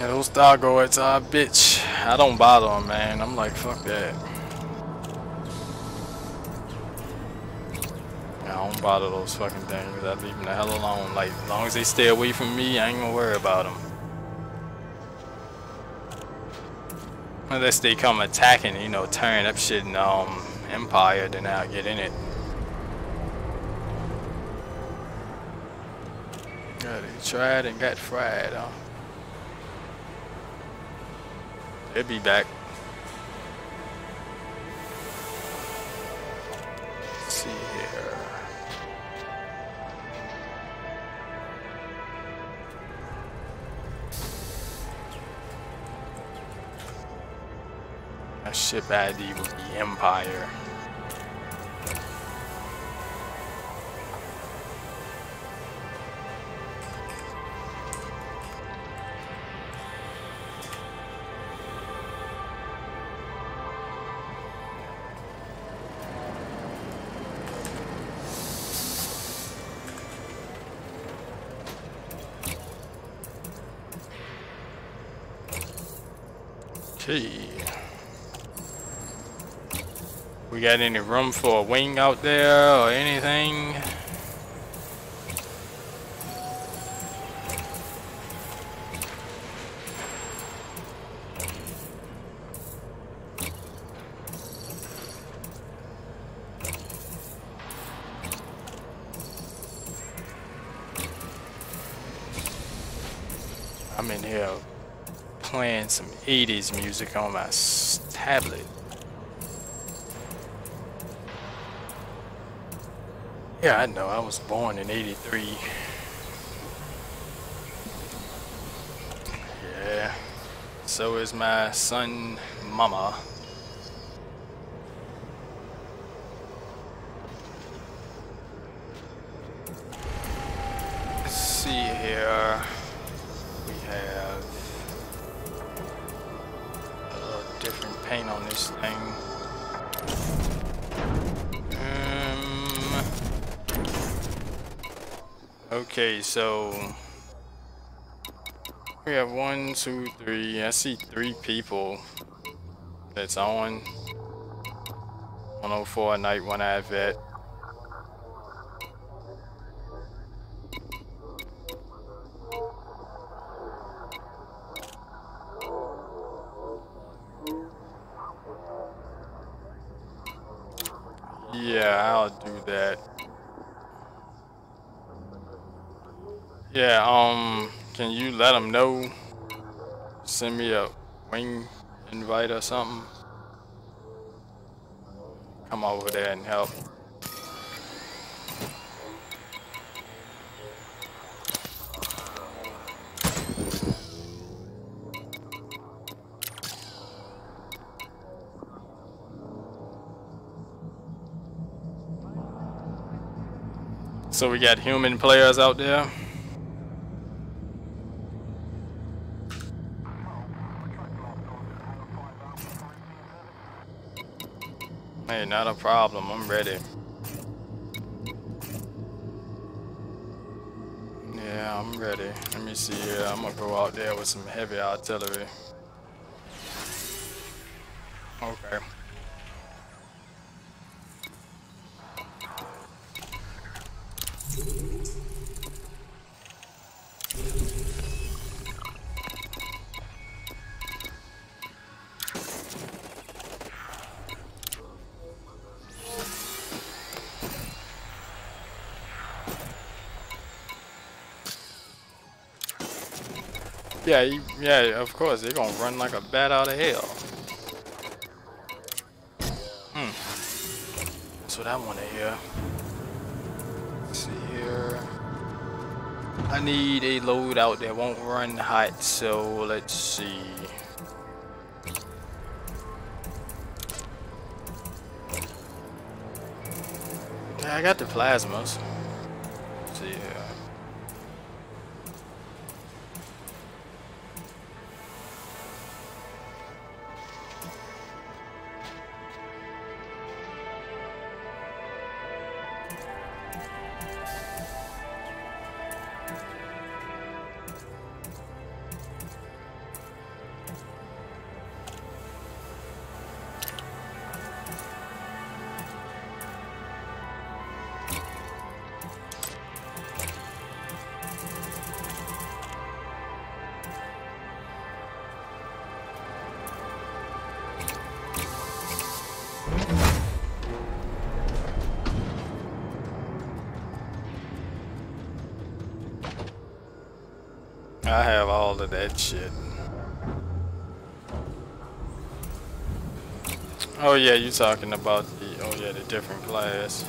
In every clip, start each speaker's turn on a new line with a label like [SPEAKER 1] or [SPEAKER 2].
[SPEAKER 1] Those Thargoids are a bitch. I don't bother them, man. I'm like, fuck that. Yeah, I don't bother those fucking things. I leave them the hell alone. Like, as long as they stay away from me, I ain't gonna worry about them. Unless they come attacking, you know, tearing up shit in Empire, then I'll get in it. Yeah, they tried and got fried, huh? They'll be back. Let's see here. My ship ID would be Empire. Okay. We got any room for a wing out there or anything? I'm in here playing some 80s music on my tablet. Yeah, I know. I was born in '83. Yeah. So is my son, Mama. Let's see here. We have a little different paint on this thing. Okay, so we have 1, 2, 3. I see 3 people that's on. 104 Night, 1 Advet. Yeah, I'll do that. Yeah, can you let them know? Send me a wing invite or something. Come over there and help. So we got human players out there. Hey, not a problem. I'm ready. Yeah, I'm ready. Let me see here. I'm gonna go out there with some heavy artillery. Okay. Yeah, of course, they're gonna run like a bat out of hell. That's what I want to hear. Let's see here. I need a loadout that won't run hot, so let's see. Yeah, I got the plasmas. Let's see here. I have all of that shit. Oh yeah, you talking about the different class.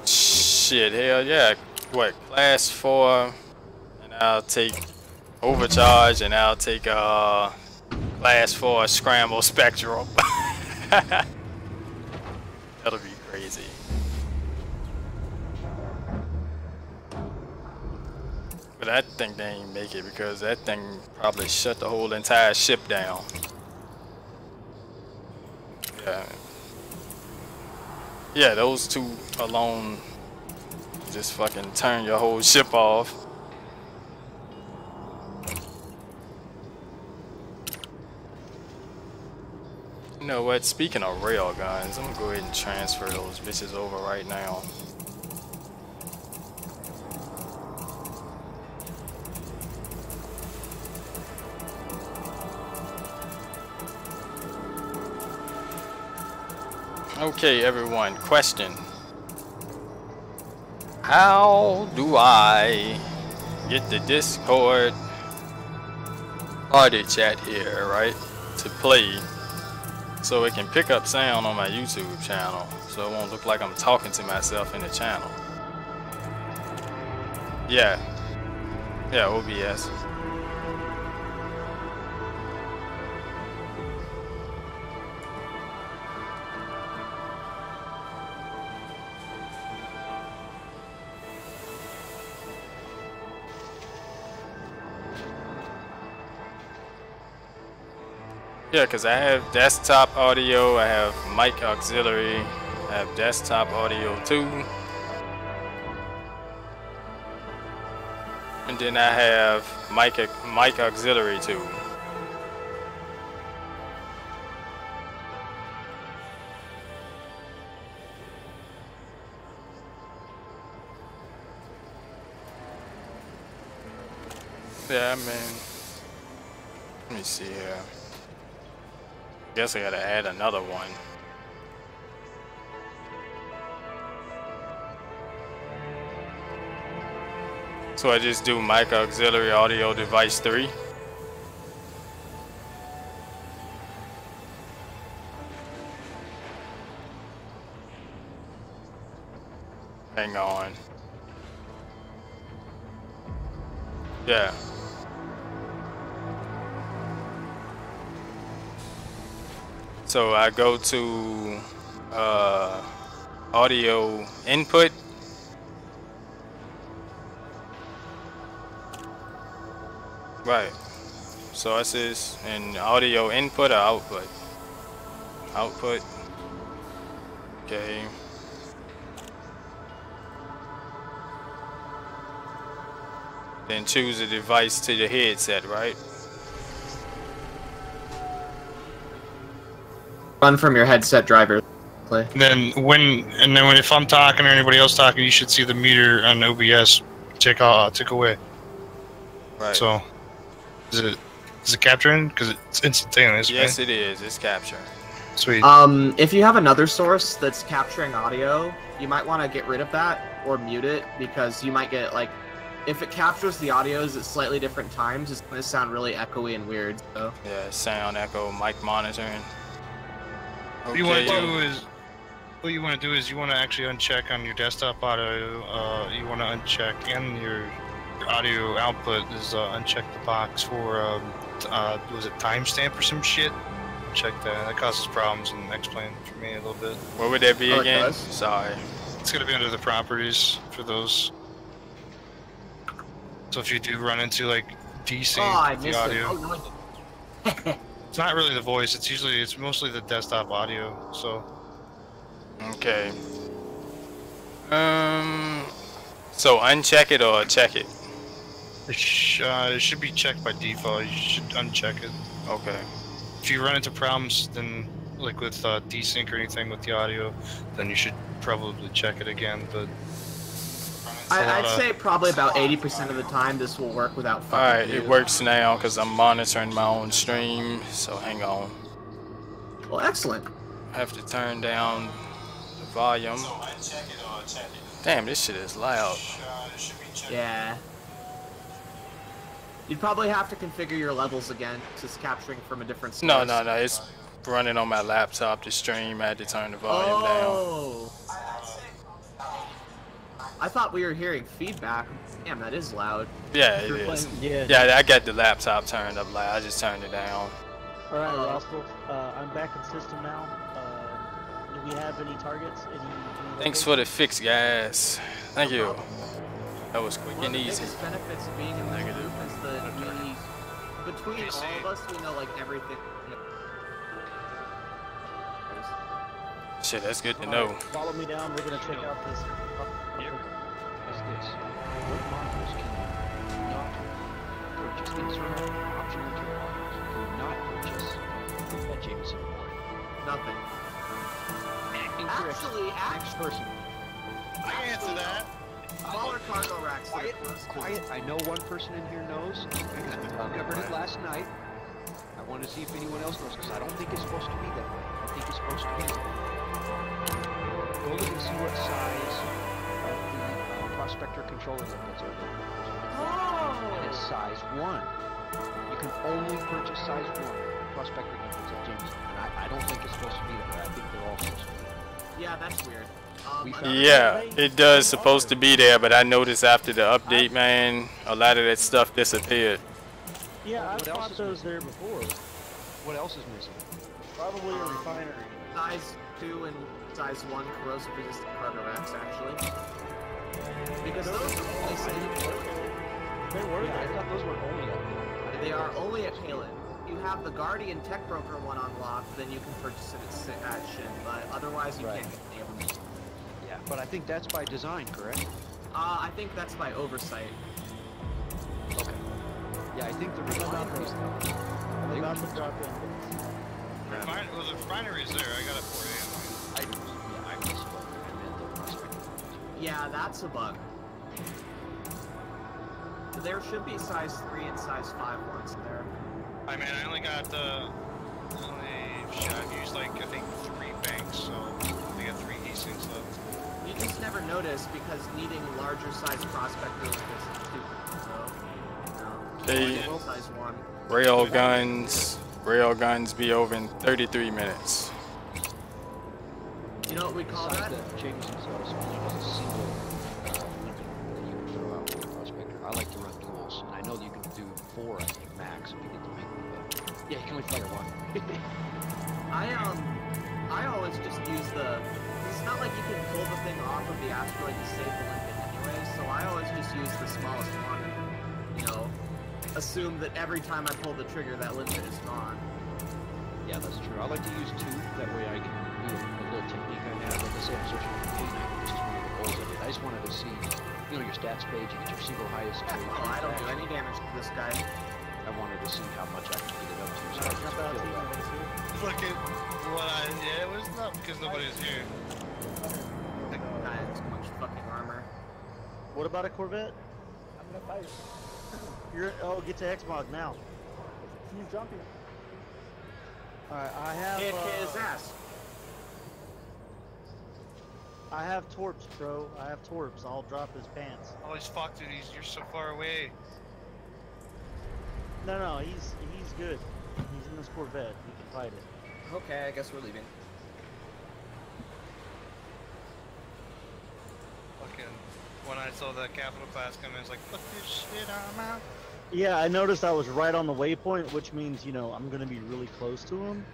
[SPEAKER 1] Shit, hell yeah. What, class 4, and I'll take overcharge, and I'll take class 4 scramble spectral. That'll be crazy. But I think they ain't make it because that thing probably shut the whole entire ship down. Yeah. Yeah, those two alone just fucking turn your whole ship off. You know what? Speaking of rail guns, I'm gonna go ahead and transfer those bitches over right now. Okay, everyone, question. How do I get the Discord party chat here, right, to play so it can pick up sound on my YouTube channel so it won't look like I'm talking to myself in the channel? Yeah, OBS. Yeah, because I have desktop audio, I have mic auxiliary, I have desktop audio too. And then I have mic auxiliary too. Yeah, I mean, let me see here. Guess I gotta add another one. So I just do mic auxiliary audio device 3. Hang on. Yeah. So I go to audio input. Right. So it says in audio input or output? Output. Okay. Then choose a device to the headset, right?
[SPEAKER 2] Run from your headset driver. Play.
[SPEAKER 3] And then if I'm talking or anybody else talking, you should see the meter on OBS tick away.
[SPEAKER 1] Right.
[SPEAKER 3] So, is it capturing? Because it's instantaneous.
[SPEAKER 1] Yes,
[SPEAKER 3] right?
[SPEAKER 1] it is. It's capturing.
[SPEAKER 3] Sweet.
[SPEAKER 2] If you have another source that's capturing audio, you might want to get rid of that or mute it because you might get like, if it captures the audios at slightly different times, it's going to sound really echoey and weird. So.
[SPEAKER 1] Yeah, sound echo, mic monitoring.
[SPEAKER 3] What you want to do is you want to actually uncheck on your desktop audio. You want to uncheck and your audio output is uncheck the box for was it timestamp or some shit? Check that. That causes problems and explain for me a little bit.
[SPEAKER 1] What would that be again? Sorry.
[SPEAKER 3] It's gonna be under the properties for those. So if you do run into like desync with the audio.
[SPEAKER 2] Oh, no.
[SPEAKER 3] It's not really the voice, it's mostly the desktop audio, so.
[SPEAKER 1] Okay. So uncheck it or check it?
[SPEAKER 3] It should be checked by default, you should uncheck it.
[SPEAKER 1] Okay.
[SPEAKER 3] If you run into problems, then like with desync or anything with the audio, then you should probably check it again, but.
[SPEAKER 2] I'd say probably about 80% of the time this will work without fucking.
[SPEAKER 1] Alright, it works now because I'm monitoring my own stream, so hang on.
[SPEAKER 2] Well, excellent.
[SPEAKER 1] I have to turn down the volume. Damn, this shit is loud.
[SPEAKER 2] Yeah. You'd probably have to configure your levels again, because it's capturing from a different source.
[SPEAKER 1] No, no, no. It's running on my laptop. The stream. I had to turn the volume down.
[SPEAKER 2] I thought we were hearing feedback. Damn, that is loud.
[SPEAKER 1] Yeah, it is. Yeah, I got the laptop turned up loud. I just turned it down.
[SPEAKER 4] All right, Roscoe. I'm back in system now. Do we have any targets?
[SPEAKER 1] Thanks for the fix, guys. Thank you. That was quick and easy.
[SPEAKER 2] One of the biggest benefits of being in the loop is that between all of us, we know like everything.
[SPEAKER 1] Shit, that's good to know.
[SPEAKER 4] Follow me down. We're gonna check out this.
[SPEAKER 5] What's this? What modules can you not purchase? Internal optional modules do not purchase at Jameson board.
[SPEAKER 2] Nothing. Actually,
[SPEAKER 5] Next person.
[SPEAKER 3] I can answer that.
[SPEAKER 2] Smaller cargo racks.
[SPEAKER 5] Quiet. I know one person in here knows. Because we covered it last night. I want to see if anyone else knows, because I don't think it's supposed to be that way. I think it's supposed to be that way. Go look and see what size of the prospector controller inputs are there. And it's size 1. You can only purchase size 1 prospector inputs at Jameson. And I don't think it's supposed to be that way. I think they're all supposed to be.
[SPEAKER 2] Yeah, that's weird.
[SPEAKER 1] Yeah, it does supposed to be there, but I noticed after the update, man, a lot of that stuff disappeared.
[SPEAKER 4] Yeah, I thought those there before.
[SPEAKER 5] What else is missing?
[SPEAKER 4] Probably a refinery.
[SPEAKER 2] Size 2 and size 1 corrosive resistant cargo racks, actually. Because those are only
[SPEAKER 4] They were.
[SPEAKER 5] I thought those were only at
[SPEAKER 2] They are only at Palin. You have the Guardian Tech Broker one unlocked, then you can purchase it at Shin, but otherwise you can't get any of them.
[SPEAKER 5] Yeah, but I think that's by design, correct?
[SPEAKER 2] I think that's by oversight.
[SPEAKER 5] Okay. Yeah, I think the refineries
[SPEAKER 4] I'm about to drop in.
[SPEAKER 3] Well, the refinery's there. I got a 4 a.m.
[SPEAKER 5] I misspoke. I meant the prospector.
[SPEAKER 2] Yeah, that's a bug. There should be size 3 and size 5 ones there.
[SPEAKER 3] I mean, I only got I've used like I think 3 banks, so I got 3 e-syncs left.
[SPEAKER 2] You just never notice because needing larger size prospectors is stupid. So,
[SPEAKER 1] Okay.
[SPEAKER 2] Size 1.
[SPEAKER 1] Rail guns be over in 33 minutes.
[SPEAKER 2] You know what we call that?
[SPEAKER 5] Jameson's also a single weapon that you can throw out with a prospector. I like to run duels, and I know that you can do 4, I think, max if you get the big one. Yeah, you can only fire 1.
[SPEAKER 2] I always just use the. It's not like you can pull the thing off of the asteroid to save the limpet anyway, so I always just use the smallest one. You know, assume that every time I pull the trigger, that limpet is gone.
[SPEAKER 5] Yeah, that's true. I like to use 2. That way I can do a little technique I have. Like I say, I'm searching for pain. I can just do the goals of it. I just wanted to see, you know, your stats page. You get your single highest.
[SPEAKER 2] Oh, I don't do any damage to this guy.
[SPEAKER 5] I wanted to see how much I could get it up to. So I just filled it up.
[SPEAKER 3] Fucking yeah, it was not because nobody's here.
[SPEAKER 2] That guy has too much fucking armor.
[SPEAKER 4] What about a Corvette?
[SPEAKER 6] I'm gonna fight.
[SPEAKER 4] Get to Xbox now.
[SPEAKER 6] He's jumping.
[SPEAKER 4] Alright, I have.
[SPEAKER 2] Kick his ass.
[SPEAKER 4] I have torps, bro. I have torps. I'll drop his pants.
[SPEAKER 3] Always fuck, dude. You're so far away.
[SPEAKER 4] No, he's good. He's in this Corvette. He can fight it.
[SPEAKER 2] Okay, I guess we're leaving.
[SPEAKER 3] Fucking when I saw the capital class come in, it's like, fuck this shit, I'm out.
[SPEAKER 4] Yeah, I noticed I was right on the waypoint, which means, you know, I'm gonna be really close to him.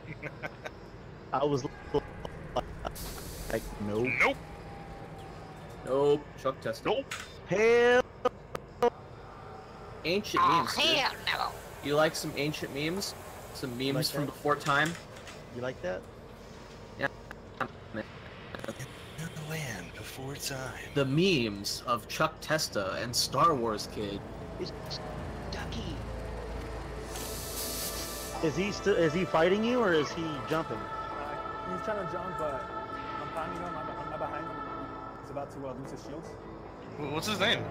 [SPEAKER 4] I was like, nope.
[SPEAKER 3] Nope.
[SPEAKER 2] Nope. Chuck test.
[SPEAKER 3] Nope.
[SPEAKER 4] Hell.
[SPEAKER 2] Ancient memes. Hell no. You like some ancient memes? Some memes
[SPEAKER 4] like
[SPEAKER 2] from
[SPEAKER 4] that?
[SPEAKER 2] before time?
[SPEAKER 4] You like that?
[SPEAKER 2] Yeah.
[SPEAKER 3] The land before time.
[SPEAKER 2] The memes of Chuck Testa and Star Wars Kid.
[SPEAKER 5] It's Ducky.
[SPEAKER 4] Is he fighting you or is he jumping?
[SPEAKER 6] He's trying to jump, but I'm finding him. I'm not behind him. He's about to lose his shields.
[SPEAKER 3] What's his name?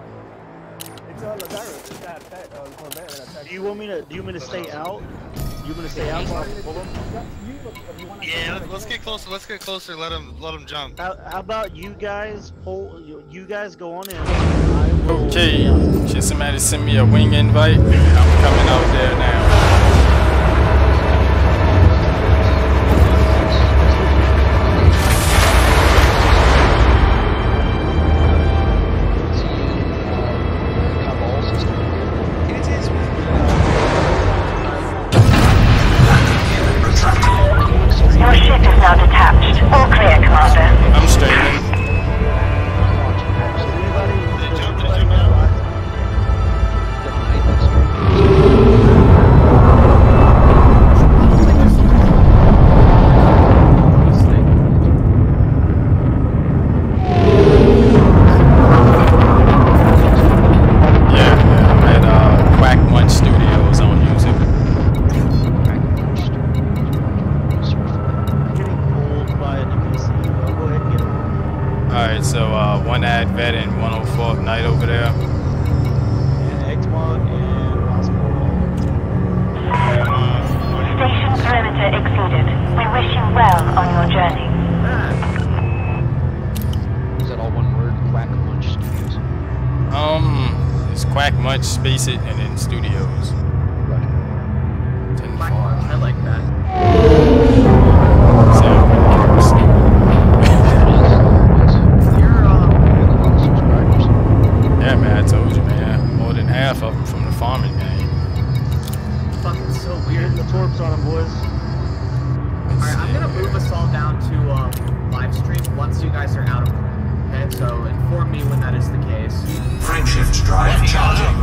[SPEAKER 6] It's Lazarus. It's that Corvette that attacked.
[SPEAKER 4] Do you want me to stay out? You gonna stay out while I pull him?
[SPEAKER 3] Yeah, let's get closer. Let's get closer. Let him jump.
[SPEAKER 4] How about you guys pull? You guys go on in. I will
[SPEAKER 1] Okay,
[SPEAKER 4] stay out.
[SPEAKER 1] should somebody send me a wing invite? I'm coming out there now.
[SPEAKER 7] Your ship is now detached. All clear, Commander.
[SPEAKER 1] I'm streaming. One ad vet and 104th night over there.
[SPEAKER 4] And X1 and Hospital.
[SPEAKER 7] Station perimeter exceeded. We wish you well on your journey.
[SPEAKER 5] Is that all one word? Quack Munch Studios?
[SPEAKER 1] It's Quack Munch, Space It, and then Studios.
[SPEAKER 5] Roger.
[SPEAKER 2] Quack Munch, I like that.
[SPEAKER 1] Yeah, man, I told you, man. More than half of them from the farming game.
[SPEAKER 2] Fucking so weird.
[SPEAKER 4] The torps on them, boys.
[SPEAKER 2] Alright, I'm gonna move us all down to live stream once you guys are out of it. Okay, so inform me when that is the case.
[SPEAKER 8] Frameshift drive charging.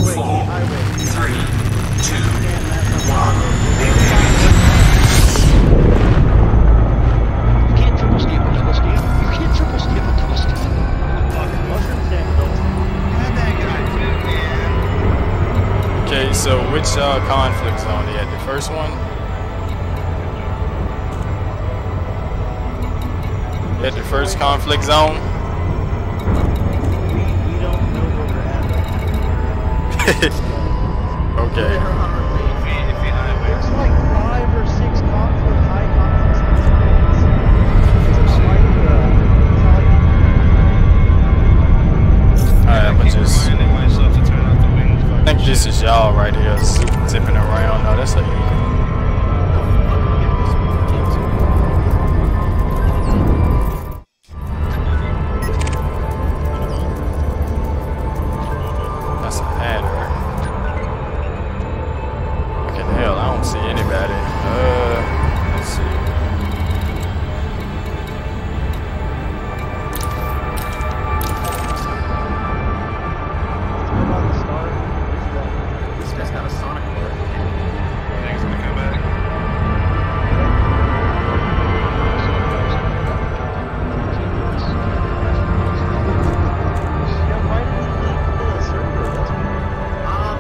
[SPEAKER 4] Highway.
[SPEAKER 8] 3, 2, 1.
[SPEAKER 5] You can't triple skip a double skip. You can't triple skip a double skip.
[SPEAKER 4] Mushroom stand double.
[SPEAKER 1] Okay, so which conflict zone they had? The first one? You had the first conflict zone?
[SPEAKER 4] We don't know where we're at.
[SPEAKER 1] Okay.
[SPEAKER 4] There's like 5 or 6 high conflicts.
[SPEAKER 1] Alright, I'ma just... I think this is y'all right here zipping around. No, that's like... That's a adder. Fucking hell, I don't see anybody. Let's see.
[SPEAKER 2] This guy's got a sonic board.
[SPEAKER 3] Things gonna come back.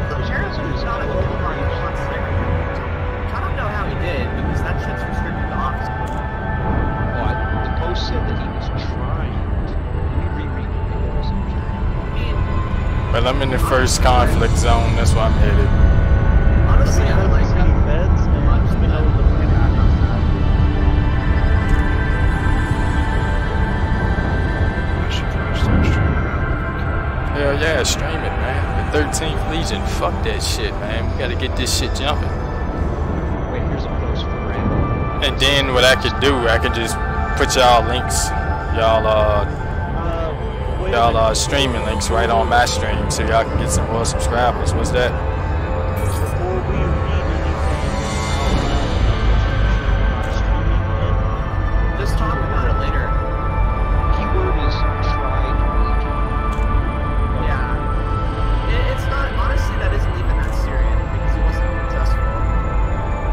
[SPEAKER 2] Apparently he's not a good party once there. I don't know how he did, because that shit's restricted to office.
[SPEAKER 5] The post said that he was trying. Let me reread it.
[SPEAKER 1] Well, I'm in the first conflict zone. That's why I'm headed.
[SPEAKER 2] Honestly, I like
[SPEAKER 4] City feds and
[SPEAKER 2] much
[SPEAKER 4] let me know
[SPEAKER 2] better.
[SPEAKER 4] what the plan
[SPEAKER 3] I should probably start streaming now.
[SPEAKER 1] Hell yeah, stream it, man. The 13th Legion, fuck that shit, man. We gotta get this shit jumping.
[SPEAKER 5] Wait, here's a post for Brandon.
[SPEAKER 1] And then what I could do, I could just put y'all links, y'all streaming links right on my stream so y'all can get some more subscribers. What's that?
[SPEAKER 4] Before we read anything,
[SPEAKER 2] Just talk about it later.
[SPEAKER 5] Keyword is tried.
[SPEAKER 2] Yeah. It's not, honestly, that isn't even that serious because he wasn't successful.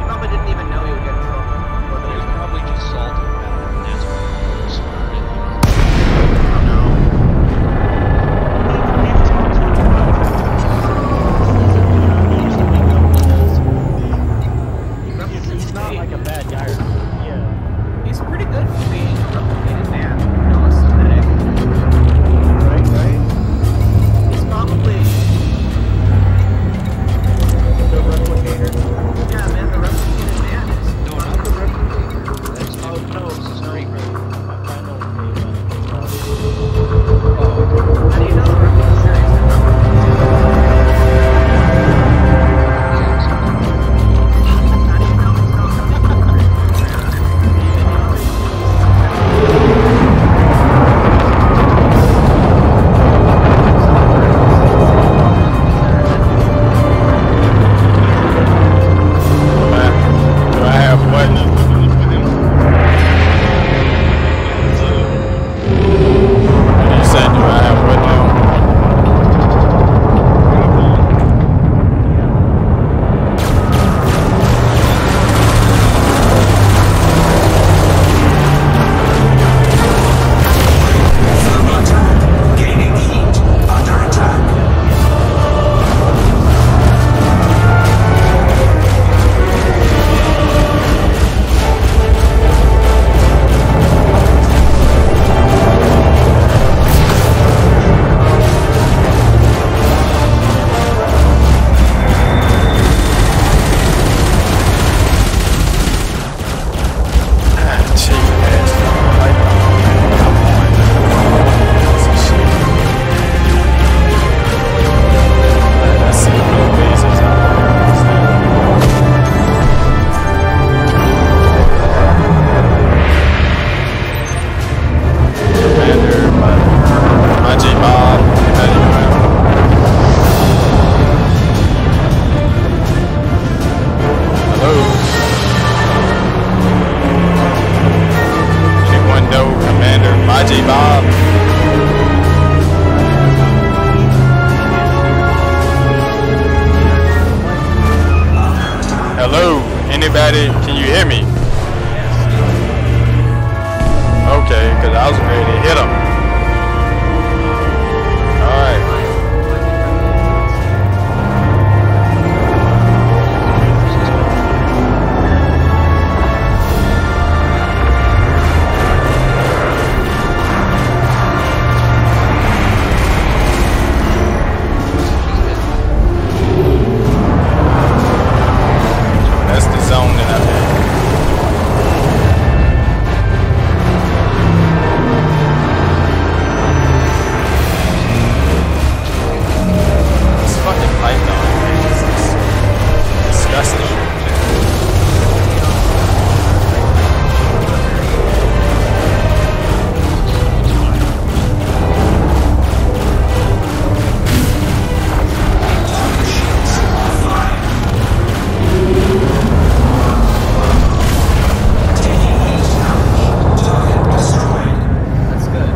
[SPEAKER 2] He probably didn't even know he would get in trouble. Whether
[SPEAKER 5] He was probably just salted about it, and that's what he was.
[SPEAKER 2] I don't know.
[SPEAKER 1] Commander Maji Bob. Hello, anybody? Can you hear me? Okay, because I was ready to hit him. Alright. That's the zone that I'm in. This fucking python is disgusting.
[SPEAKER 2] That's good.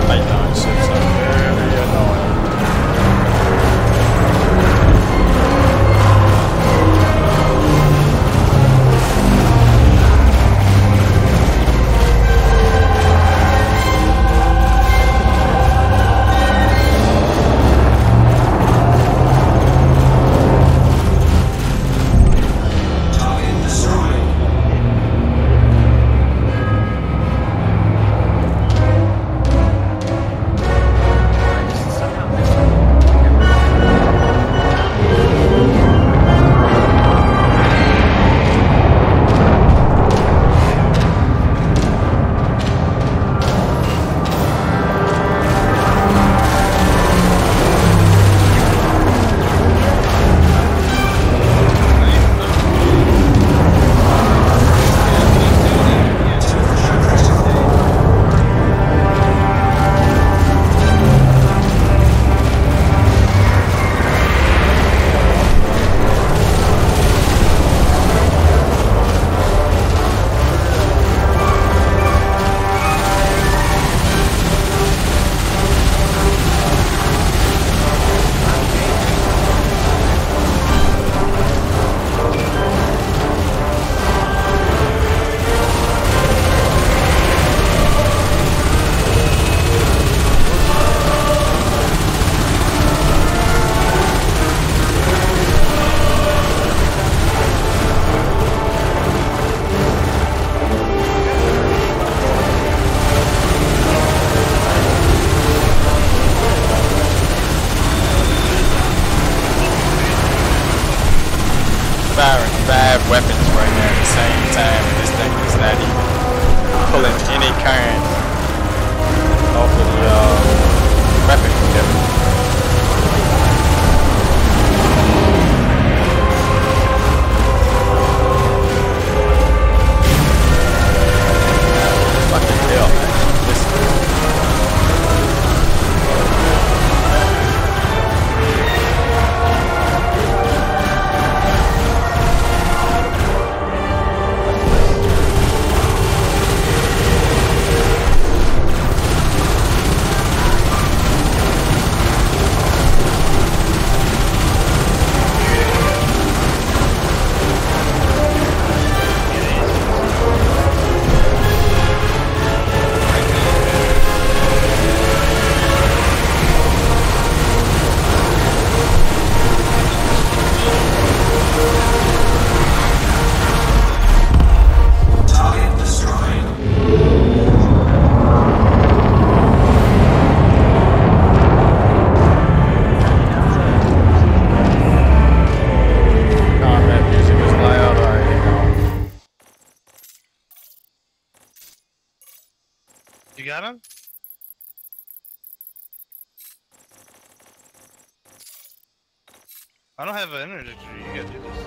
[SPEAKER 1] Python shits are very annoying.
[SPEAKER 8] Target destroyed.
[SPEAKER 1] Firing 5 weapons right now at the same time, and this thing is not even pulling any current off of the weapon clip. Fucking hell, man.
[SPEAKER 3] got him? I don't have an energy. You gotta do this.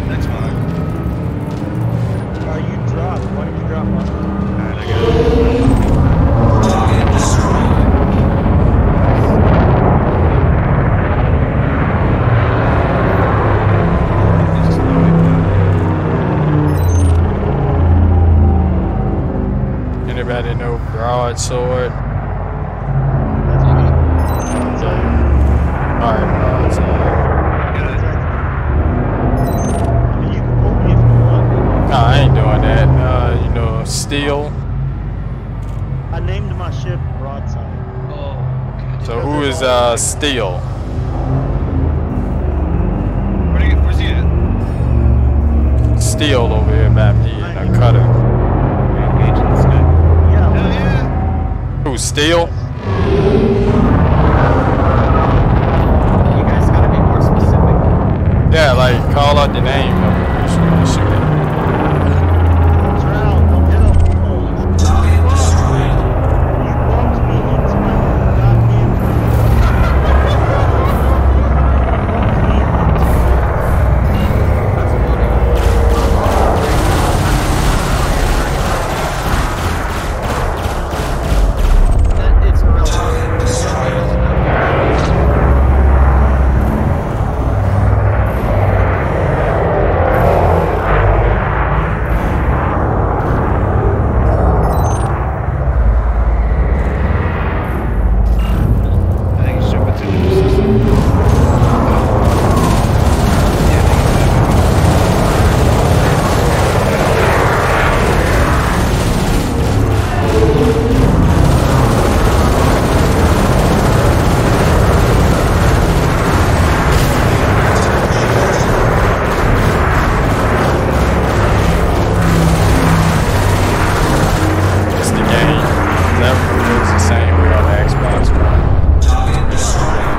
[SPEAKER 3] Next one.
[SPEAKER 4] You dropped. Why did you drop one?
[SPEAKER 3] Alright, I got it.
[SPEAKER 8] Target destroyed.
[SPEAKER 1] Anybody know broadsword? Alright, broadsword.
[SPEAKER 4] You can pull me if you want.
[SPEAKER 1] Nah, I ain't doing that. You know, steel.
[SPEAKER 4] I named my ship Broadside.
[SPEAKER 5] Oh, okay.
[SPEAKER 1] So who is steel?
[SPEAKER 3] Where's he at?
[SPEAKER 1] Steel over here by me in a cutter.
[SPEAKER 3] Engaging this guy.
[SPEAKER 4] Yeah.
[SPEAKER 3] Hell yeah!
[SPEAKER 1] Who's steel?
[SPEAKER 2] You guys gotta be more specific.
[SPEAKER 1] Yeah, like call out the name of the person you're shooting.
[SPEAKER 4] Drow, don't get up. Holy shit.
[SPEAKER 8] Target destroyed.
[SPEAKER 4] You bumped me into my goddamn
[SPEAKER 2] That it's irrelevant.
[SPEAKER 8] Target destroyed.
[SPEAKER 3] I think he's jumping to the new system. Yeah, I think
[SPEAKER 1] It's the game. That looks the same way on the Xbox One.
[SPEAKER 8] Target destroyed.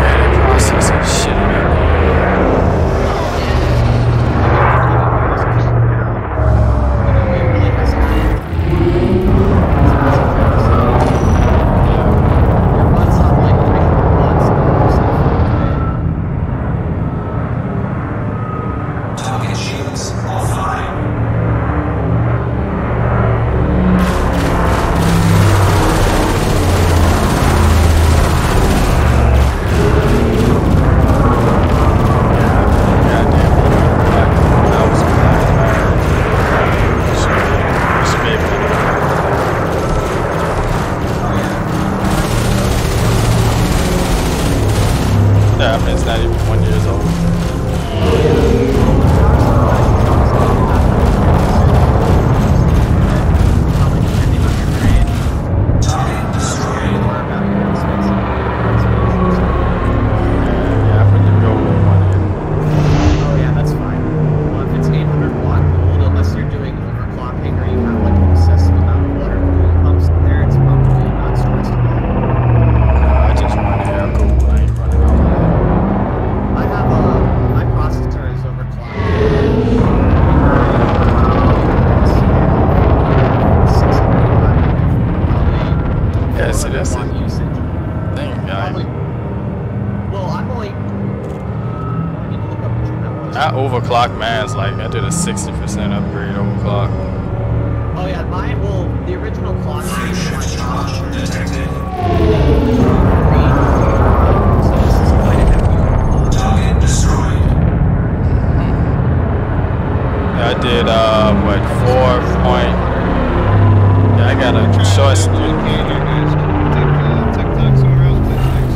[SPEAKER 1] Yeah, they processing shit in that.
[SPEAKER 8] Target shields offline.
[SPEAKER 1] Yeah, I mean, it's not even 1 year old.
[SPEAKER 8] Target destroyed.
[SPEAKER 1] Yeah, I put the gold one in.
[SPEAKER 2] Oh yeah, that's fine. Well, if it's 800 watt cooled, unless you're doing overclocking or you have like an excessive amount of water cooling pumps in there, it's probably not stressed at all.
[SPEAKER 1] I just run air cool. I ain't running all that.
[SPEAKER 2] I have my processor is overclocked.
[SPEAKER 1] Yeah, see, that's it.
[SPEAKER 2] Usage.
[SPEAKER 1] Thing, guy.
[SPEAKER 2] Probably. Well, I'm only. I need to look up which one that was.
[SPEAKER 1] I overclock man's like I did a 60% upgrade overclock.
[SPEAKER 2] Oh yeah, mine. Well, the original clock
[SPEAKER 8] Free
[SPEAKER 2] speed
[SPEAKER 8] shift charge detected.
[SPEAKER 2] So this is quite a hefty overclock.
[SPEAKER 8] Target destroyed.
[SPEAKER 1] Yeah, I did what 4 point. Yeah, I got a choice.
[SPEAKER 3] Okay, you guys can take TikTok somewhere else, please. Thanks.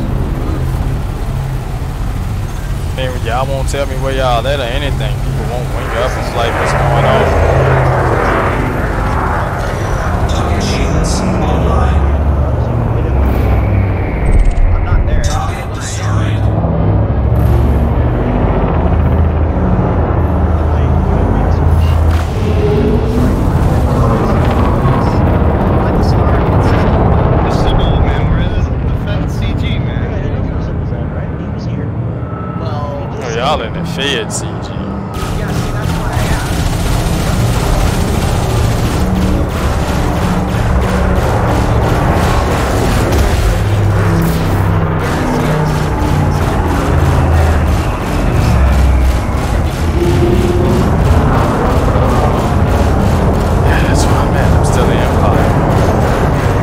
[SPEAKER 1] I mean, y'all won't tell me where y'all at or anything. People won't wing up and like what's going on.
[SPEAKER 8] Target shields online.
[SPEAKER 2] I'm not there.
[SPEAKER 8] Target destroyed.
[SPEAKER 3] This is a goal, man. Where is the fat CG, man?
[SPEAKER 1] y'all in the Fed CG.
[SPEAKER 2] Yeah, see, that's why I asked.
[SPEAKER 1] Yeah, that's where I'm at. I'm still in Empire.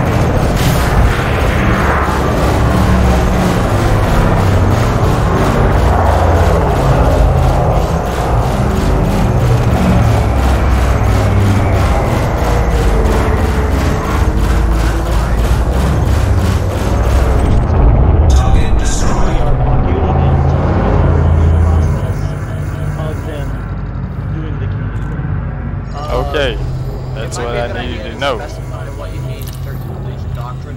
[SPEAKER 8] Target destroyed.
[SPEAKER 4] Of them doing the community.
[SPEAKER 1] Okay, that's
[SPEAKER 2] It might
[SPEAKER 1] what
[SPEAKER 2] be a
[SPEAKER 1] I
[SPEAKER 2] good
[SPEAKER 1] needed
[SPEAKER 2] idea
[SPEAKER 1] to know.
[SPEAKER 2] Specify what you mean in terms of Legion doctrine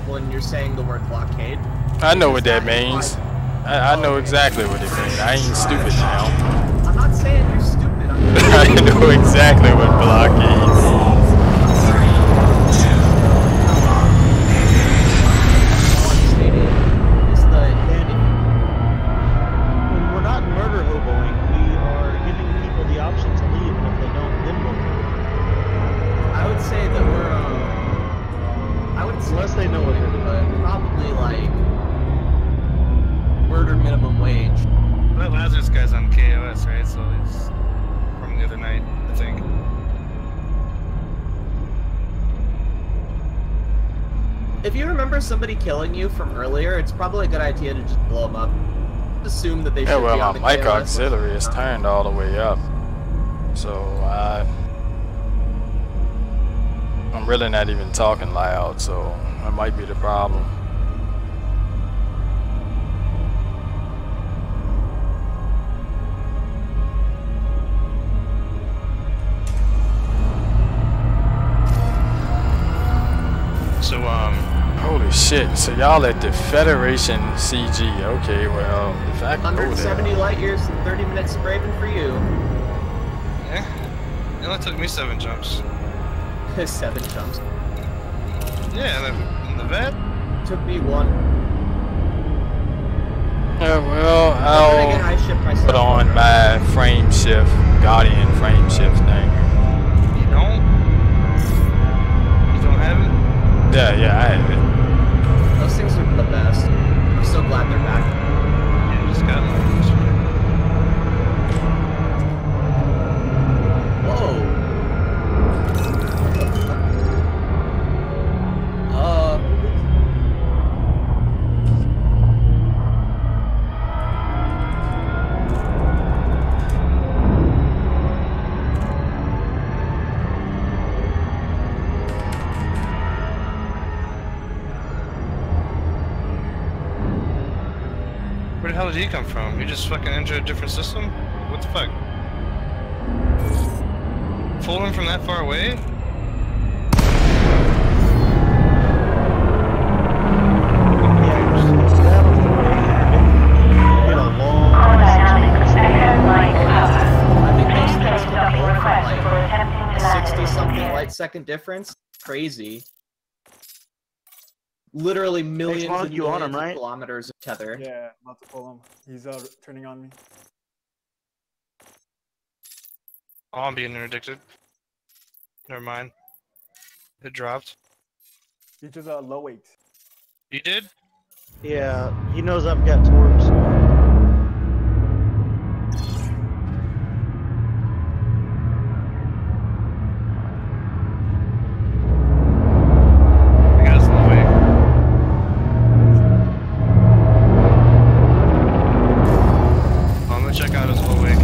[SPEAKER 2] when you're saying the word blockade.
[SPEAKER 1] I know what that
[SPEAKER 2] Because
[SPEAKER 1] means. I know exactly what it means. I ain't stupid now.
[SPEAKER 2] I'm not saying you're stupid. I'm
[SPEAKER 1] I know exactly what blockade means.
[SPEAKER 2] stating is
[SPEAKER 4] When we're not murder hoboing, we are giving people the option to leave, and if they don't, then we'll murder.
[SPEAKER 2] I would say that we're I would say
[SPEAKER 4] Unless they know what they're doing.
[SPEAKER 2] but probably like murder minimum wage.
[SPEAKER 3] That Lazarus guy's on KOS, right? So he's from the other night, I think.
[SPEAKER 2] If you remember somebody killing you from earlier, it's probably a good idea to just blow them up. Assume that they
[SPEAKER 1] Yeah,
[SPEAKER 2] should
[SPEAKER 1] well,
[SPEAKER 2] be on
[SPEAKER 1] my
[SPEAKER 2] the
[SPEAKER 1] mic
[SPEAKER 2] KOS.
[SPEAKER 1] auxiliary is turned all the way up. So I'm really not even talking loud, so that might be the problem.
[SPEAKER 3] So,
[SPEAKER 1] Holy shit, so y'all at the Federation CG. Okay, well, if I can go
[SPEAKER 2] 170
[SPEAKER 1] there.
[SPEAKER 2] light years and 30 minutes of braving for you.
[SPEAKER 3] yeah. It only took me 7 jumps.
[SPEAKER 2] 7 jumps.
[SPEAKER 3] Yeah, in the vet?
[SPEAKER 2] Took me 1.
[SPEAKER 1] Yeah, well,
[SPEAKER 2] Then again, I
[SPEAKER 1] I'll
[SPEAKER 2] shipped myself
[SPEAKER 1] put on
[SPEAKER 2] over.
[SPEAKER 1] my frame shift, Guardian frame shift thing.
[SPEAKER 3] You don't? You don't have it?
[SPEAKER 1] Yeah, I have it.
[SPEAKER 2] Those things are the best. I'm so glad they're back.
[SPEAKER 3] Yeah, you just got one.
[SPEAKER 2] Whoa.
[SPEAKER 3] Where the hell did he come from? You just fucking entered a different system? What the fuck? Pulled him from that far away?
[SPEAKER 2] I think those things can pull from like 60-something light second difference. Crazy. Literally millions
[SPEAKER 4] Monk,
[SPEAKER 2] and
[SPEAKER 4] you on
[SPEAKER 2] millions
[SPEAKER 4] him,
[SPEAKER 2] of
[SPEAKER 4] right?
[SPEAKER 2] kilometers of tether.
[SPEAKER 6] Yeah, about to pull him. He's turning on me.
[SPEAKER 3] Oh, I'm being interdicted. Never mind. It dropped.
[SPEAKER 6] He just low weight.
[SPEAKER 3] You did?
[SPEAKER 4] Yeah, he knows I've got torps.
[SPEAKER 3] I got us low wake. I'm gonna check out his low wake.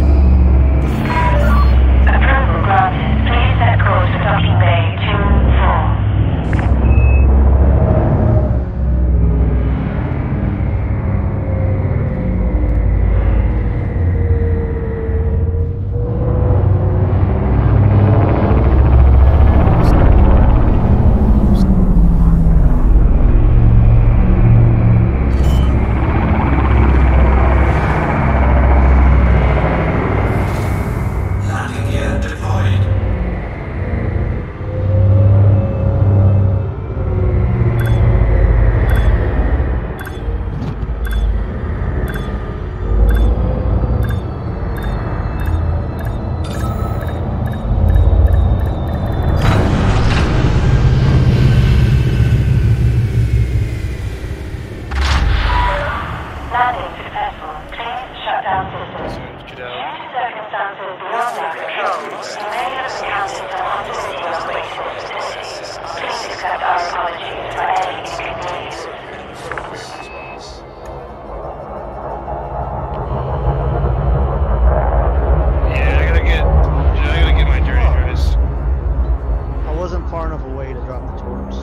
[SPEAKER 7] Approval granted. Please set course for docking bay 2-4.
[SPEAKER 4] drop the torps.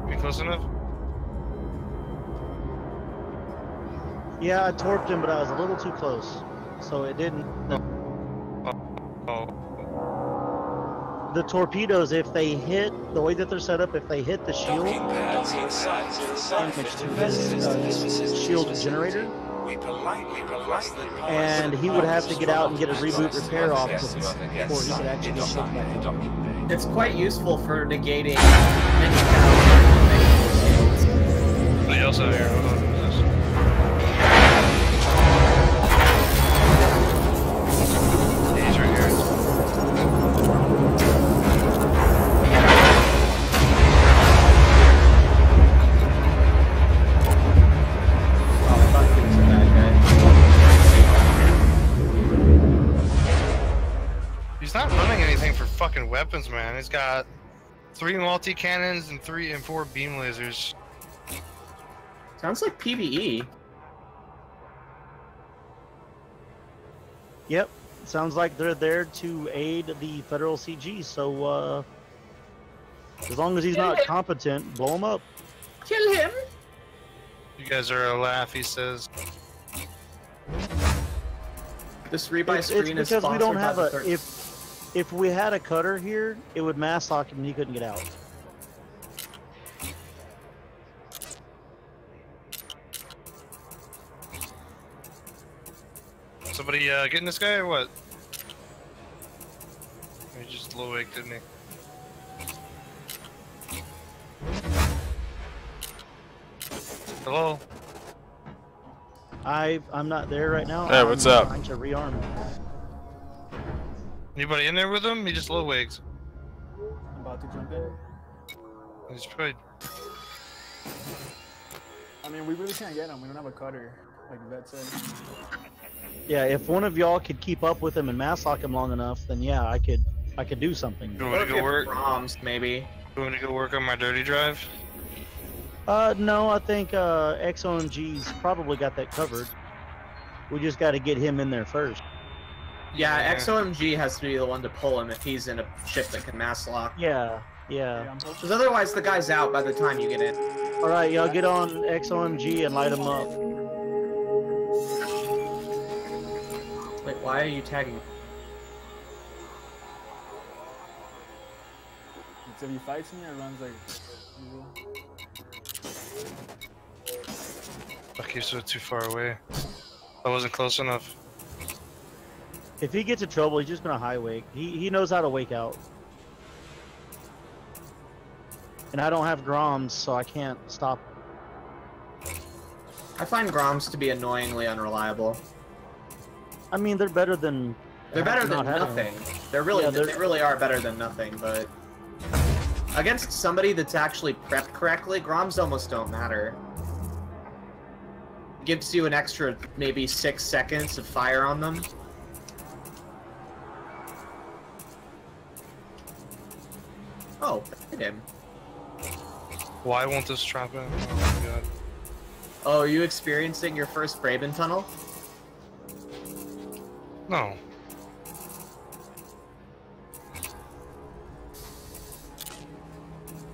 [SPEAKER 3] You close enough?
[SPEAKER 4] Yeah, I torped him, but I was a little too close, so it didn't.
[SPEAKER 3] Oh.
[SPEAKER 4] The torpedoes, if they hit the way that they're set up, if they hit the shield, damage to his shield generator, and he would have to get out and get a reboot repair off before he could actually get shield back in.
[SPEAKER 2] It's quite useful for negating many caliber.
[SPEAKER 3] Somebody else out here. Hold on. He's right here. He's not running anything for fucking weapons, man. He's got 3 multi-cannons and 3 and 4 beam lasers.
[SPEAKER 2] Sounds like PvE.
[SPEAKER 4] Yep, sounds like they're there to aid the federal CG, so as long as he's not competent, blow him up.
[SPEAKER 2] Kill him!
[SPEAKER 3] You guys are a laugh, he says.
[SPEAKER 2] This rebuy
[SPEAKER 4] It's
[SPEAKER 2] screen is
[SPEAKER 4] because we don't have
[SPEAKER 2] sponsored by
[SPEAKER 4] a...
[SPEAKER 2] the
[SPEAKER 4] If we had a cutter here, it would mass lock him and he couldn't get out.
[SPEAKER 3] Somebody getting this guy or what? He just low wake, didn't he? Hello?
[SPEAKER 4] I'm not there right now.
[SPEAKER 1] Hey, what's up?
[SPEAKER 4] I'm trying to rearm.
[SPEAKER 3] Anybody in there with him? He just low wakes.
[SPEAKER 6] I'm about to jump in.
[SPEAKER 3] He's probably...
[SPEAKER 6] I mean, we really can't get him. We don't have a cutter, like Vet said.
[SPEAKER 4] Yeah, if one of y'all could keep up with him and mass lock him long enough, then yeah, I could do something.
[SPEAKER 3] You want to go work?
[SPEAKER 2] ROMs, maybe.
[SPEAKER 3] You want to go work on my dirty drive?
[SPEAKER 4] No, I think XOMG's probably got that covered. We just got to get him in there first.
[SPEAKER 2] Yeah, XOMG has to be the one to pull him if he's in a ship that can mass lock.
[SPEAKER 4] Yeah, yeah.
[SPEAKER 2] Because otherwise the guy's out by the time you get in.
[SPEAKER 4] All right, y'all get on XOMG and light him up.
[SPEAKER 2] Wait, why are you tagging?
[SPEAKER 6] So if he fights me, it runs like usual.
[SPEAKER 3] Fuck, you're so too far away. I wasn't close enough.
[SPEAKER 4] If he gets in trouble, he's just gonna high wake. He knows how to wake out. And I don't have Groms, so I can't stop.
[SPEAKER 2] I find Groms to be annoyingly unreliable.
[SPEAKER 4] I mean, they're better than...
[SPEAKER 2] They're better than
[SPEAKER 4] not having
[SPEAKER 2] nothing.
[SPEAKER 4] them.
[SPEAKER 2] They're really,
[SPEAKER 4] Yeah,
[SPEAKER 2] they really are better than nothing, but... Against somebody that's actually prepped correctly, Groms almost don't matter. Gives you an extra, maybe 6 seconds of fire on them. Oh, hit him.
[SPEAKER 3] Why won't this trap in? Oh my god.
[SPEAKER 2] Oh, are you experiencing your first Braben tunnel?
[SPEAKER 3] No.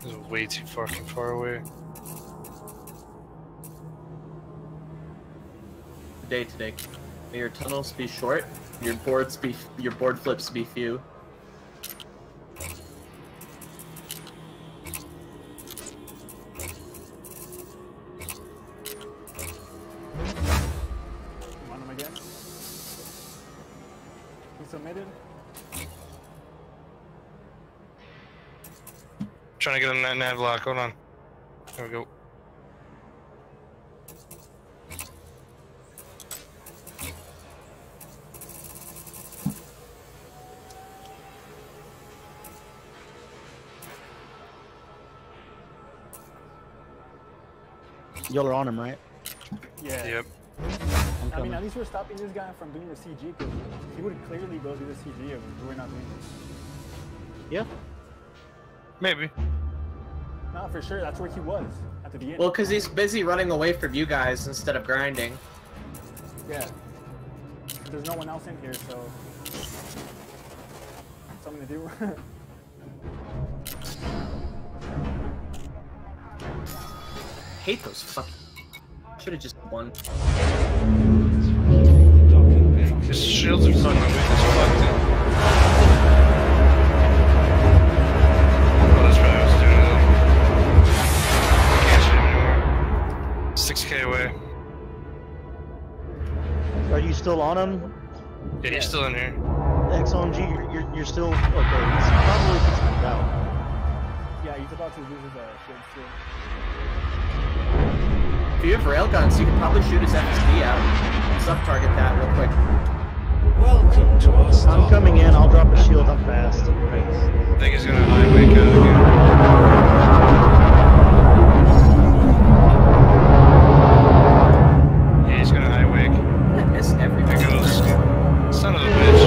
[SPEAKER 3] This is way too fucking far away.
[SPEAKER 2] Today. May your tunnels be short, your board flips be few.
[SPEAKER 6] Want him again? He submitted.
[SPEAKER 3] Trying to get in that nav lock. Hold on. There we go.
[SPEAKER 4] Y'all are on him, right?
[SPEAKER 6] Yeah.
[SPEAKER 3] Yep.
[SPEAKER 6] I mean, at least we're stopping this guy from doing the CG, because he would clearly go do the CG if we're not doing this.
[SPEAKER 4] Yeah.
[SPEAKER 3] Maybe.
[SPEAKER 6] No, for sure, that's where he was, at the beginning.
[SPEAKER 2] Well, because he's busy running away from you guys instead of grinding.
[SPEAKER 6] Yeah. There's no one else in here, so... Something to do.
[SPEAKER 2] hate those fucking... Should've just won.
[SPEAKER 3] His shields are fucking weak as fuck, dude. Oh, that's probably what I was doing though. Can't shoot him anymore. 6K away.
[SPEAKER 4] Are you still on him?
[SPEAKER 3] Yeah, he's still in here.
[SPEAKER 4] XOMG, you're still okay. He's probably out.
[SPEAKER 6] Yeah, he's about to lose his shield too.
[SPEAKER 2] If you have railguns, you can probably shoot his FSD out. Sub-target that real quick.
[SPEAKER 8] Welcome to us.
[SPEAKER 4] I'm coming in. I'll drop a shield. I'm fast.
[SPEAKER 3] I think he's gonna high wake out again. Yeah, he's gonna high wake.
[SPEAKER 2] I miss everything.
[SPEAKER 3] There goes. Son of a bitch.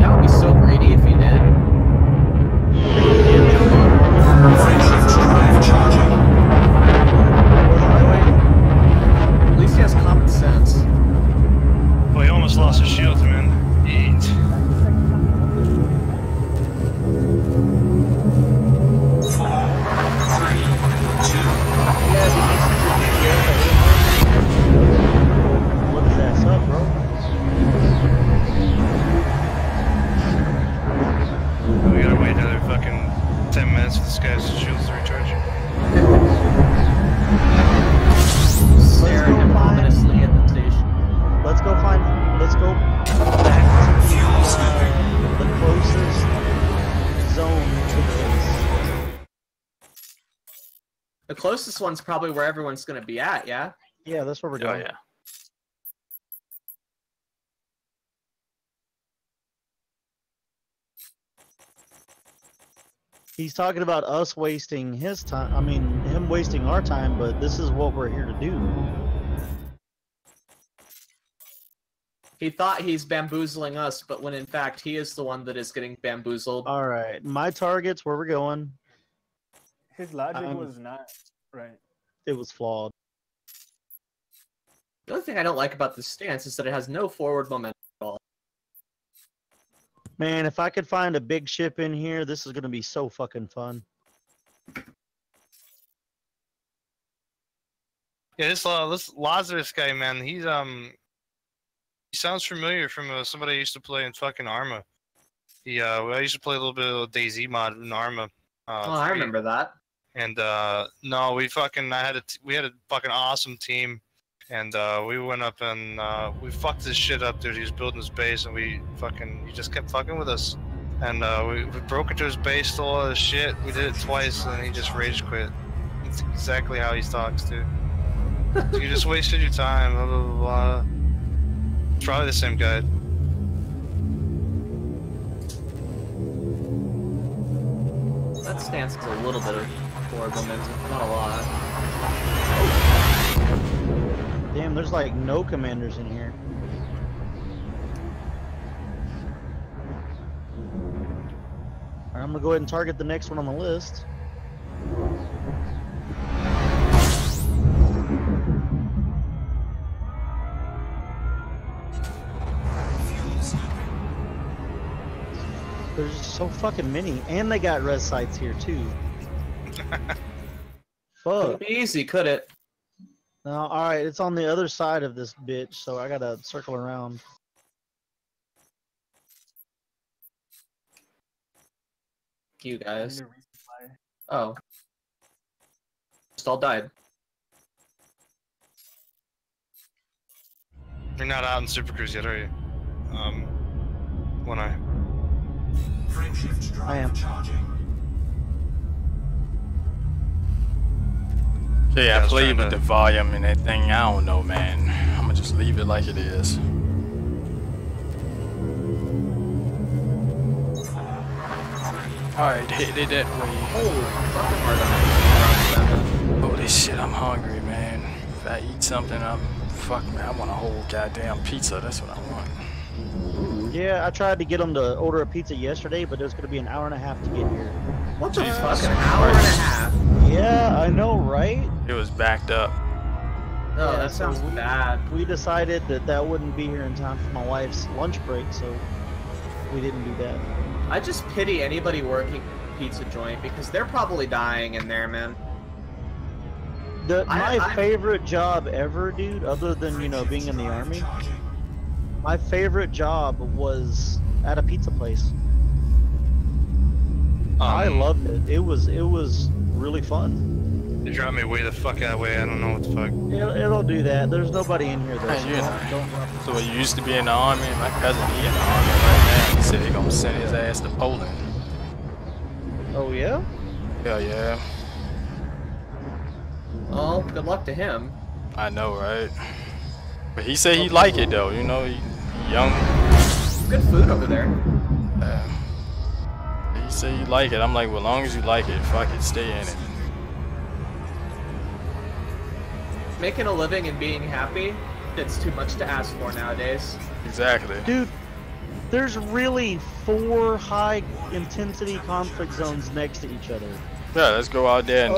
[SPEAKER 2] That would be so greedy if he did. At least he has common sense.
[SPEAKER 3] Well, he almost lost his shield, man. Eat.
[SPEAKER 4] Look his ass up, bro.
[SPEAKER 3] We gotta wait another fucking 10 minutes for this guy's shields to recharge.
[SPEAKER 2] Staring him ominously at the station.
[SPEAKER 4] Let's go back to the closest zone to this.
[SPEAKER 2] The closest one's probably where everyone's gonna be at, yeah?
[SPEAKER 4] Yeah, that's where we're
[SPEAKER 1] Oh
[SPEAKER 4] going.
[SPEAKER 1] yeah.
[SPEAKER 4] He's talking about us wasting his time. I mean, him wasting our time, but this is what we're here to do.
[SPEAKER 2] He thought he's bamboozling us, but when in fact he is the one that is getting bamboozled.
[SPEAKER 4] All right, my target's where we're going.
[SPEAKER 6] His logic was not right.
[SPEAKER 4] It was flawed.
[SPEAKER 2] The only thing I don't like about this stance is that it has no forward momentum at all.
[SPEAKER 4] Man, if I could find a big ship in here, this is going to be so fucking fun.
[SPEAKER 3] Yeah, this Lazarus guy, man, he sounds familiar from somebody I used to play in fucking Arma. I used to play a little bit of DayZ mod in Arma.
[SPEAKER 2] I remember that.
[SPEAKER 3] And no, we had a fucking awesome team, and we went up and we fucked this shit up, dude. He was building his base, and he just kept fucking with us, and we broke into his base, stole all his shit. We did it twice, and he just rage quit. It's exactly how he talks, dude. You just wasted your time, blah blah blah. It's probably the same guy.
[SPEAKER 2] That stance is a little bit of forward momentum, not a lot.
[SPEAKER 4] Damn, there's like no commanders in here. All right, I'm gonna go ahead and target the next one on the list. There's so fucking many, and they got res sites here too. Fuck.
[SPEAKER 2] Couldn't be easy, could it?
[SPEAKER 4] No, all right, it's on the other side of this bitch, so I gotta circle around.
[SPEAKER 2] You guys. Oh. Just all died.
[SPEAKER 3] You're not out in Super Cruise yet, are you? One eye.
[SPEAKER 4] I am.
[SPEAKER 1] Yeah, I played with the volume and that thing. I don't know, man. I'm gonna just leave it like it is. Alright, hit it that way. Holy shit, I'm hungry, man. If I eat something, fuck me, I want a whole goddamn pizza. That's what I want.
[SPEAKER 4] Yeah, I tried to get them to order a pizza yesterday, but it was going to be an hour and a half to get here.
[SPEAKER 2] What the fuck? An hour and a half?
[SPEAKER 4] Yeah, I know, right?
[SPEAKER 1] It was backed up.
[SPEAKER 2] Oh, that sounds bad.
[SPEAKER 4] We decided that wouldn't be here in time for my wife's lunch break, so we didn't do that.
[SPEAKER 2] I just pity anybody working pizza joint because they're probably dying in there, man.
[SPEAKER 4] My favorite job ever, dude, other than, you know, being in the army, my favorite job was at a pizza place. I loved it. It was really fun.
[SPEAKER 3] They dropped me way the fuck out of the way. I don't know what the fuck.
[SPEAKER 4] It'll do that. There's nobody in here though.
[SPEAKER 1] So he used to be in the army. My cousin, he in the army right now. He said he gonna send his ass to Poland.
[SPEAKER 4] Oh yeah?
[SPEAKER 1] Hell yeah.
[SPEAKER 2] Oh, good luck to him.
[SPEAKER 1] I know, right? But he said he like it though. You know, he young.
[SPEAKER 2] Good food over there.
[SPEAKER 1] He said he like it. I'm like, well, as long as you like it, fuck it, stay in it.
[SPEAKER 2] Making a living and being happy, it's too much to ask for nowadays.
[SPEAKER 1] Exactly.
[SPEAKER 4] Dude, there's really 4 high intensity conflict zones next to each other.
[SPEAKER 1] Yeah, let's go out there and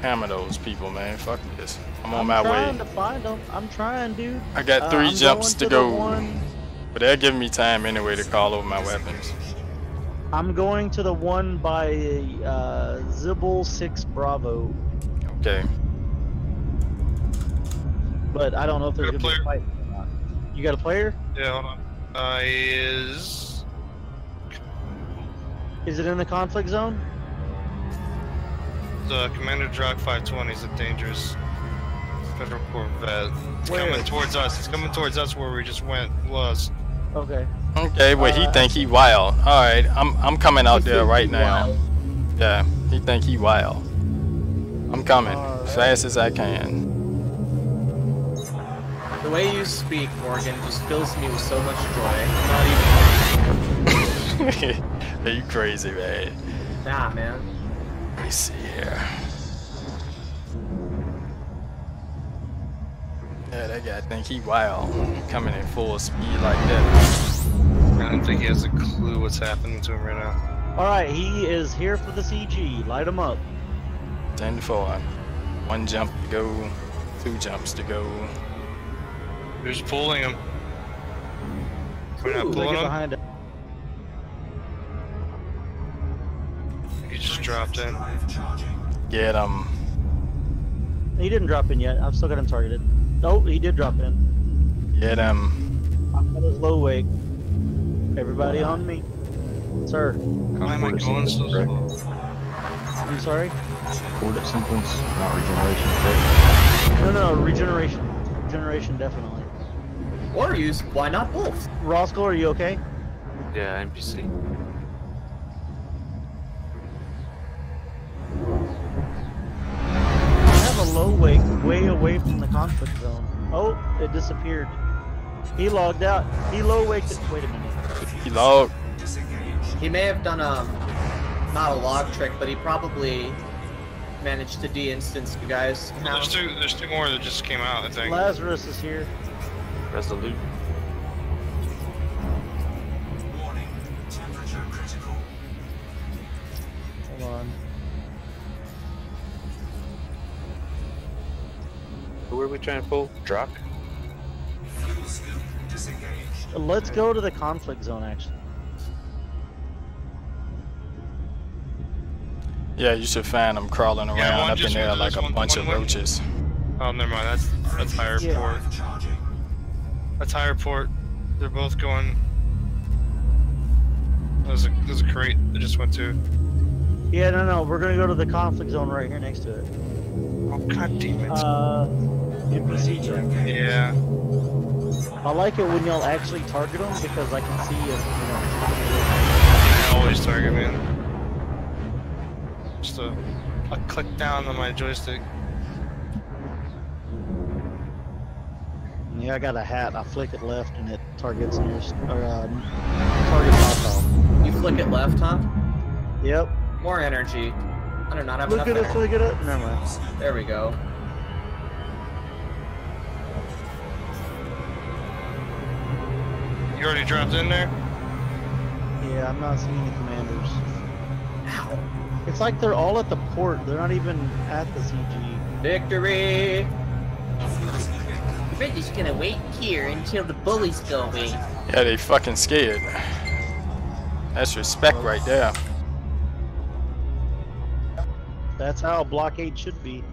[SPEAKER 1] hammer those people, man. Fuck this. I'm on my way.
[SPEAKER 4] I'm trying to find them. I'm trying, dude.
[SPEAKER 1] I got 3 jumps to go. But they're giving me time anyway to call over my weapons.
[SPEAKER 4] I'm going to the one by Zibble 6 Bravo.
[SPEAKER 1] Okay.
[SPEAKER 4] But I don't know if there's gonna be a fight or not. You got a player?
[SPEAKER 3] Yeah, hold on. Is
[SPEAKER 4] it in the conflict zone?
[SPEAKER 3] The Commander Drog 520 is a dangerous Federal Corvette. It's coming towards us. It's coming towards us where we just was.
[SPEAKER 4] Okay.
[SPEAKER 1] Okay, well he think he wild. Alright, I'm coming out there right now. Wild. Yeah, he think he wild. I'm coming as fast as I can.
[SPEAKER 2] The way you speak, Morgan, just fills me with so much joy. Not even.
[SPEAKER 1] Are you crazy, man?
[SPEAKER 2] Nah, man.
[SPEAKER 1] Let me see here. Yeah, that guy think he wild. Coming in full speed like that.
[SPEAKER 3] I don't think he has a clue what's happening to him right now.
[SPEAKER 4] Alright, he is here for the CG. Light him up.
[SPEAKER 1] 10-4. 1 jump to go. 2 jumps to go.
[SPEAKER 3] Who's pulling him? We're not pulling him?
[SPEAKER 4] Behind him.
[SPEAKER 3] He just dropped in.
[SPEAKER 1] Get him.
[SPEAKER 4] He didn't drop in yet. I've still got him targeted. Oh, he did drop in.
[SPEAKER 1] Get him.
[SPEAKER 4] I've got his low wake. Everybody on me. Sir.
[SPEAKER 3] Why am I going so slow?
[SPEAKER 4] I'm sorry?
[SPEAKER 9] Coordinate sequence, not regeneration.
[SPEAKER 4] No, regeneration. Regeneration, definitely.
[SPEAKER 2] Or use, why not both?
[SPEAKER 4] Roscoe, are you okay?
[SPEAKER 9] Yeah, NPC.
[SPEAKER 4] I have a low wake way away from the conflict zone. Oh, it disappeared. He logged out. He low waked it. Wait a minute.
[SPEAKER 1] He logged.
[SPEAKER 2] He may have done not a log trick, but he probably managed to de-instance you guys.
[SPEAKER 3] Well, there's two more that just came out, I think.
[SPEAKER 4] Lazarus is here.
[SPEAKER 9] Resolute.
[SPEAKER 8] Warning, temperature critical.
[SPEAKER 4] Hold on.
[SPEAKER 9] Who are we trying to pull? Drock?
[SPEAKER 8] Fuel scoop disengaged.
[SPEAKER 4] Let's go to the conflict zone, actually.
[SPEAKER 1] Yeah, you should find them crawling around up in there like a bunch of roaches.
[SPEAKER 3] Oh, never mind. That's higher port. That's higher port. They're both going. There's a crate that just went to.
[SPEAKER 4] Yeah, no. We're gonna go to the conflict zone right here next to it.
[SPEAKER 3] Oh, god damn it.
[SPEAKER 4] NPC check.
[SPEAKER 3] Yeah.
[SPEAKER 4] I like it when y'all actually target them because I can see if,
[SPEAKER 3] I always target, man. Just a click down on my joystick.
[SPEAKER 4] Yeah, I got a hat. I flick it left and it targets target pop.
[SPEAKER 2] You flick it left, huh?
[SPEAKER 4] Yep.
[SPEAKER 2] More energy. I do not have enough
[SPEAKER 4] energy.
[SPEAKER 2] energy.
[SPEAKER 4] Look at it. Never mind.
[SPEAKER 2] There we go.
[SPEAKER 3] You already dropped in there?
[SPEAKER 4] Yeah, I'm not seeing any commanders.
[SPEAKER 2] Ow.
[SPEAKER 4] It's like they're all at the port. They're not even at the CG.
[SPEAKER 2] Victory!
[SPEAKER 10] We're just gonna wait here until the bullies go away.
[SPEAKER 1] Yeah, they fucking scared. That's respect right there.
[SPEAKER 4] That's how a blockade should be.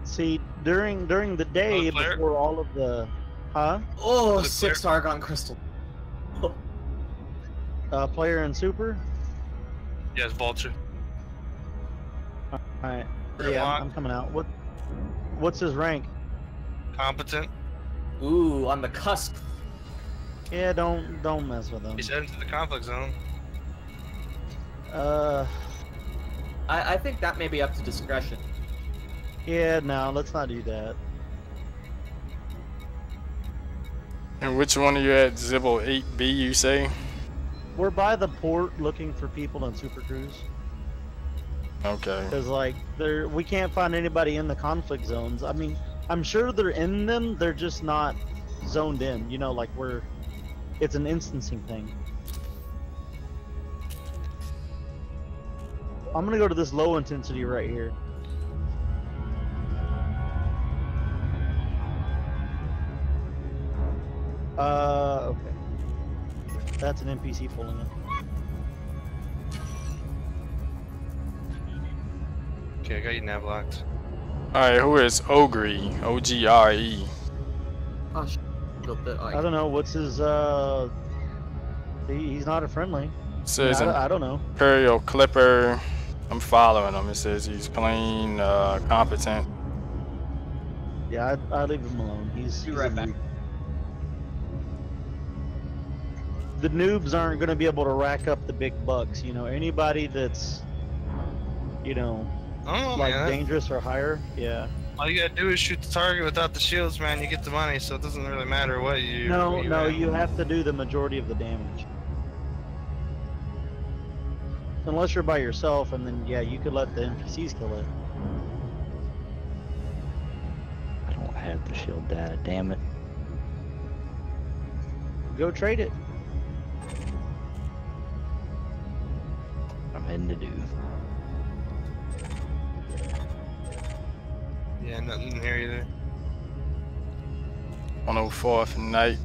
[SPEAKER 4] See, during the day before all of the,
[SPEAKER 2] Oh, 6 Argon crystal.
[SPEAKER 4] Player and super.
[SPEAKER 3] Yes, Vulture.
[SPEAKER 4] All right. Yeah, I'm coming out. What's his rank?
[SPEAKER 3] Competent.
[SPEAKER 2] Ooh, on the cusp.
[SPEAKER 4] Yeah, don't mess with him.
[SPEAKER 3] He's heading to the conflict zone.
[SPEAKER 2] I think that may be up to discretion.
[SPEAKER 4] Yeah, no, let's not do that.
[SPEAKER 1] And which one are you at? Zibble 8B, you say?
[SPEAKER 4] We're by the port looking for people on Super Cruise.
[SPEAKER 1] Okay.
[SPEAKER 4] Because like we can't find anybody in the conflict zones. I mean, I'm sure they're in them. They're just not zoned in. You know, like it's an instancing thing. I'm gonna go to this low intensity right here. Okay. That's an NPC pulling in.
[SPEAKER 3] Okay, I got you nav locked.
[SPEAKER 1] Alright, who is Ogre? O-G-R-E.
[SPEAKER 2] Oh,
[SPEAKER 4] I don't know. What's his, he's not a friendly.
[SPEAKER 1] Says
[SPEAKER 4] I don't know.
[SPEAKER 1] Imperial Clipper. I'm following him. It says he's clean, competent.
[SPEAKER 4] Yeah, I leave him alone. He's
[SPEAKER 2] right back.
[SPEAKER 4] The noobs aren't going to be able to rack up the big bucks. You know, anybody that's, you know, like dangerous or higher. Yeah.
[SPEAKER 3] All you gotta do is shoot the target without the shields, man. You get the money, so it doesn't really matter what you.
[SPEAKER 4] No, you have to do the majority of the damage. Unless you're by yourself, and then yeah, you could let the NPCs kill it.
[SPEAKER 11] I don't have the shield data, damn it.
[SPEAKER 4] Go trade it.
[SPEAKER 11] I'm heading to do.
[SPEAKER 3] Yeah, nothing in here either.
[SPEAKER 1] 104th night.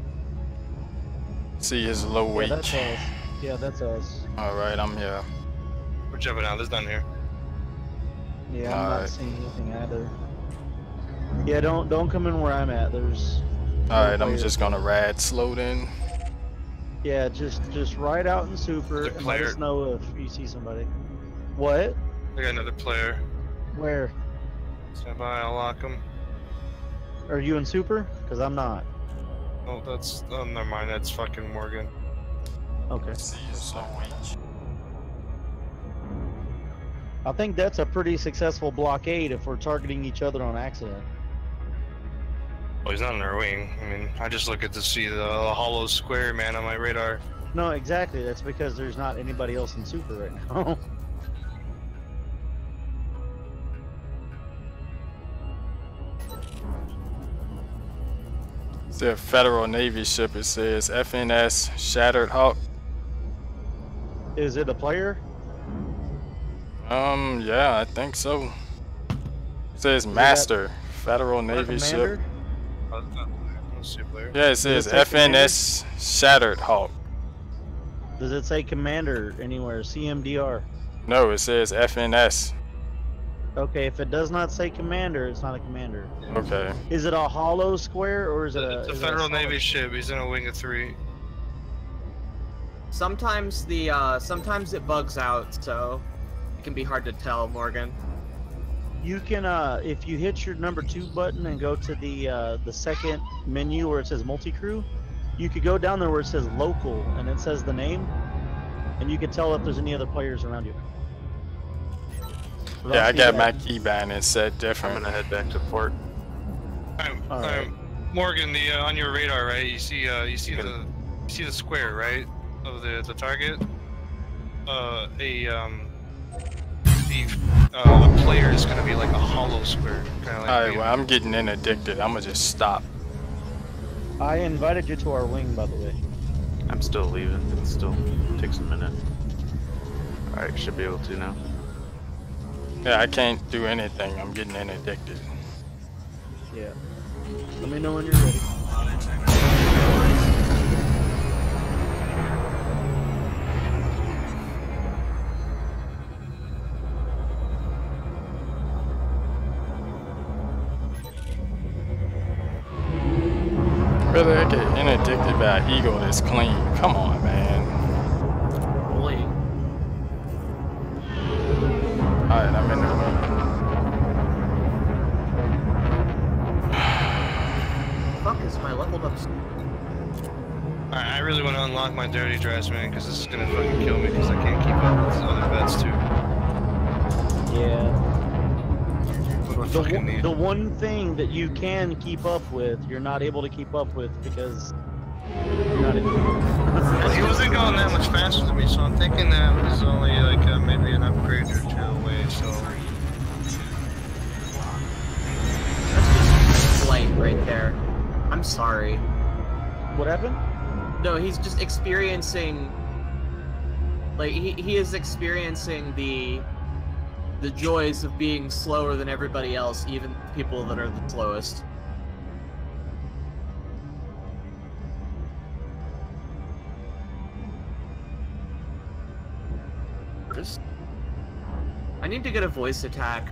[SPEAKER 1] See his low weight.
[SPEAKER 4] Yeah, that's us. Yeah, that's us.
[SPEAKER 1] Alright, I'm here.
[SPEAKER 3] We're jumping out. There's nothing here.
[SPEAKER 4] Yeah, I'm not seeing anything either. Yeah, don't come in where I'm at. There's.
[SPEAKER 1] Alright, I'm just gonna rad slow then.
[SPEAKER 4] Yeah, just ride out in super and let us know if you see somebody. What?
[SPEAKER 3] I got another player.
[SPEAKER 4] Where?
[SPEAKER 3] Stand by, I'll lock him.
[SPEAKER 4] Are you in super? Because I'm not.
[SPEAKER 3] Oh, that's. Oh, never mind. That's fucking Morgan.
[SPEAKER 4] Okay. I think that's a pretty successful blockade if we're targeting each other on accident.
[SPEAKER 3] Well, he's not in our wing. I mean, I just look at to see the hollow square, man, on my radar.
[SPEAKER 4] No, exactly. That's because there's not anybody else in super right now.
[SPEAKER 1] It's a Federal Navy ship. It says FNS Shattered Hawk.
[SPEAKER 4] Is it a player?
[SPEAKER 1] Yeah, I think so. It says Master Federal Navy ship. Yeah, it says FNS Shattered Hawk.
[SPEAKER 4] Does it say commander anywhere? CMDR?
[SPEAKER 1] No, it says FNS.
[SPEAKER 4] Okay, if it does not say commander, it's not a commander.
[SPEAKER 1] Okay.
[SPEAKER 4] Is it a hollow square or is it a?
[SPEAKER 3] It's a Federal Navy ship. He's in a wing of 3.
[SPEAKER 2] Sometimes sometimes it bugs out, so it can be hard to tell, Morgan.
[SPEAKER 4] You can if you hit your number 2 button and go to the second menu where it says multi-crew, you could go down there where it says local and it says the name, and you can tell if there's any other players around you.
[SPEAKER 1] Yeah, I got my keybind set different.
[SPEAKER 9] I'm gonna head back to port.
[SPEAKER 3] Morgan, on your radar, right? You see the square, right, of the target. The player is gonna be like a hollow square, kind of like.
[SPEAKER 1] Alright, well, I'm getting interdicted. I'm gonna just stop.
[SPEAKER 4] I invited you to our wing, by the way.
[SPEAKER 9] I'm still leaving. It still takes a minute. Alright, should be able to now.
[SPEAKER 1] Yeah, I can't do anything. I'm getting interdicted.
[SPEAKER 4] Yeah. Let me know when you're ready.
[SPEAKER 1] Really, I get interdicted by an ego that's clean. Come on, man.
[SPEAKER 2] Bullying.
[SPEAKER 1] Alright, I'm in the room.
[SPEAKER 2] Fuck is my leveled up?
[SPEAKER 3] I really want to unlock my dirty dress, man, because this is gonna fucking kill me because I can't keep up with other vets too.
[SPEAKER 4] Yeah.
[SPEAKER 3] What do I fucking need?
[SPEAKER 4] The one thing that you can keep up with, you're not able to keep up with because you're not able
[SPEAKER 3] Well, he wasn't going that much faster than me, so I'm thinking that was only like maybe an upgrade or two away. So
[SPEAKER 2] That's just slight right there. I'm sorry.
[SPEAKER 4] What happened?
[SPEAKER 2] No, he's just experiencing, like, he is experiencing the joys of being slower than everybody else, even people that are the slowest. I need to get a voice attack,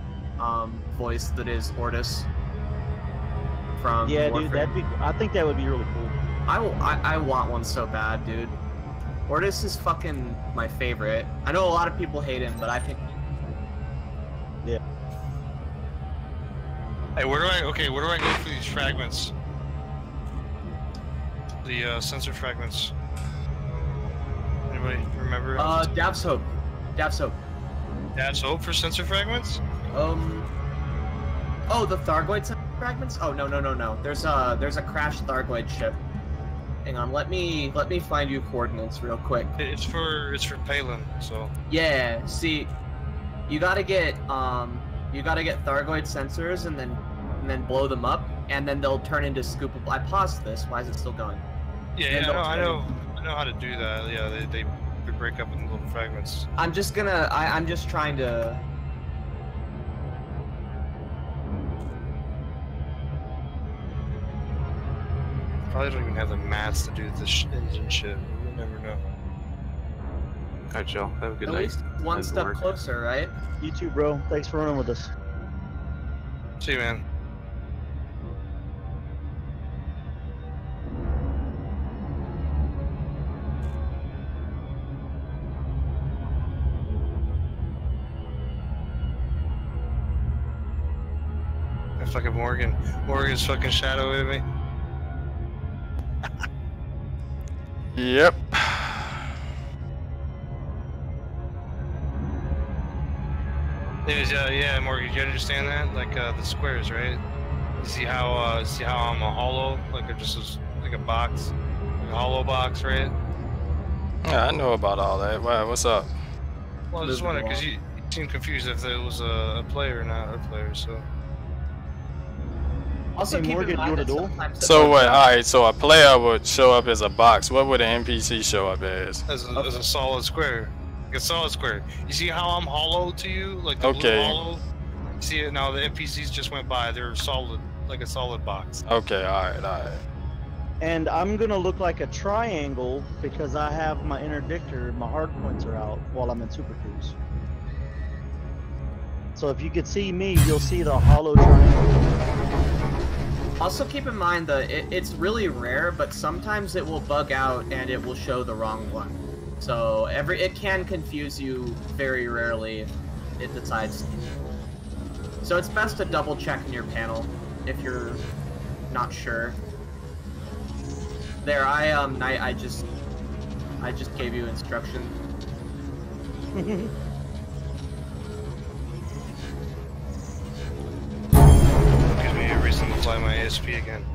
[SPEAKER 2] voice that is Ortis from
[SPEAKER 4] Yeah,
[SPEAKER 2] Warfare.
[SPEAKER 4] dude, that'd be. I think that would be really cool.
[SPEAKER 2] I want one so bad, dude. Ortis is fucking my favorite. I know a lot of people hate him, but I think.
[SPEAKER 4] Yeah.
[SPEAKER 3] hey, where do I go for these fragments? The sensor fragments. Anybody remember?
[SPEAKER 2] Dav's Hope. Dav's Hope.
[SPEAKER 3] Dad's Hope for sensor fragments?
[SPEAKER 2] Oh, the Thargoid sensor fragments? Oh, no. There's a crashed Thargoid ship. Hang on, let me find you coordinates real quick.
[SPEAKER 3] It's for Palin, so.
[SPEAKER 2] Yeah, see, you gotta get Thargoid sensors and then blow them up, and then they'll turn into scoopable. I paused this. Why is it still going?
[SPEAKER 3] Yeah, I know how to do that. Yeah, they break up in little fragments.
[SPEAKER 2] I'm just trying to.
[SPEAKER 3] Probably don't even have the mats to do this engine shit. You never know.
[SPEAKER 9] Alright, Joe. Have a good
[SPEAKER 2] At
[SPEAKER 9] night.
[SPEAKER 2] least one
[SPEAKER 9] Good
[SPEAKER 2] step
[SPEAKER 9] work.
[SPEAKER 2] closer, right?
[SPEAKER 4] You too, bro. Thanks for running with us.
[SPEAKER 3] See you, man. That fucking Morgan's fucking shadowing me.
[SPEAKER 1] Yep.
[SPEAKER 3] Yeah, Morgan, you understand that? Like the squares, right? You see how I'm a hollow, like like a box, like a hollow box, right?
[SPEAKER 1] Yeah, I know about all that. Wow, what's up?
[SPEAKER 3] Well, I just wondered because you seemed confused if it was a player or not a player, so.
[SPEAKER 2] Also,
[SPEAKER 4] Hey,
[SPEAKER 2] keep
[SPEAKER 4] Morgan,
[SPEAKER 2] in mind
[SPEAKER 4] you
[SPEAKER 2] that
[SPEAKER 4] want a duel?
[SPEAKER 2] sometimes
[SPEAKER 1] So what? Alright, so a player would show up as a box. What would an NPC show up as?
[SPEAKER 3] As a solid square. Like a solid square. You see how I'm hollow to you? Like the blue
[SPEAKER 1] Okay.
[SPEAKER 3] hollow? You see it now, the NPCs just went by. They're solid, like a solid box.
[SPEAKER 1] Okay, alright.
[SPEAKER 4] And I'm gonna look like a triangle because I have my interdictor, my hard points are out while I'm in Super Cruise. So if you could see me, you'll see the hollow triangle.
[SPEAKER 2] Also, keep in mind that it's really rare, but sometimes it will bug out and it will show the wrong one. So it can confuse you very rarely if it decides. So it's best to double check in your panel if you're not sure. There, I just gave you instruction.
[SPEAKER 3] Gives me a reason to fly my ASP again.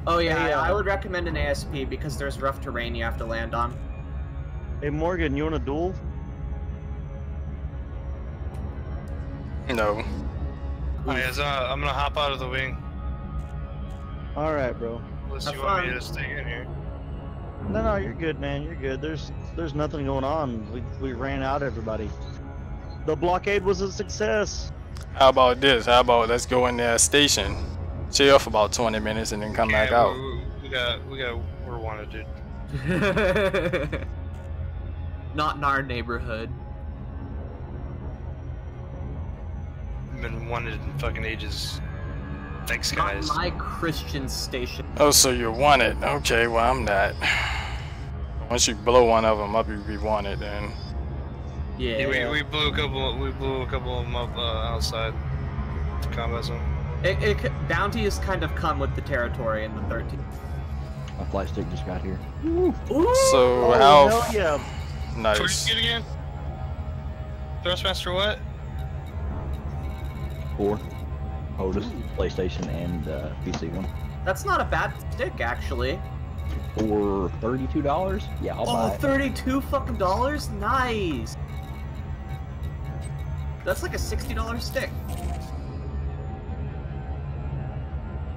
[SPEAKER 2] Oh yeah,
[SPEAKER 4] Hey,
[SPEAKER 2] I would recommend an ASP because there's rough terrain you have to land on.
[SPEAKER 4] Hey Morgan, you want a duel?
[SPEAKER 1] No.
[SPEAKER 3] Alright, I'm gonna hop out of the wing.
[SPEAKER 4] Alright, bro.
[SPEAKER 3] Unless
[SPEAKER 2] Have
[SPEAKER 3] you want me
[SPEAKER 2] fun.
[SPEAKER 3] to stay in here.
[SPEAKER 4] No, you're good, man. You're good. There's nothing going on. We ran out everybody. The blockade was a success.
[SPEAKER 1] How about this? How about let's go in their station, chill for about 20 minutes, and then come back out.
[SPEAKER 3] We're wanted, dude.
[SPEAKER 2] Not in our neighborhood.
[SPEAKER 3] Been wanted in fucking ages. Thanks, guys.
[SPEAKER 2] Not my Christian station.
[SPEAKER 1] Oh, so you're wanted. Okay, well, I'm not. Once you blow one of them up, you be wanted, then.
[SPEAKER 2] Yeah.
[SPEAKER 3] We blew a couple of them up outside the combat zone.
[SPEAKER 2] Bounties kind of come with the territory in the 13th.
[SPEAKER 11] My flight stick just got here.
[SPEAKER 2] Ooh.
[SPEAKER 1] So
[SPEAKER 4] Oh,
[SPEAKER 1] how?
[SPEAKER 4] hell yeah.
[SPEAKER 1] Nice.
[SPEAKER 3] Where'd you get again? Thrustmaster what?
[SPEAKER 11] 4. AORUS, PlayStation, and PC one.
[SPEAKER 2] That's not a bad stick, actually.
[SPEAKER 11] For $32? Yeah, I'll buy it.
[SPEAKER 2] $32 fucking dollars? Nice. That's like a $60 stick.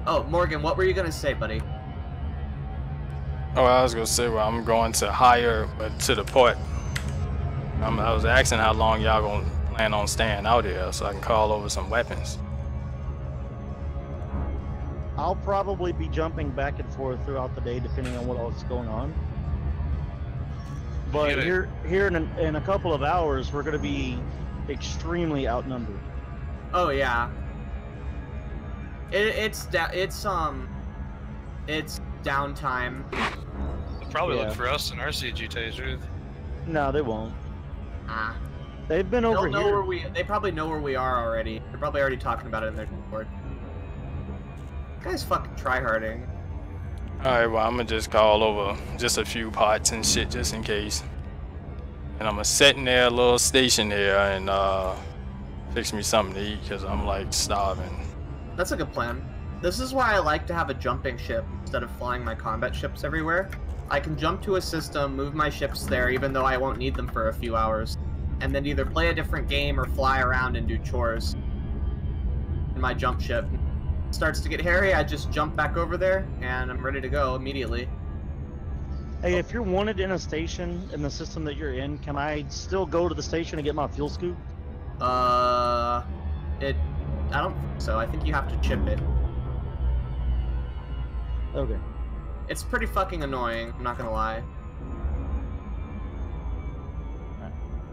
[SPEAKER 2] Oh, Morgan, what were you gonna say, buddy?
[SPEAKER 1] Oh, I was gonna say, well, I'm going to hire to the port. I was asking how long y'all gonna plan on staying out here, so I can call over some weapons.
[SPEAKER 4] I'll probably be jumping back and forth throughout the day, depending on what else is going on. But here in a couple of hours, we're gonna be extremely outnumbered.
[SPEAKER 2] Oh yeah. It's downtime.
[SPEAKER 3] They'll probably look for us in our CG, tell you the truth.
[SPEAKER 4] No, they won't.
[SPEAKER 2] Ah.
[SPEAKER 4] They've been over here.
[SPEAKER 2] They probably know where we are already. They're probably already talking about it in their Discord. Guy's fucking tryharding.
[SPEAKER 1] Alright, well, I'm gonna just call over just a few pots and shit just in case. And I'm gonna sit in there, a little station there, and fix me something to eat, because I'm like starving.
[SPEAKER 2] That's a good plan. This is why I like to have a jumping ship instead of flying my combat ships everywhere. I can jump to a system, move my ships there, even though I won't need them for a few hours, and then either play a different game or fly around and do chores in my jump ship. Starts to get hairy, I just jump back over there, and I'm ready to go immediately.
[SPEAKER 4] Hey, if you're wanted in a station in the system that you're in, can I still go to the station and get my fuel scoop?
[SPEAKER 2] I don't think so. I think you have to chip it.
[SPEAKER 4] Okay.
[SPEAKER 2] It's pretty fucking annoying, I'm not gonna lie.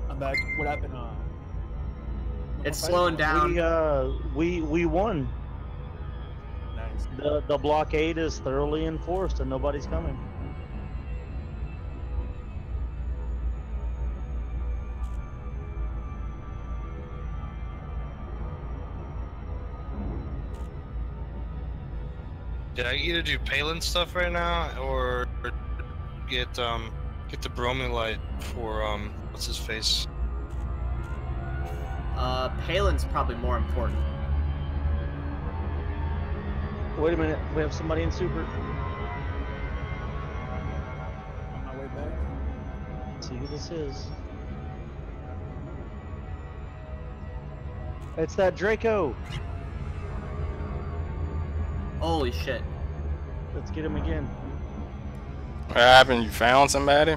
[SPEAKER 6] I'm back. What happened?
[SPEAKER 2] It's slowing down.
[SPEAKER 4] We won.
[SPEAKER 6] Nice.
[SPEAKER 4] The blockade is thoroughly enforced and nobody's coming.
[SPEAKER 3] Did I either do Palin stuff right now or get the bromelight for what's his face?
[SPEAKER 2] Palin's probably more important.
[SPEAKER 4] Wait a minute, we have somebody in super.
[SPEAKER 6] On my way back.
[SPEAKER 4] Let's see who this is. It's that Draco.
[SPEAKER 2] Holy shit.
[SPEAKER 4] Let's get him again.
[SPEAKER 1] What happened? You found somebody?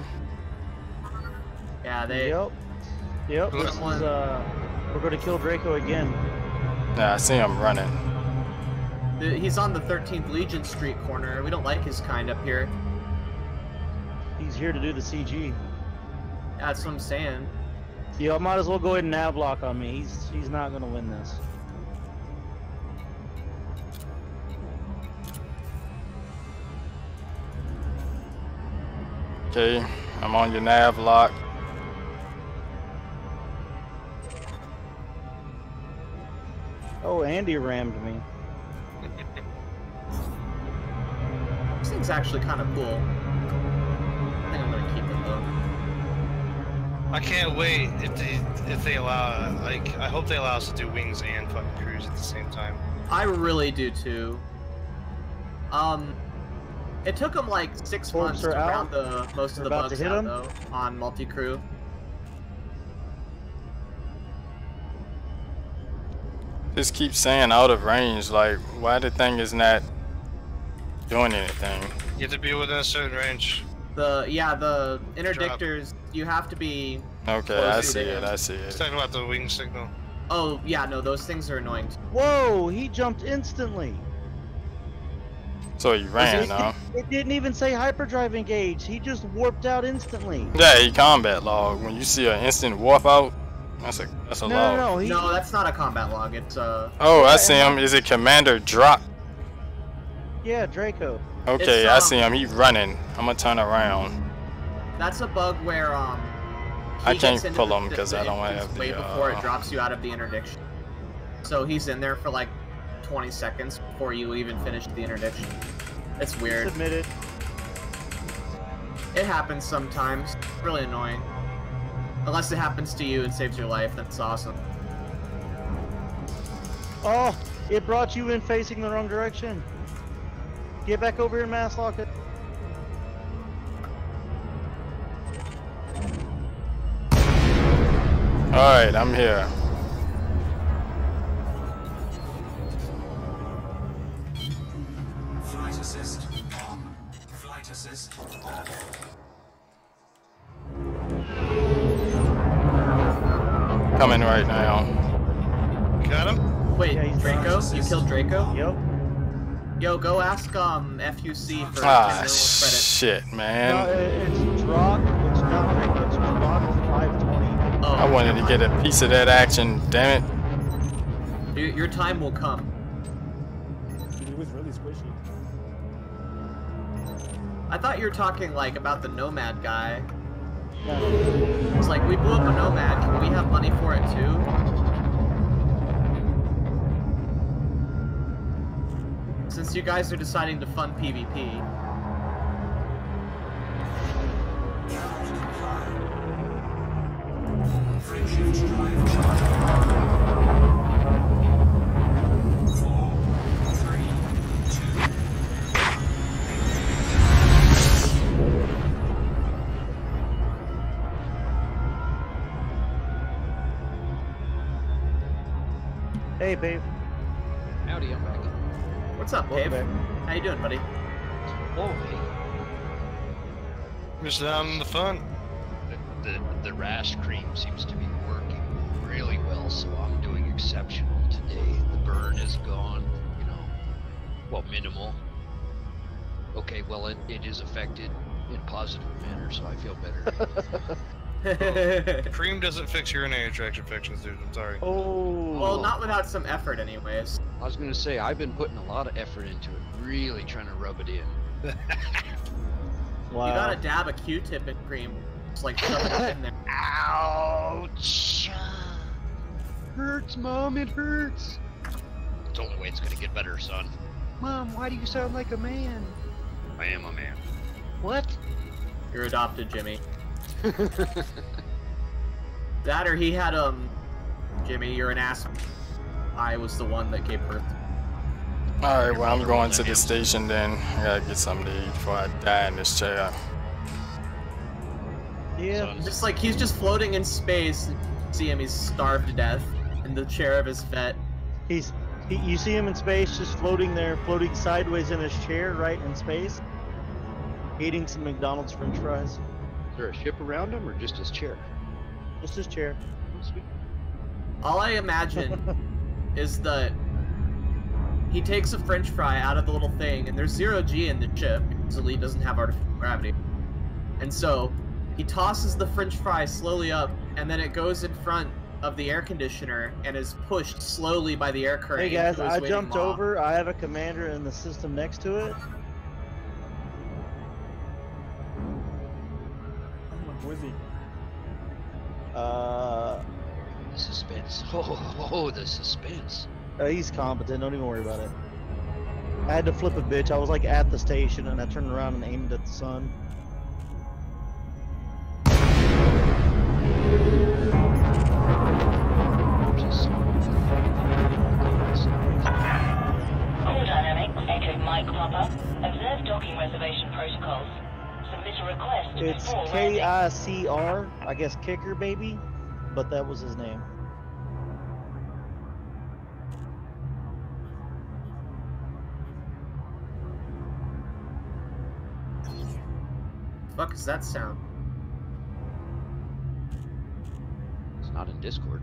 [SPEAKER 2] Yeah, they...
[SPEAKER 4] Yep, this is, we're gonna kill Draco again.
[SPEAKER 1] Yeah, I see him running.
[SPEAKER 2] He's on the 13th Legion Street corner. We don't like his kind up here.
[SPEAKER 4] He's here to do the CG.
[SPEAKER 2] That's what I'm saying.
[SPEAKER 4] Yo, I might as well go ahead and nav lock on me. He's not gonna win this.
[SPEAKER 1] Okay, I'm on your nav lock.
[SPEAKER 4] Oh, Andy rammed me.
[SPEAKER 2] This thing's actually kind of cool. I think I'm gonna keep it though.
[SPEAKER 3] I can't wait if they allow, like, I hope they allow us to do wings and fucking cruise at the same time.
[SPEAKER 2] I really do too. It took them like 6 months to round most of the bugs out though on multi-crew.
[SPEAKER 1] Just keep saying out of range, like why the thing is not doing anything.
[SPEAKER 3] You have to be within a certain range.
[SPEAKER 2] The interdictors, you have to be...
[SPEAKER 1] Okay, I see it, I see it.
[SPEAKER 3] He's talking about the wing signal.
[SPEAKER 2] Oh, yeah, no, those things are annoying too.
[SPEAKER 4] Whoa, he jumped instantly.
[SPEAKER 1] So he ran, huh?
[SPEAKER 4] It didn't even say hyperdrive engaged. He just warped out instantly.
[SPEAKER 1] Yeah, he combat log. When you see an instant warp out, that's a log.
[SPEAKER 2] No, that's not a combat log. It's
[SPEAKER 1] Oh, I see him. Is it commander drop
[SPEAKER 4] Yeah, Draco.
[SPEAKER 1] Okay, I see him. He's running. I'm gonna turn around.
[SPEAKER 2] That's a bug where
[SPEAKER 1] I can't pull him because I don't have the.
[SPEAKER 2] Way before it drops you out of the interdiction. So he's in there for like 20 seconds before you even finish the interdiction. It's weird.
[SPEAKER 4] Submitted.
[SPEAKER 2] It happens sometimes. Really annoying. Unless it happens to you and saves your life, that's awesome.
[SPEAKER 4] Oh, it brought you in facing the wrong direction. Get back over here and mass lock it.
[SPEAKER 1] Alright, I'm here.
[SPEAKER 8] Flight assist on. Flight assist off.
[SPEAKER 1] Coming right now.
[SPEAKER 3] Got him?
[SPEAKER 2] Wait,
[SPEAKER 4] Yeah, he's
[SPEAKER 2] Draco? You killed Draco?
[SPEAKER 4] Yep.
[SPEAKER 2] Yo, go ask FUC for
[SPEAKER 1] Ah,
[SPEAKER 2] 10 credit.
[SPEAKER 1] shit, man.
[SPEAKER 4] No, it's dropped. It's not Draco. It's dropped 520.
[SPEAKER 2] Oh,
[SPEAKER 1] I wanted to get a piece of that action, damn it.
[SPEAKER 2] your time will come.
[SPEAKER 6] He was really squishy.
[SPEAKER 2] I thought you were talking like about the Nomad guy.
[SPEAKER 6] Yeah.
[SPEAKER 2] It's like, we blew up a Nomad, can we have money for it too? Since you guys are deciding to fund PvP.
[SPEAKER 8] Frameshift drive charge. 4, 3, 2.
[SPEAKER 4] Hey, babe.
[SPEAKER 5] Howdy, I'm back.
[SPEAKER 2] What's up, Dave? How you doing, buddy?
[SPEAKER 5] Oh, hey.
[SPEAKER 3] Just down in the fun.
[SPEAKER 12] The rash cream seems to be working really well, so I'm doing exceptional today. The burn is gone, you know, well, minimal. Okay, well, it is affected in positive manner, so I feel better.
[SPEAKER 3] Cream doesn't fix urinary tract infections, dude. I'm sorry.
[SPEAKER 4] Oh.
[SPEAKER 2] Well, not without some effort anyways.
[SPEAKER 5] I was gonna say, I've been putting a lot of effort into it, really trying to rub it in.
[SPEAKER 4] Wow.
[SPEAKER 2] You gotta dab a Q-tip in cream. Just like shove it in there.
[SPEAKER 12] Ouch!
[SPEAKER 5] Hurts, Mom, it hurts.
[SPEAKER 12] It's the only way it's gonna get better, son.
[SPEAKER 5] Mom, why do you sound like a man?
[SPEAKER 12] I am a man.
[SPEAKER 5] What?
[SPEAKER 2] You're adopted, Jimmy. That or he had, Jimmy, you're an ass. I was the one that gave birth.
[SPEAKER 1] Alright, well, I'm going to the station then. I gotta get something to eat before I die in this chair.
[SPEAKER 4] Yeah.
[SPEAKER 2] Just like, he's just floating in space. See him, he's starved to death in the chair of his vet.
[SPEAKER 4] You see him in space, just floating there, floating sideways in his chair, right in space, eating some McDonald's French fries.
[SPEAKER 5] Is there a ship around him or just his chair?
[SPEAKER 4] Just his chair.
[SPEAKER 5] Oh, sweet.
[SPEAKER 2] All I imagine is that he takes a French fry out of the little thing, and there's 0G in the ship, because Elite doesn't have artificial gravity. And so, he tosses the French fry slowly up, and then it goes in front of the air conditioner, and is pushed slowly by the air current.
[SPEAKER 4] Hey guys,
[SPEAKER 2] into his
[SPEAKER 4] I
[SPEAKER 2] waiting
[SPEAKER 4] jumped
[SPEAKER 2] maw.
[SPEAKER 4] over. I have a commander in the system next to it.
[SPEAKER 6] Who is he?
[SPEAKER 12] The suspense. Oh, the suspense.
[SPEAKER 4] He's competent. Don't even worry about it. I had to flip a bitch. I was like at the station, and I turned around and aimed at the sun.
[SPEAKER 7] Core dynamics, echo mic pop-up. Observe docking reservation protocols. Submit a request
[SPEAKER 4] It's
[SPEAKER 7] before landing.
[SPEAKER 4] KICR, I guess Kicker Baby, but that was his name.
[SPEAKER 2] Fuck is that sound?
[SPEAKER 5] It's not in Discord.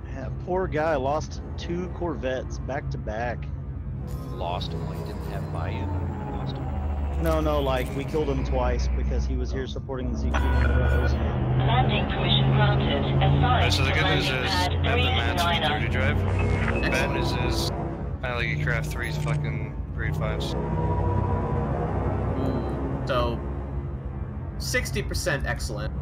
[SPEAKER 4] Yeah, poor guy lost 2 Corvettes back to back.
[SPEAKER 5] Lost him, like didn't have buy-in. Lost him.
[SPEAKER 4] No, like we killed him twice because he was here supporting the ZQ.
[SPEAKER 7] Landing permission granted.
[SPEAKER 3] Alright,
[SPEAKER 7] Assigned
[SPEAKER 3] so the
[SPEAKER 7] to
[SPEAKER 3] good news
[SPEAKER 7] landing
[SPEAKER 3] is,
[SPEAKER 7] pad
[SPEAKER 3] I have the mats for the
[SPEAKER 7] 390.
[SPEAKER 3] dirty drive. The bad news is, I like Craft 3's fucking grade 5s.
[SPEAKER 2] Ooh, so 60% excellent.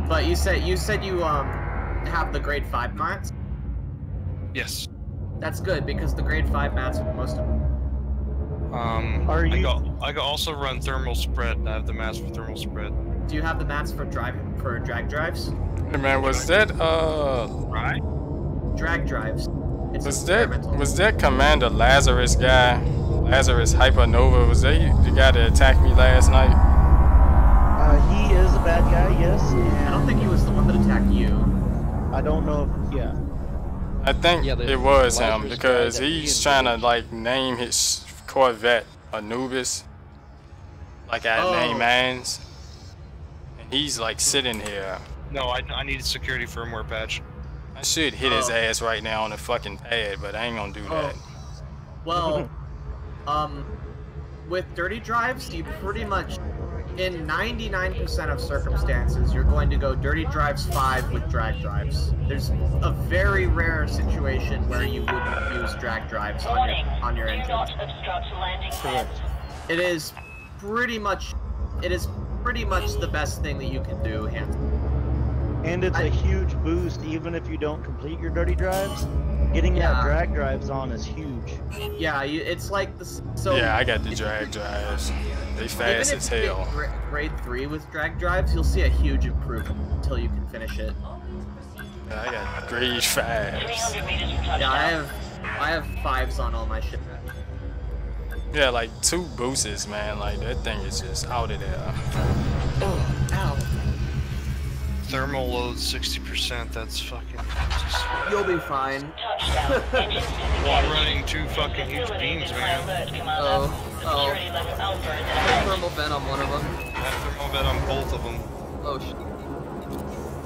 [SPEAKER 2] But you said you have the grade 5 mats?
[SPEAKER 3] Yes.
[SPEAKER 2] That's good because the grade 5 mats are most of them.
[SPEAKER 3] I can also run thermal spread. I have the mats for thermal spread.
[SPEAKER 2] Do you have the mats for drag drives?
[SPEAKER 1] Hey man, was that
[SPEAKER 3] right?
[SPEAKER 2] Drag drives. It's
[SPEAKER 1] was that Commander Lazarus guy? Lazarus Hypernova, was that the guy that attacked me last night?
[SPEAKER 4] He is a bad guy, yes.
[SPEAKER 2] I don't think he was the one that attacked you.
[SPEAKER 4] I don't know if, yeah.
[SPEAKER 1] I think it was him because he's trying to like name his Corvette Anubis, like at name man's, and he's like sitting here.
[SPEAKER 3] No, I need a security firmware patch.
[SPEAKER 1] I should hit his ass right now on the fucking pad, but I ain't gonna do that.
[SPEAKER 2] Well, with dirty drives, you pretty much, in 99% of circumstances, you're going to go dirty drives 5 with drag drives. There's a very rare situation where you wouldn't use drag drives on your engine.
[SPEAKER 4] Correct.
[SPEAKER 2] It is pretty much the best thing that you can do, hands.
[SPEAKER 4] And it's a huge boost even if you don't complete your dirty drives. Getting that drag drives on is huge.
[SPEAKER 2] Yeah, it's like the
[SPEAKER 1] yeah, I got the drag drives. They fast as hell.
[SPEAKER 2] Grade 3 with drag drives, you'll see a huge improvement until you can finish it.
[SPEAKER 1] Yeah, I got grade 5s.
[SPEAKER 2] Yeah, I have 5s on all my shit.
[SPEAKER 1] Yeah, like 2 boosts, man. Like that thing is just out of there.
[SPEAKER 2] Oh, ow.
[SPEAKER 3] Thermal load 60%, that's fucking just...
[SPEAKER 2] You'll be fine.
[SPEAKER 3] Well, I'm running 2 fucking huge beams, man.
[SPEAKER 2] Thermal vent on one of them.
[SPEAKER 3] I have thermal vent on both of them.
[SPEAKER 2] Oh shit.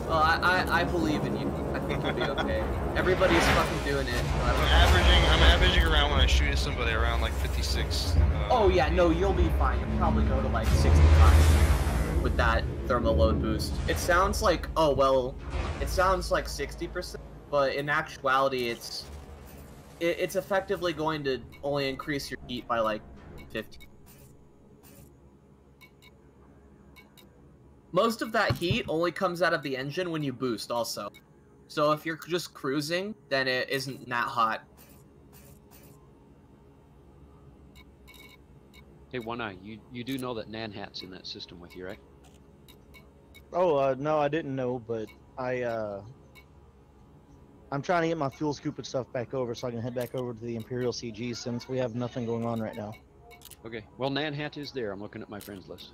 [SPEAKER 2] Well, I believe in you. I think you'll be okay. Everybody's fucking doing it.
[SPEAKER 3] I'm averaging around when I shoot at somebody around like 56.
[SPEAKER 2] Oh yeah, no, you'll be fine. You'll probably go to like 65 with that thermal load boost. It sounds like, oh well, it sounds like 60%, but in actuality it's effectively going to only increase your heat by like 50. Most of that heat only comes out of the engine when you boost also. So if you're just cruising, then it isn't that hot.
[SPEAKER 5] Hey, One Eye, you do know that Nanhat's in that system with you, right?
[SPEAKER 4] Oh, no, I didn't know, but I'm trying to get my fuel scoop and stuff back over so I can head back over to the Imperial CG since we have nothing going on right now.
[SPEAKER 5] Okay, well, Nanhat is there. I'm looking at my friends list.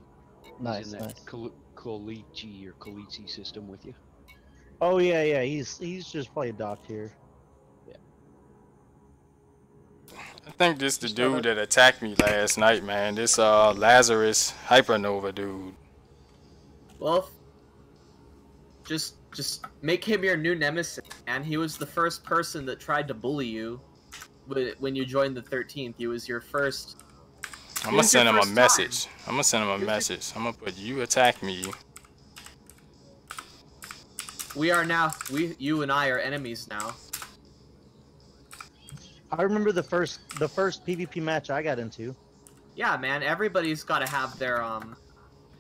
[SPEAKER 4] Nice,
[SPEAKER 5] He's in that
[SPEAKER 4] nice.
[SPEAKER 5] Kolichi or Kolichi system with you.
[SPEAKER 4] Oh, yeah, he's just probably docked here.
[SPEAKER 5] Yeah.
[SPEAKER 1] I think this the dude that attacked me last night, man. This Lazarus Hypernova dude.
[SPEAKER 2] Well, just make him your new nemesis, and he was the first person that tried to bully you when you joined the 13th. He was your first.
[SPEAKER 1] I'm gonna send him a message. I'm gonna send him a message. I'm gonna put you attack me.
[SPEAKER 2] We are now. You and I are enemies now.
[SPEAKER 4] I remember the first PvP match I got into.
[SPEAKER 2] Yeah, man. Everybody's got to have their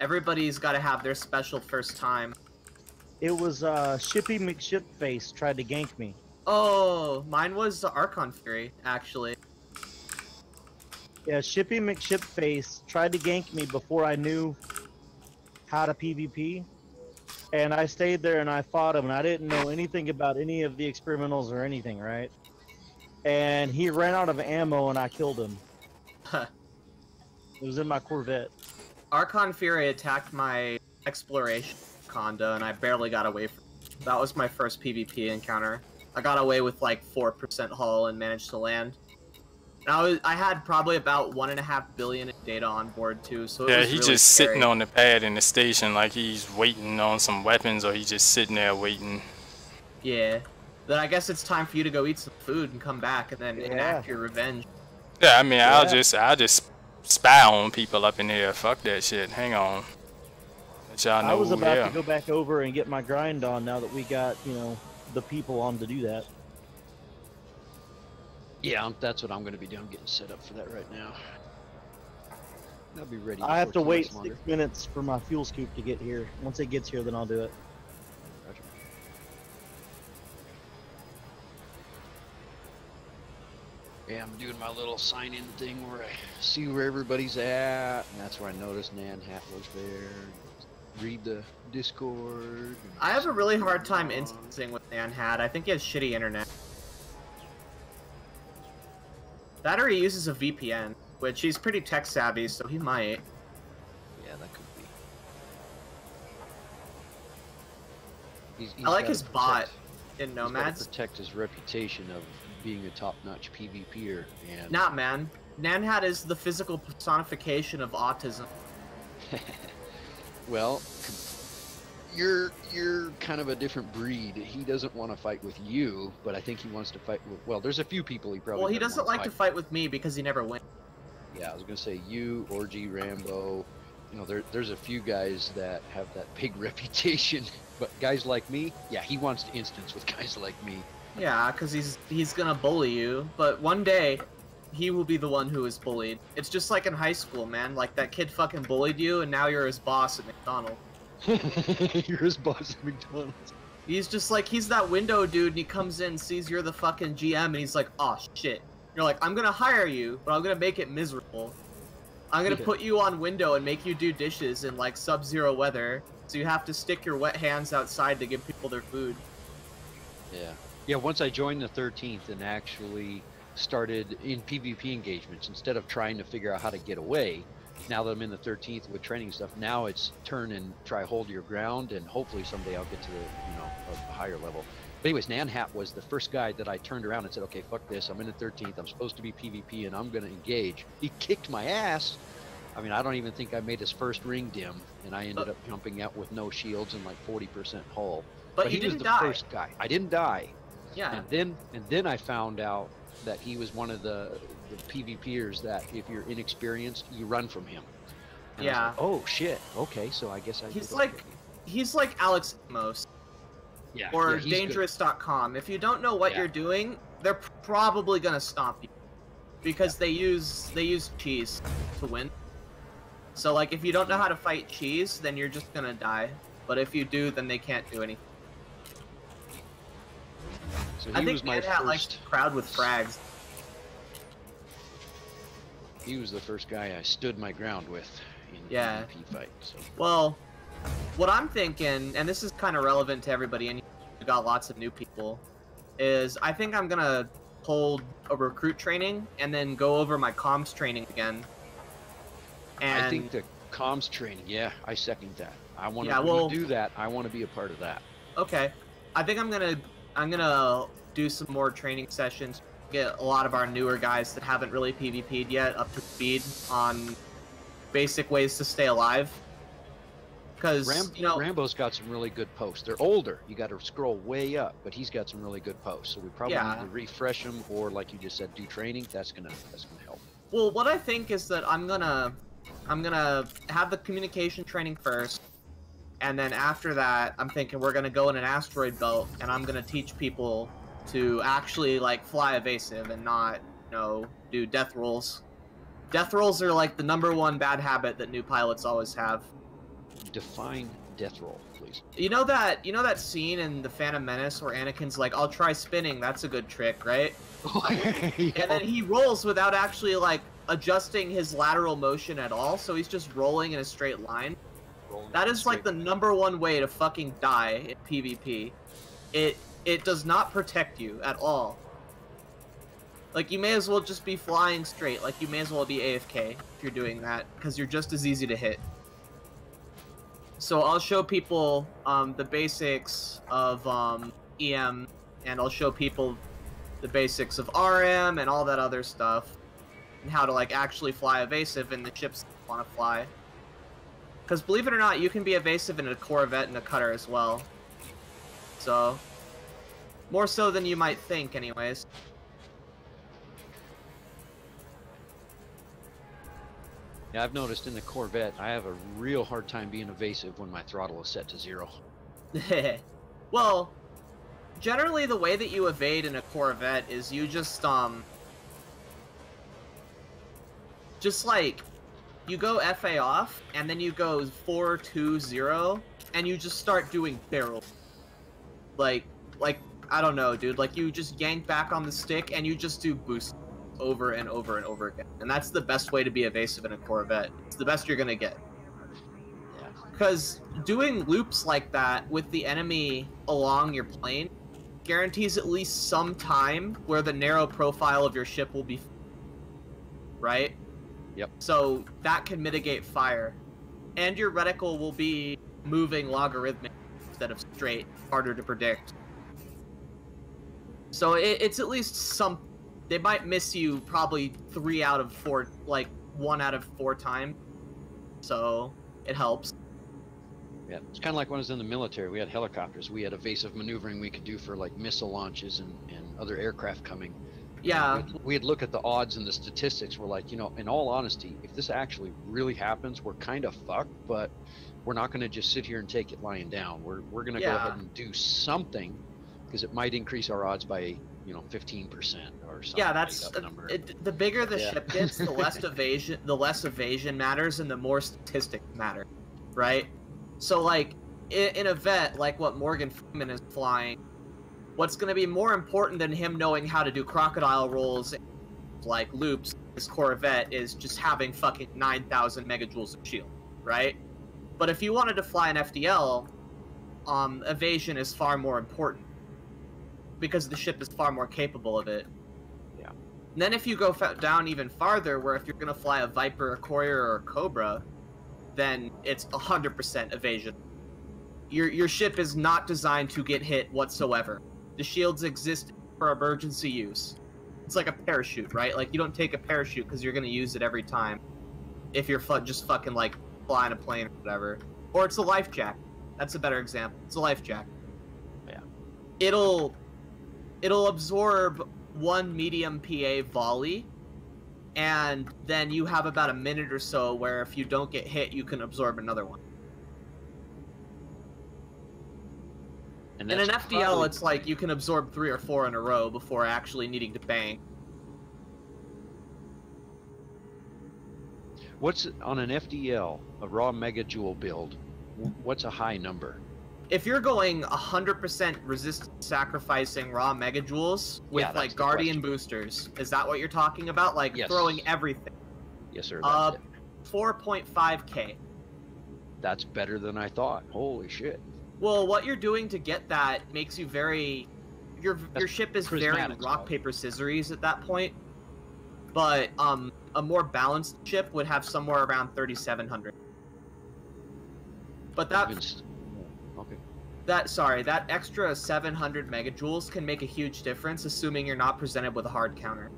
[SPEAKER 2] Everybody's got to have their special first time.
[SPEAKER 4] It was Shippy McShipface tried to gank me.
[SPEAKER 2] Oh, mine was Archon Fury, actually.
[SPEAKER 4] Yeah, Shippy McShipface tried to gank me before I knew how to PvP. And I stayed there and I fought him, and I didn't know anything about any of the experimentals or anything, right? And he ran out of ammo and I killed him. It was in my Corvette.
[SPEAKER 2] Archon Fury attacked my exploration Conda and I barely got away from it. That was my first PvP encounter. I got away with like 4% hull and managed to land. And I had probably about 1.5 billion in data on board too, so it was
[SPEAKER 1] he's
[SPEAKER 2] really
[SPEAKER 1] just
[SPEAKER 2] scary.
[SPEAKER 1] sitting on the pad in the station like he's waiting on some weapons, or he's just sitting there waiting.
[SPEAKER 2] Yeah. Then I guess it's time for you to go eat some food and come back and then enact your revenge.
[SPEAKER 1] Yeah, I mean, I'll just spy on people up in here. Fuck that shit. Hang on. Let y'all know
[SPEAKER 4] I was about
[SPEAKER 1] here.
[SPEAKER 4] to go back over and get my grind on now that we got, you know, the people on to do that.
[SPEAKER 5] Yeah, that's what I'm going to be doing. I'm getting set up for that right now. I'll be ready.
[SPEAKER 4] I have to wait 6 minutes for my fuel scoop to get here. Once it gets here, then I'll do it.
[SPEAKER 5] Roger. Yeah, I'm doing my little sign-in thing where I see where everybody's at, and that's where I noticed Nan Hat was there. Read the Discord.
[SPEAKER 2] I have a really hard time instancing with Nan Hat. I think he has shitty internet. That or he uses a VPN, which he's pretty tech savvy, so he might.
[SPEAKER 5] Yeah, that could be. He's
[SPEAKER 2] I like his bot in Nomads.
[SPEAKER 5] He's protect his reputation of being a top-notch PvPer. And
[SPEAKER 2] Not, man. Nan Hat is the physical personification of autism.
[SPEAKER 5] Well, you're kind of a different breed. He doesn't want to fight with you, but I think he wants to fight with. Well, there's a few people he probably.
[SPEAKER 2] Well, he doesn't like to fight with me because he never wins.
[SPEAKER 5] Yeah, I was gonna say you, Orgy, Rambo. You know, there's a few guys that have that big reputation, but guys like me, yeah, he wants to instance with guys like me.
[SPEAKER 2] Yeah, because he's gonna bully you, but one day he will be the one who is bullied. It's just like in high school, man. Like that kid fucking bullied you, and now you're his boss at McDonald's.
[SPEAKER 5] You're his boss at McDonald's.
[SPEAKER 2] He's just like, he's that window dude, and he comes in, sees you're the fucking GM, and he's like, oh shit. You're like, I'm gonna hire you, but I'm gonna make it miserable. I'm gonna put you on window and make you do dishes in like sub-zero weather, so you have to stick your wet hands outside to give people their food.
[SPEAKER 5] Yeah. Yeah, once I joined the 13th and actually started in PvP engagements, instead of trying to figure out how to get away, now that I'm in the 13th with training stuff, now it's turn and try hold your ground, and hopefully someday I'll get to the, you know, a higher level. But anyways, Nan Hat was the first guy that I turned around and said, okay, fuck this, I'm in the 13th, I'm supposed to be PvP, and I'm going to engage. He kicked my ass. I mean, I don't even think I made his first ring dim, and I ended up jumping out with no shields and like 40% hull.
[SPEAKER 2] But
[SPEAKER 5] he was the first guy. I didn't die.
[SPEAKER 2] Yeah.
[SPEAKER 5] And then I found out that he was one of the PvPers that if you're inexperienced, you run from him. And
[SPEAKER 2] yeah.
[SPEAKER 5] Like, oh shit. Okay, so I guess
[SPEAKER 2] he's like Alex Amos.
[SPEAKER 5] Yeah.
[SPEAKER 2] Or
[SPEAKER 5] yeah,
[SPEAKER 2] dangerous.com. If you don't know what you're doing, they're probably gonna stomp you because they use cheese to win. So like if you don't know how to fight cheese, then you're just gonna die. But if you do, then they can't do anything.
[SPEAKER 5] So
[SPEAKER 2] I think Nan Hat likes to crowd with frags.
[SPEAKER 5] He was the first guy I stood my ground with in the PvP fight. So.
[SPEAKER 2] Well, what I'm thinking, and this is kind of relevant to everybody, and you got lots of new people, is I think I'm gonna hold a recruit training and then go over my comms training again. And
[SPEAKER 5] I think the comms training, yeah, I second that. I want to do that. I want to be a part of that.
[SPEAKER 2] Okay, I think I'm gonna do some more training sessions, get a lot of our newer guys that haven't really PvP'd yet up to speed on basic ways to stay alive. Because you know,
[SPEAKER 5] Rambo's got some really good posts. They're older. You got to scroll way up, but he's got some really good posts. So we probably need to refresh them, or like you just said, do training. That's gonna help.
[SPEAKER 2] Well, what I think is that I'm gonna have the communication training first, and then after that, I'm thinking we're gonna go in an asteroid belt, and I'm gonna teach people to actually like fly evasive and not, you know, do death rolls. Death rolls are like the #1 bad habit that new pilots always have.
[SPEAKER 5] Define death roll, please.
[SPEAKER 2] You know that scene in The Phantom Menace where Anakin's like, I'll try spinning, that's a good trick, right? And then he rolls without actually like adjusting his lateral motion at all, so he's just rolling in a straight line. That is like the #1 way to fucking die in PvP. It does not protect you at all. Like, you may as well just be flying straight, like you may as well be AFK if you're doing that, because you're just as easy to hit. So I'll show people the basics of EM, and I'll show people the basics of RM and all that other stuff, and how to like actually fly evasive in the ships you want to fly. Because believe it or not, you can be evasive in a Corvette and a cutter as well. So, more so than you might think anyways.
[SPEAKER 5] Yeah, I've noticed in the Corvette, I have a real hard time being evasive when my throttle is set to 0.
[SPEAKER 2] Well, generally the way that you evade in a Corvette is you just just like, you go FA off, and then you go 4-2-0, and you just start doing barrel. Like, I don't know, dude. Like, you just yank back on the stick, and you just do boost over and over and over again. And that's the best way to be evasive in a Corvette. It's the best you're gonna get. Because doing loops like that with the enemy along your plane guarantees at least some time where the narrow profile of your ship will be, right?
[SPEAKER 5] Yep.
[SPEAKER 2] So that can mitigate fire. And your reticle will be moving logarithmic instead of straight, harder to predict. So it's at least some... They might miss you probably 3 out of 4, like 1 out of 4 times. So it helps.
[SPEAKER 5] Yeah, it's kind of like when I was in the military. We had helicopters. We had evasive maneuvering we could do for like missile launches and other aircraft coming.
[SPEAKER 2] Yeah.
[SPEAKER 5] We'd look at the odds and the statistics. We're like, you know, in all honesty, if this actually really happens, we're kind of fucked, but we're not going to just sit here and take it lying down. We're going to go ahead and do something because it might increase our odds by, you know, 15% or something.
[SPEAKER 2] Yeah, that's the bigger the ship gets, the less evasion matters and the more statistics matter, right? So, like, in a vet, like what Morgan Freeman is flying, what's going to be more important than him knowing how to do crocodile rolls, like loops, this Corvette, is just having fucking 9,000 megajoules of shield, right? But if you wanted to fly an FDL, evasion is far more important, because the ship is far more capable of it.
[SPEAKER 5] Yeah.
[SPEAKER 2] And then if you go down even farther, where if you're going to fly a Viper, a Courier, or a Cobra, then it's 100% evasion. Your ship is not designed to get hit whatsoever. The shields exist for emergency use. It's like a parachute, right? Like, you don't take a parachute because you're going to use it every time. If you're just fucking, like, flying a plane or whatever. Or it's a life jack. That's a better example. It's a life jack.
[SPEAKER 5] Yeah.
[SPEAKER 2] It'll absorb 1 medium PA volley, and then you have about a minute or so where if you don't get hit, you can absorb another one. And in an FDL, it's like you can absorb 3 or 4 in a row before actually needing to bang.
[SPEAKER 5] What's on an FDL, a raw megajoule build? What's a high number?
[SPEAKER 2] If you're going 100% resistance sacrificing raw megajoules with like Guardian boosters, is that what you're talking about? Like throwing everything?
[SPEAKER 5] Yes, sir. That's it.
[SPEAKER 2] 4.5k.
[SPEAKER 5] That's better than I thought. Holy shit.
[SPEAKER 2] Well, what you're doing to get that makes you very... Your ship is very rock, paper, scissors at that point. But a more balanced ship would have somewhere around 3,700. But that...
[SPEAKER 5] Okay.
[SPEAKER 2] That extra 700 megajoules can make a huge difference, assuming you're not presented with a hard counter.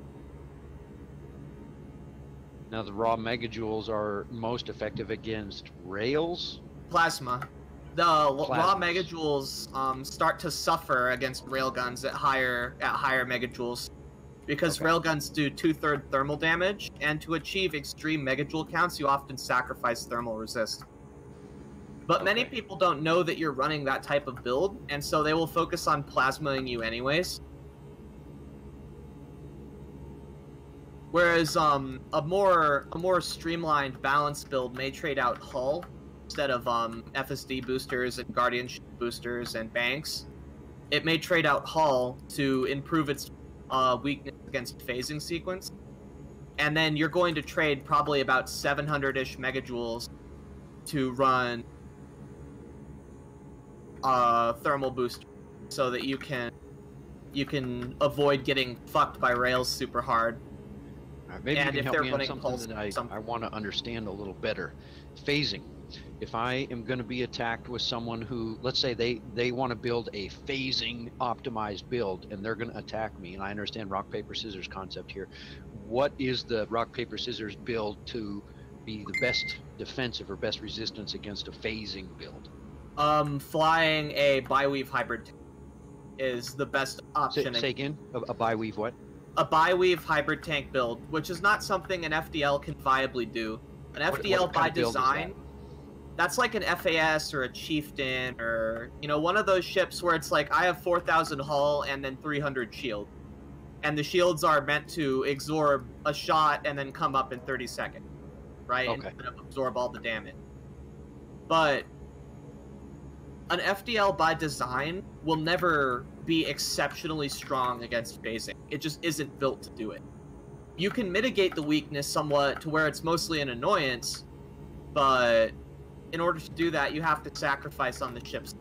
[SPEAKER 5] Now, the raw megajoules are most effective against rails?
[SPEAKER 2] Plasma. The raw megajoules start to suffer against railguns at higher megajoules, because railguns do 2/3 thermal damage, and to achieve extreme megajoule counts, you often sacrifice thermal resist. But many people don't know that you're running that type of build, and so they will focus on plasmaing you anyways. Whereas a more streamlined, balanced build may trade out hull instead of FSD boosters and Guardianship boosters and banks. It may trade out hull to improve its weakness against phasing sequence, and then you're going to trade probably about 700-ish megajoules to run thermal booster, so that you can avoid getting fucked by rails super hard.
[SPEAKER 5] Maybe you can help me on something that I want to understand a little better. Phasing. If I am going to be attacked with someone who, let's say they want to build a phasing optimized build, and they're going to attack me, and I understand rock, paper, scissors concept here. What is the rock, paper, scissors build to be the best defensive or best resistance against a phasing build?
[SPEAKER 2] Flying a bi-weave hybrid is the best option.
[SPEAKER 5] Say again? A bi-weave what?
[SPEAKER 2] A bi-weave hybrid tank build, which is not something an FDL can viably do. An FDL by design, that's like an FAS or a Chieftain, or, you know, one of those ships where it's like, I have 4,000 hull and then 300 shield. and the shields are meant to absorb a shot and then come up in 30 seconds, right?
[SPEAKER 5] Okay.
[SPEAKER 2] Instead of absorb all the damage. But an FDL by design will never be exceptionally strong against phasing. It just isn't built to do it. You can mitigate the weakness somewhat to where it's mostly an annoyance, but in order to do that, you have to sacrifice on the ships.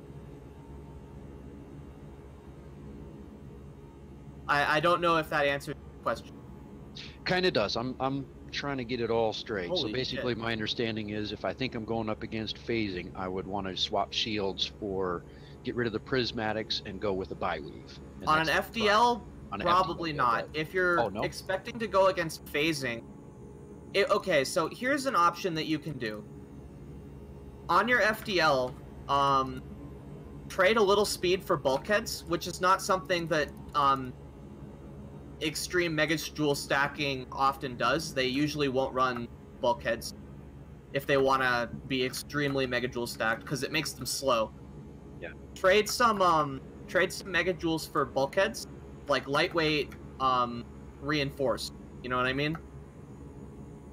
[SPEAKER 2] I don't know if that answers the question.
[SPEAKER 5] Kind of does. I'm trying to get it all straight.
[SPEAKER 2] Holy
[SPEAKER 5] so basically,
[SPEAKER 2] shit.
[SPEAKER 5] my understanding is if I think I'm going up against phasing, I would want to swap shields or get rid of the prismatics and go with a bi-weave. And
[SPEAKER 2] On an
[SPEAKER 5] that's the
[SPEAKER 2] FDL,
[SPEAKER 5] plan. On an
[SPEAKER 2] probably
[SPEAKER 5] FDL,
[SPEAKER 2] not.
[SPEAKER 5] okay.
[SPEAKER 2] If you're
[SPEAKER 5] Oh, no?
[SPEAKER 2] expecting to go against phasing, okay, so here's an option that you can do. On your FDL, trade a little speed for bulkheads, which is not something that extreme megajoule stacking often does. They usually won't run bulkheads if they want to be extremely megajoule stacked because it makes them slow.
[SPEAKER 5] Yeah.
[SPEAKER 2] Trade some megajoules for bulkheads, like lightweight, reinforced. You know what I mean?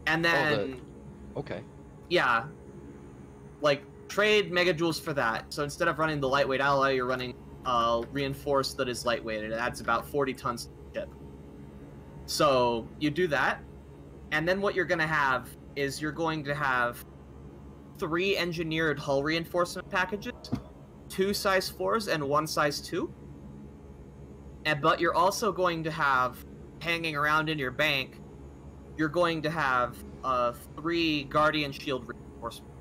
[SPEAKER 2] And then,
[SPEAKER 5] okay.
[SPEAKER 2] Yeah, like trade megajoules for that. So instead of running the lightweight alloy, you're running reinforced that is lightweight. It adds about 40 tons to the ship. So you do that, and then what you're going to have is you're going to have 3 engineered hull reinforcement packages, 2 size 4s and 1 size 2. But you're also going to have, hanging around in your bank, you're going to have 3 Guardian Shield reinforcements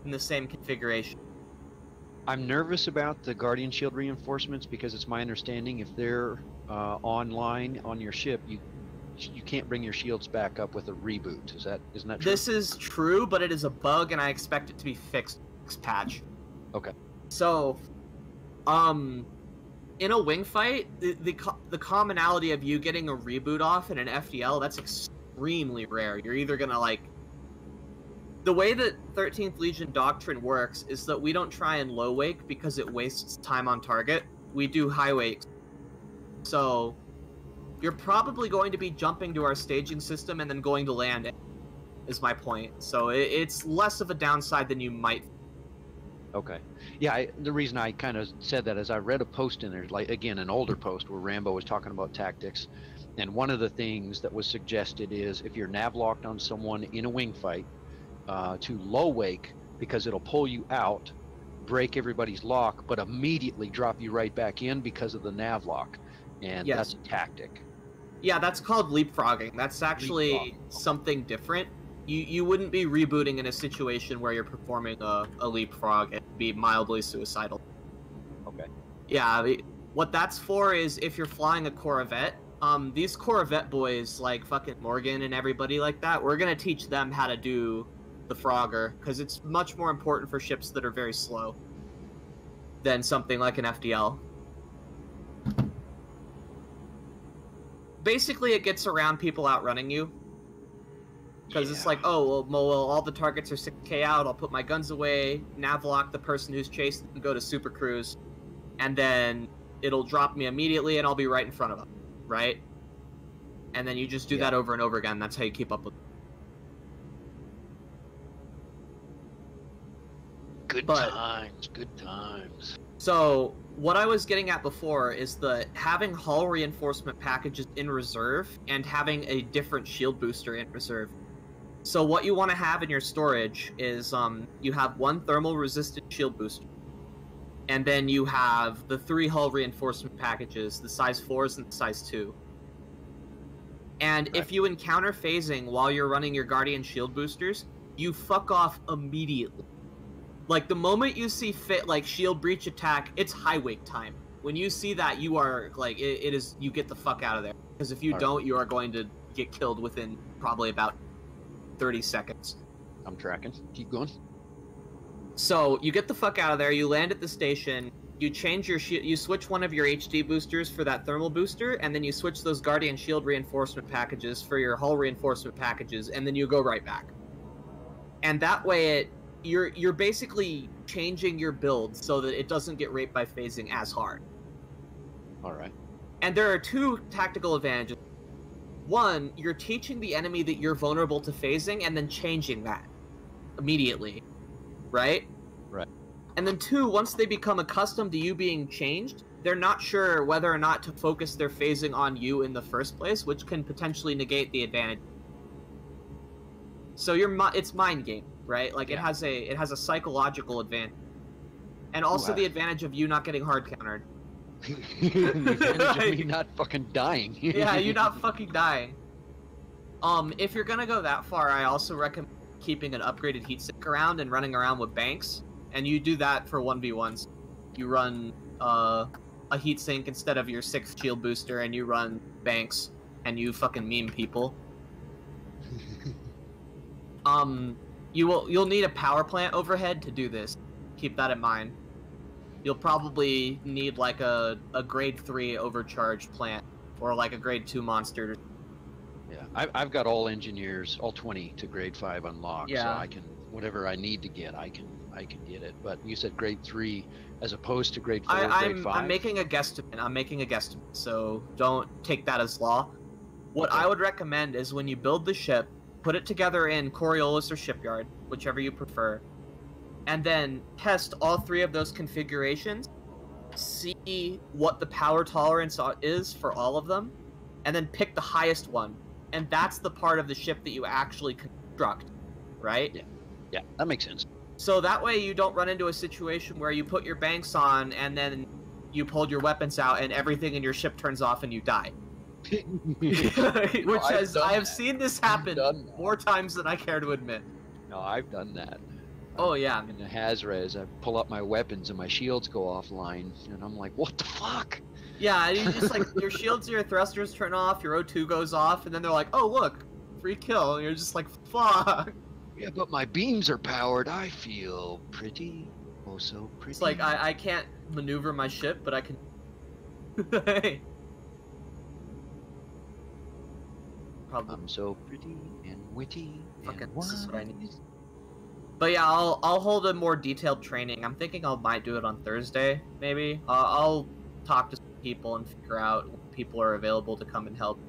[SPEAKER 2] in the same configuration.
[SPEAKER 5] I'm nervous about the Guardian Shield reinforcements because it's my understanding if they're online on your ship, you can't bring your shields back up with a reboot. Isn't that true?
[SPEAKER 2] This is true, but it is a bug, and I expect it to be fixed next patch.
[SPEAKER 5] Okay.
[SPEAKER 2] So, in a wing fight, the commonality of you getting a reboot off in an FDL, that's extremely rare. You're either gonna like... The way that 13th Legion Doctrine works is that we don't try and low wake because it wastes time on target. We do high wake. So, you're probably going to be jumping to our staging system and then going to land, is my point. So it's less of a downside than you might.
[SPEAKER 5] Okay. Yeah, the reason I kind of said that is I read a post in there, like, again, an older post where Rambo was talking about tactics. And one of the things that was suggested is if you're nav locked on someone in a wing fight, to low wake because it'll pull you out, break everybody's lock, but immediately drop you right back in because of the nav lock. And
[SPEAKER 2] Yes.
[SPEAKER 5] that's a tactic.
[SPEAKER 2] Yeah, that's called leapfrogging. That's actually something different. You wouldn't be rebooting in a situation where you're performing a leapfrog. It'd be mildly suicidal.
[SPEAKER 5] Okay.
[SPEAKER 2] Yeah, what that's for is if you're flying a Corvette, these Corvette boys, like fucking Morgan and everybody like that, we're gonna teach them how to do the Frogger, because it's much more important for ships that are very slow than something like an FDL. Basically, it gets around people outrunning you. Because it's like, oh, well, all the targets are 6k out, I'll put my guns away, navlock the person who's chasing and go to super cruise, and then it'll drop me immediately and I'll be right in front of them, right? And then you just do that over and over again. That's how you keep up with them.
[SPEAKER 12] Good times, good times.
[SPEAKER 2] So, what I was getting at before is that having hull reinforcement packages in reserve and having a different shield booster in reserve. So what you want to have in your storage is you have 1 thermal resistant shield booster. And then you have the 3 hull reinforcement packages, the size 4s and the size 2. And if you encounter phasing while you're running your Guardian shield boosters, you fuck off immediately. Like, the moment you see shield breach attack, it's high wake time. When you see that, you are, like, you get the fuck out of there. Because if you don't, you are going to get killed within probably about 30 seconds.
[SPEAKER 5] I'm tracking. Keep going.
[SPEAKER 2] So, you get the fuck out of there, you land at the station, you change your you switch one of your HD boosters for that thermal booster, and then you switch those Guardian shield reinforcement packages for your hull reinforcement packages, and then you go right back. And that way you're basically changing your build so that it doesn't get raped by phasing as hard.
[SPEAKER 5] Alright.
[SPEAKER 2] And there are two tactical advantages. One, you're teaching the enemy that you're vulnerable to phasing and then changing that immediately, right?
[SPEAKER 5] Right.
[SPEAKER 2] And then two, once they become accustomed to you being changed, they're not sure whether or not to focus their phasing on you in the first place, which can potentially negate the advantage. So it's mind game, right? Like it has a psychological advantage, and also the advantage of you not getting hard countered.
[SPEAKER 5] The advantage of me not fucking dying.
[SPEAKER 2] Yeah, you not fucking dying. If you're gonna go that far, I also recommend keeping an upgraded heatsink around and running around with banks, and you do that for 1v1s. You run a heatsink instead of your 6th shield booster, and you run banks, and you fucking meme people. You'll need a power plant overhead to do this. Keep that in mind. You'll probably need like a grade 3 overcharged plant, or like a grade 2 monster.
[SPEAKER 5] Yeah, I've got all engineers, all 20 to grade 5 unlocked, so I can, whatever I need to get, I can get it. But you said grade 3 as opposed to grade 4, grade 5?
[SPEAKER 2] I'm making a guesstimate, so don't take that as law. What I would recommend is when you build the ship, put it together in Coriolis or Shipyard, whichever you prefer, and then test all 3 of those configurations, see what the power tolerance is for all of them, and then pick the highest one. And that's the part of the ship that you actually construct, right?
[SPEAKER 5] Yeah, that makes sense.
[SPEAKER 2] So that way you don't run into a situation where you put your banks on and then you pulled your weapons out and everything in your ship turns off and you die. I have seen this happen more times than I care to admit.
[SPEAKER 5] No, I've done that.
[SPEAKER 2] Oh yeah.
[SPEAKER 5] In the Hazres, I pull up my weapons and my shields go offline, and I'm like, what the fuck?
[SPEAKER 2] Yeah, you just like your shields, your thrusters turn off, your O2 goes off, and then they're like, oh look, free kill, and you're just like, fuck.
[SPEAKER 5] Yeah, but my beams are powered. I feel pretty, oh so pretty.
[SPEAKER 2] It's like I can't maneuver my ship, but I can. Hey.
[SPEAKER 5] I'm so pretty and witty.
[SPEAKER 2] Fucking, this is what I need. But yeah, I'll hold a more detailed training. I'm thinking I might do it on Thursday, maybe. I'll talk to some people and figure out when people are available to come and help.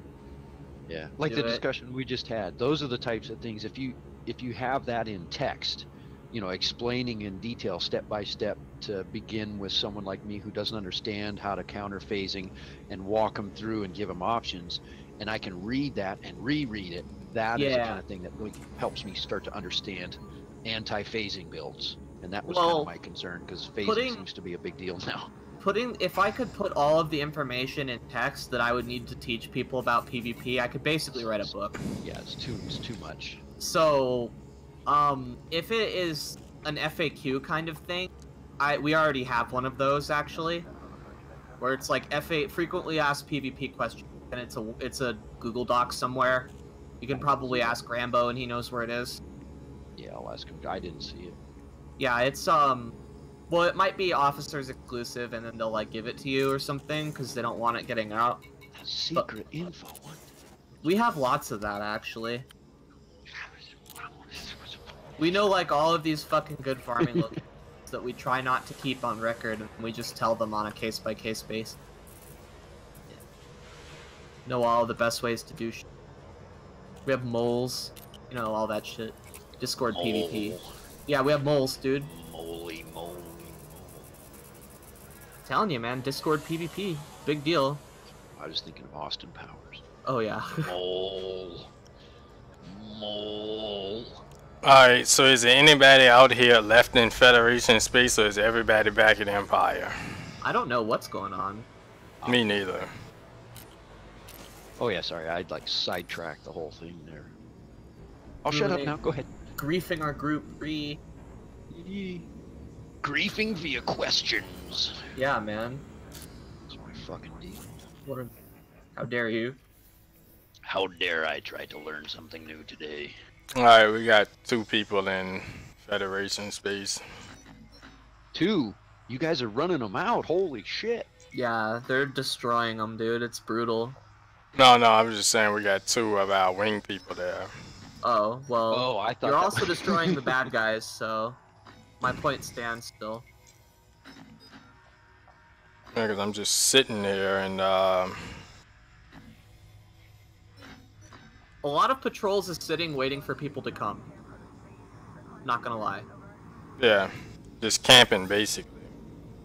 [SPEAKER 5] Yeah, like the discussion we just had. Those are the types of things. If you have that in text, you know, explaining in detail, step by step, to begin with someone like me who doesn't understand how to counter phasing, and walk them through and give them options, and I can read that and reread it. That is the kind of thing that really helps me start to understand anti-phasing builds, and that was kind of my concern, because phasing seems to be a big deal now.
[SPEAKER 2] If I could put all of the information in text that I would need to teach people about PvP, I could basically write a book.
[SPEAKER 5] Yeah, it's too much.
[SPEAKER 2] So, if it is an FAQ kind of thing, we already have one of those actually, where it's like frequently asked PvP questions, and it's a Google Doc somewhere. You can probably ask Rambo, and he knows where it is.
[SPEAKER 5] Yeah, I'll ask him. I didn't see it.
[SPEAKER 2] Yeah, it's well, it might be officers exclusive, and then they'll like give it to you or something because they don't want it getting out.
[SPEAKER 5] Secret info. What?
[SPEAKER 2] We have lots of that actually. We know like all of these fucking good farming locations that we try not to keep on record, and we just tell them on a case-by-case basis. Know all the best ways to do shit. We have moles, you know, all that shit. Discord PvP. Yeah, we have moles, dude.
[SPEAKER 5] Moly.
[SPEAKER 2] Telling you, man, Discord PvP, big deal.
[SPEAKER 5] I was thinking of Austin Powers.
[SPEAKER 2] Oh yeah.
[SPEAKER 5] Mole.
[SPEAKER 1] Alright, so is there anybody out here left in Federation space, or is everybody back in Empire?
[SPEAKER 2] I don't know what's going on.
[SPEAKER 1] Me neither.
[SPEAKER 5] Oh yeah, sorry, I'd like sidetrack the whole thing there. I'll shut up now, go ahead.
[SPEAKER 2] Griefing our group free.
[SPEAKER 5] Griefing via questions.
[SPEAKER 2] Yeah, man.
[SPEAKER 5] That's my fucking deal.
[SPEAKER 2] How dare you?
[SPEAKER 5] How dare I try to learn something new today?
[SPEAKER 1] Alright, we got 2 people in Federation space.
[SPEAKER 5] 2? You guys are running them out, holy shit.
[SPEAKER 2] Yeah, they're destroying them, dude. It's brutal.
[SPEAKER 1] No, I'm just saying we got 2 of our wing people there.
[SPEAKER 2] Oh, well,
[SPEAKER 5] I thought
[SPEAKER 2] you're also destroying the bad guys, so my point stands still.
[SPEAKER 1] Yeah, cause I'm just sitting there and
[SPEAKER 2] a lot of patrols is sitting waiting for people to come. Not gonna lie.
[SPEAKER 1] yeah, just camping basically.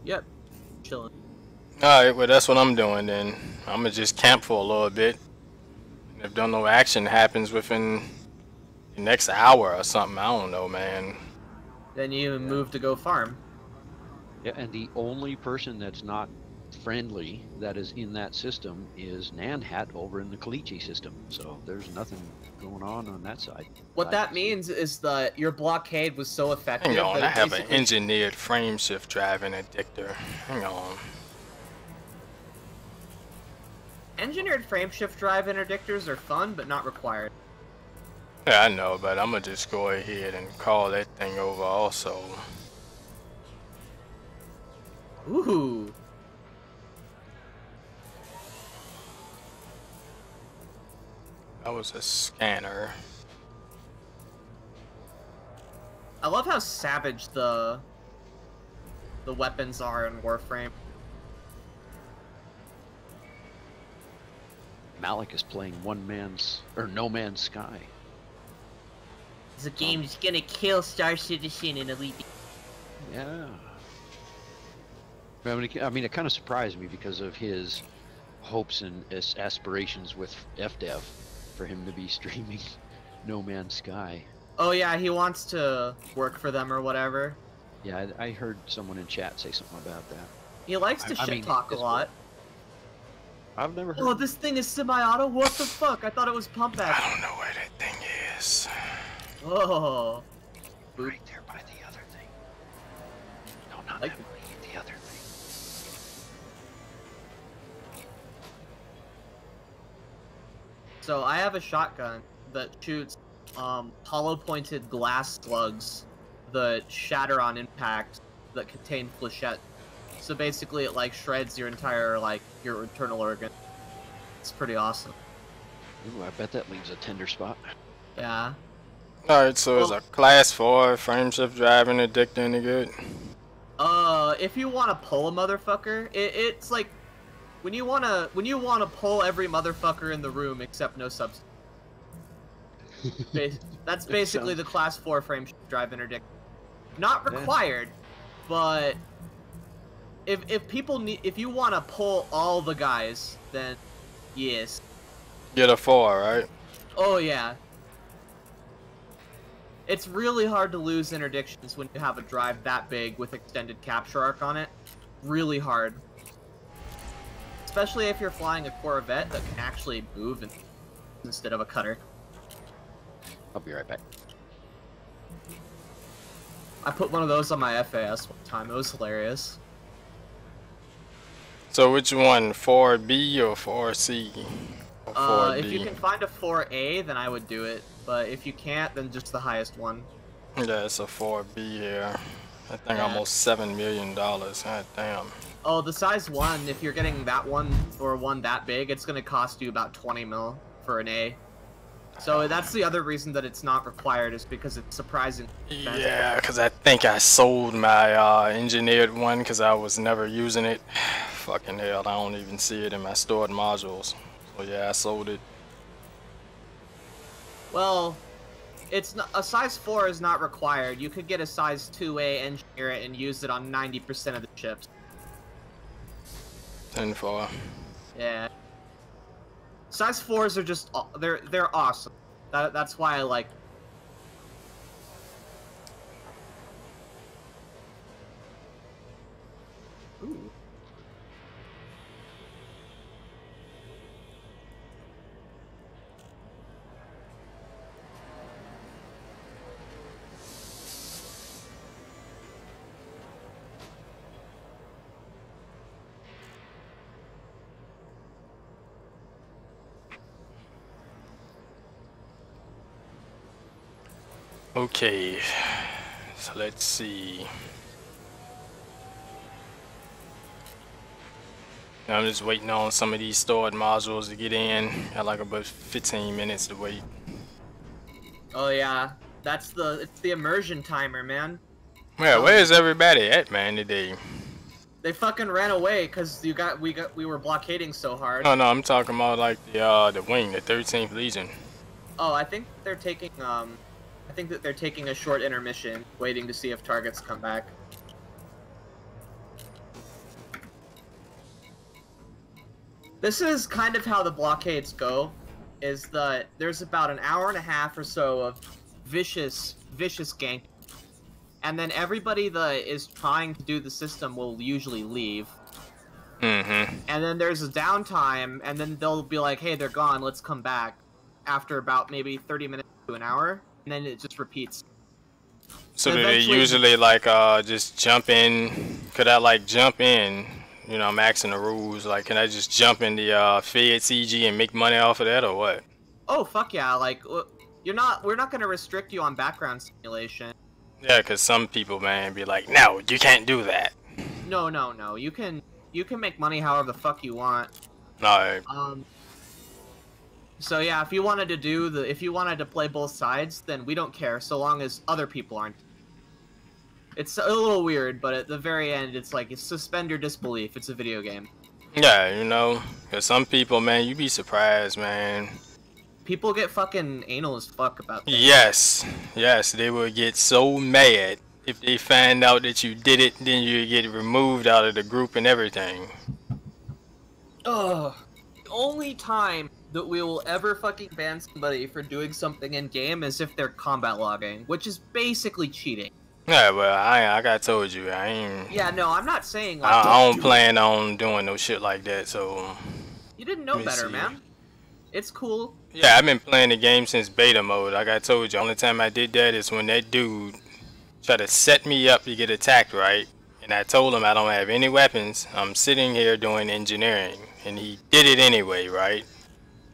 [SPEAKER 2] Yep, chilling.
[SPEAKER 1] Alright, well that's what I'm doing then. I'm gonna just camp for a little bit. And if no action happens within the next hour or something, I don't know, man.
[SPEAKER 2] Then you move to go farm.
[SPEAKER 5] Yeah, and the only person that's not friendly that is in that system is Nanhat over in the Kalichi system. So there's nothing going on that side.
[SPEAKER 2] What that means is that your blockade was so effective.
[SPEAKER 1] Hang on,
[SPEAKER 2] that
[SPEAKER 1] I have an
[SPEAKER 2] basically...
[SPEAKER 1] engineered frame shift driving addictor. Hang on.
[SPEAKER 2] Engineered frame shift drive interdictors are fun, but not required.
[SPEAKER 1] Yeah, I know, but I'm gonna just go ahead and call that thing over also.
[SPEAKER 2] Ooh.
[SPEAKER 1] That was a scanner.
[SPEAKER 2] I love how savage the weapons are in Warframe.
[SPEAKER 5] Malik is playing No Man's Sky.
[SPEAKER 10] The game's gonna kill Star Citizen and Elite.
[SPEAKER 5] Yeah. I mean, it kind of surprised me because of his hopes and aspirations with FDev for him to be streaming No Man's Sky.
[SPEAKER 2] Oh yeah, he wants to work for them or whatever.
[SPEAKER 5] Yeah, I heard someone in chat say something about that.
[SPEAKER 2] He likes to shit talk a lot.
[SPEAKER 5] I've never heard.
[SPEAKER 2] Oh, this thing is semi-auto? What the fuck? I thought it was pump action.
[SPEAKER 1] I don't know where that thing is.
[SPEAKER 2] Oh.
[SPEAKER 5] Right there by the other thing. No, not like the other thing.
[SPEAKER 2] So I have a shotgun that shoots hollow-pointed glass slugs that shatter on impact that contain flechette. So basically it like shreds your entire, your internal organ. It's pretty awesome.
[SPEAKER 5] Ooh, I bet that leaves a tender spot.
[SPEAKER 2] Yeah.
[SPEAKER 1] Alright, so is a class 4 frame shift driving addictor any good?
[SPEAKER 2] If you want to pull a motherfucker, it's like when you wanna pull every motherfucker in the room except no substance. That's basically the class 4 frame shift drive interdict. Not required, but if you want to pull all the guys, then yes.
[SPEAKER 1] Get a 4, right?
[SPEAKER 2] Oh yeah. It's really hard to lose interdictions when you have a drive that big with extended capture arc on it. Really hard. Especially if you're flying a Corvette that can actually move instead of a cutter.
[SPEAKER 5] I'll be right back.
[SPEAKER 2] I put one of those on my FAS one time. It was hilarious.
[SPEAKER 1] So which one, 4B or 4C? Or 4D?
[SPEAKER 2] If you can find a 4A, then I would do it. But if you can't, then just the highest one.
[SPEAKER 1] Yeah, it's a 4B here. That thing almost $7 million. God damn.
[SPEAKER 2] Oh, the size 1, if you're getting that one or one that big, it's going to cost you about 20 mil for an A. So that's the other reason that it's not required, is because it's surprising.
[SPEAKER 1] Yeah, because I think I sold my engineered one because I was never using it. Fucking hell, I don't even see it in my stored modules. So yeah, I sold it.
[SPEAKER 2] Well, it's not, a size 4 is not required. You could get a size 2A, engineer it, and use it on 90% of the chips.
[SPEAKER 1] 10-4.
[SPEAKER 2] Yeah. Size 4s are just, they're awesome. That's why I like them. Ooh.
[SPEAKER 1] Okay, so let's see. I'm just waiting on some of these stored modules to get in. Got like about 15 minutes to wait.
[SPEAKER 2] Oh yeah, it's the immersion timer, man.
[SPEAKER 1] Yeah, where's everybody at, man, today?
[SPEAKER 2] They fucking ran away because we were blockading so hard.
[SPEAKER 1] No, I'm talking about like the wing, the 13th Legion.
[SPEAKER 2] Oh, I think they're taking I think that they're taking a short intermission, waiting to see if targets come back. This is kind of how the blockades go, is that there's about an hour and a half or so of vicious gank. And then everybody that is trying to do the system will usually leave.
[SPEAKER 1] Mm-hmm.
[SPEAKER 2] And then there's a downtime, and then they'll be like, hey, they're gone, let's come back. After about maybe 30 minutes to an hour, and then it just repeats.
[SPEAKER 1] So do they usually like just jump in? Could I like jump in? You know, I'm asking the rules. Like, can I just jump in the Fed CG and make money off of that, or what?
[SPEAKER 2] Oh fuck yeah! Like, we're not gonna restrict you on background simulation.
[SPEAKER 1] Yeah, cause some people, man, be like, no, you can't do that.
[SPEAKER 2] No. You can make money however the fuck you want.
[SPEAKER 1] No.
[SPEAKER 2] So yeah, if you wanted to play both sides, then we don't care, so long as other people aren't. It's a little weird, but at the very end, it's like, suspend your disbelief. It's a video game.
[SPEAKER 1] Yeah, you know, cause some people, man, you be surprised, man.
[SPEAKER 2] People get fucking anal as fuck about that.
[SPEAKER 1] Yes, they will get so mad if they find out that you did it, then you get removed out of the group and everything.
[SPEAKER 2] Ugh. The only time that we will ever fucking ban somebody for doing something in game is if they're combat logging, which is basically cheating.
[SPEAKER 1] Yeah, well, I got told you, I ain't.
[SPEAKER 2] Yeah, no, I'm not saying. Like,
[SPEAKER 1] I don't plan on doing no shit like that, so.
[SPEAKER 2] You didn't know better, man. It's cool.
[SPEAKER 1] Yeah, I've been playing the game since beta mode. Like I told you, only time I did that is when that dude tried to set me up to get attacked, right? And I told him I don't have any weapons. I'm sitting here doing engineering, and he did it anyway, right?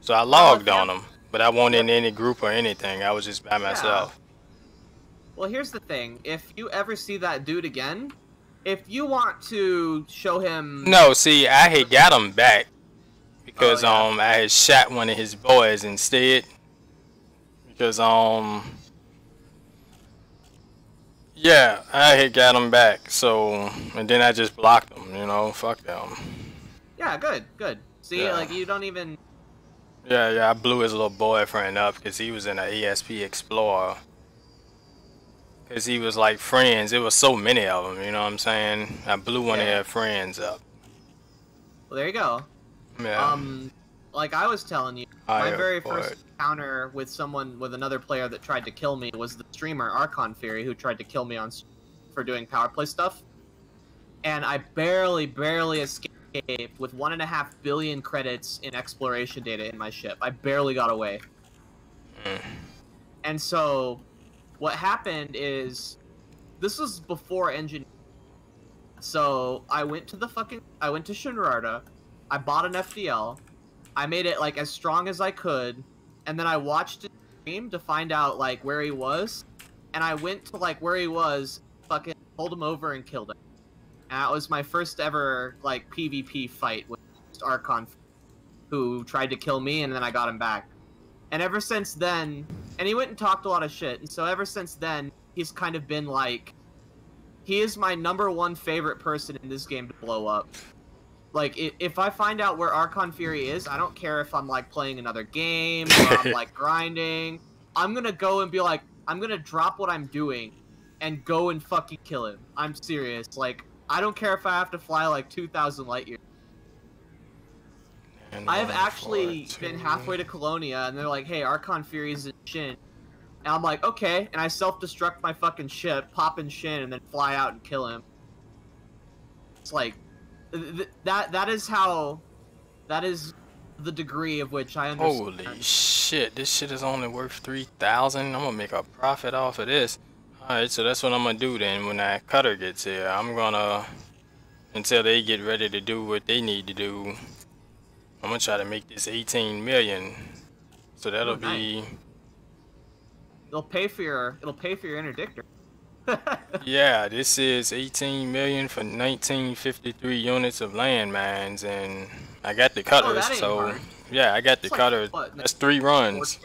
[SPEAKER 1] So I logged on him, but I wasn't in any group or anything. I was just by myself.
[SPEAKER 2] Well, here's the thing. If you ever see that dude again, if you want to show him...
[SPEAKER 1] No, see, I had got him back because I had shot one of his boys instead. Because yeah, I had got him back. So, and then I just blocked him. You know, fuck them.
[SPEAKER 2] Yeah, good. See, like you don't even...
[SPEAKER 1] Yeah, I blew his little boyfriend up because he was in an ASP Explorer. Because he was like friends. There was so many of them, you know what I'm saying? I blew one of their friends up.
[SPEAKER 2] Well, there you go.
[SPEAKER 1] Yeah.
[SPEAKER 2] Like I was telling you, my very first encounter with another player that tried to kill me was the streamer Archon Fury, who tried to kill me for doing power play stuff. And I barely escaped with 1.5 billion credits in exploration data in my ship. I barely got away. And so... what happened is, this was before engine. So I went to Shinrarta, I bought an FDL, I made it like as strong as I could, and then I watched his stream to find out like where he was, and I went to like where he was, fucking pulled him over and killed him. And that was my first ever like PvP fight with Archon, who tried to kill me, and then I got him back. And ever since then, and he went and talked a lot of shit, and so ever since then, he's kind of been like, he is my #1 favorite person in this game to blow up. Like, if I find out where Archon Fury is, I don't care if I'm like playing another game, or I'm like grinding, I'm gonna go and be like, I'm gonna drop what I'm doing, and go and fucking kill him. I'm serious, like, I don't care if I have to fly like 2,000 light years. I have actually been halfway to Colonia, and they're like, hey, Archon Fury's in Shin. And I'm like, okay, and I self-destruct my fucking ship, pop in Shin, and then fly out and kill him. It's like, that is the degree of which I understand.
[SPEAKER 1] Holy shit, this shit is only worth 3,000. I'm gonna make a profit off of this. Alright, so that's what I'm gonna do then when that cutter gets here. I'm gonna, until they get ready to do what they need to do, I'm gonna try to make this 18 million. So that'll be.
[SPEAKER 2] It'll pay for your interdictor.
[SPEAKER 1] Yeah, this is 18 million for 1953 units of landmines, and I got the cutters. So yeah, I got the cutters. That's 3 runs.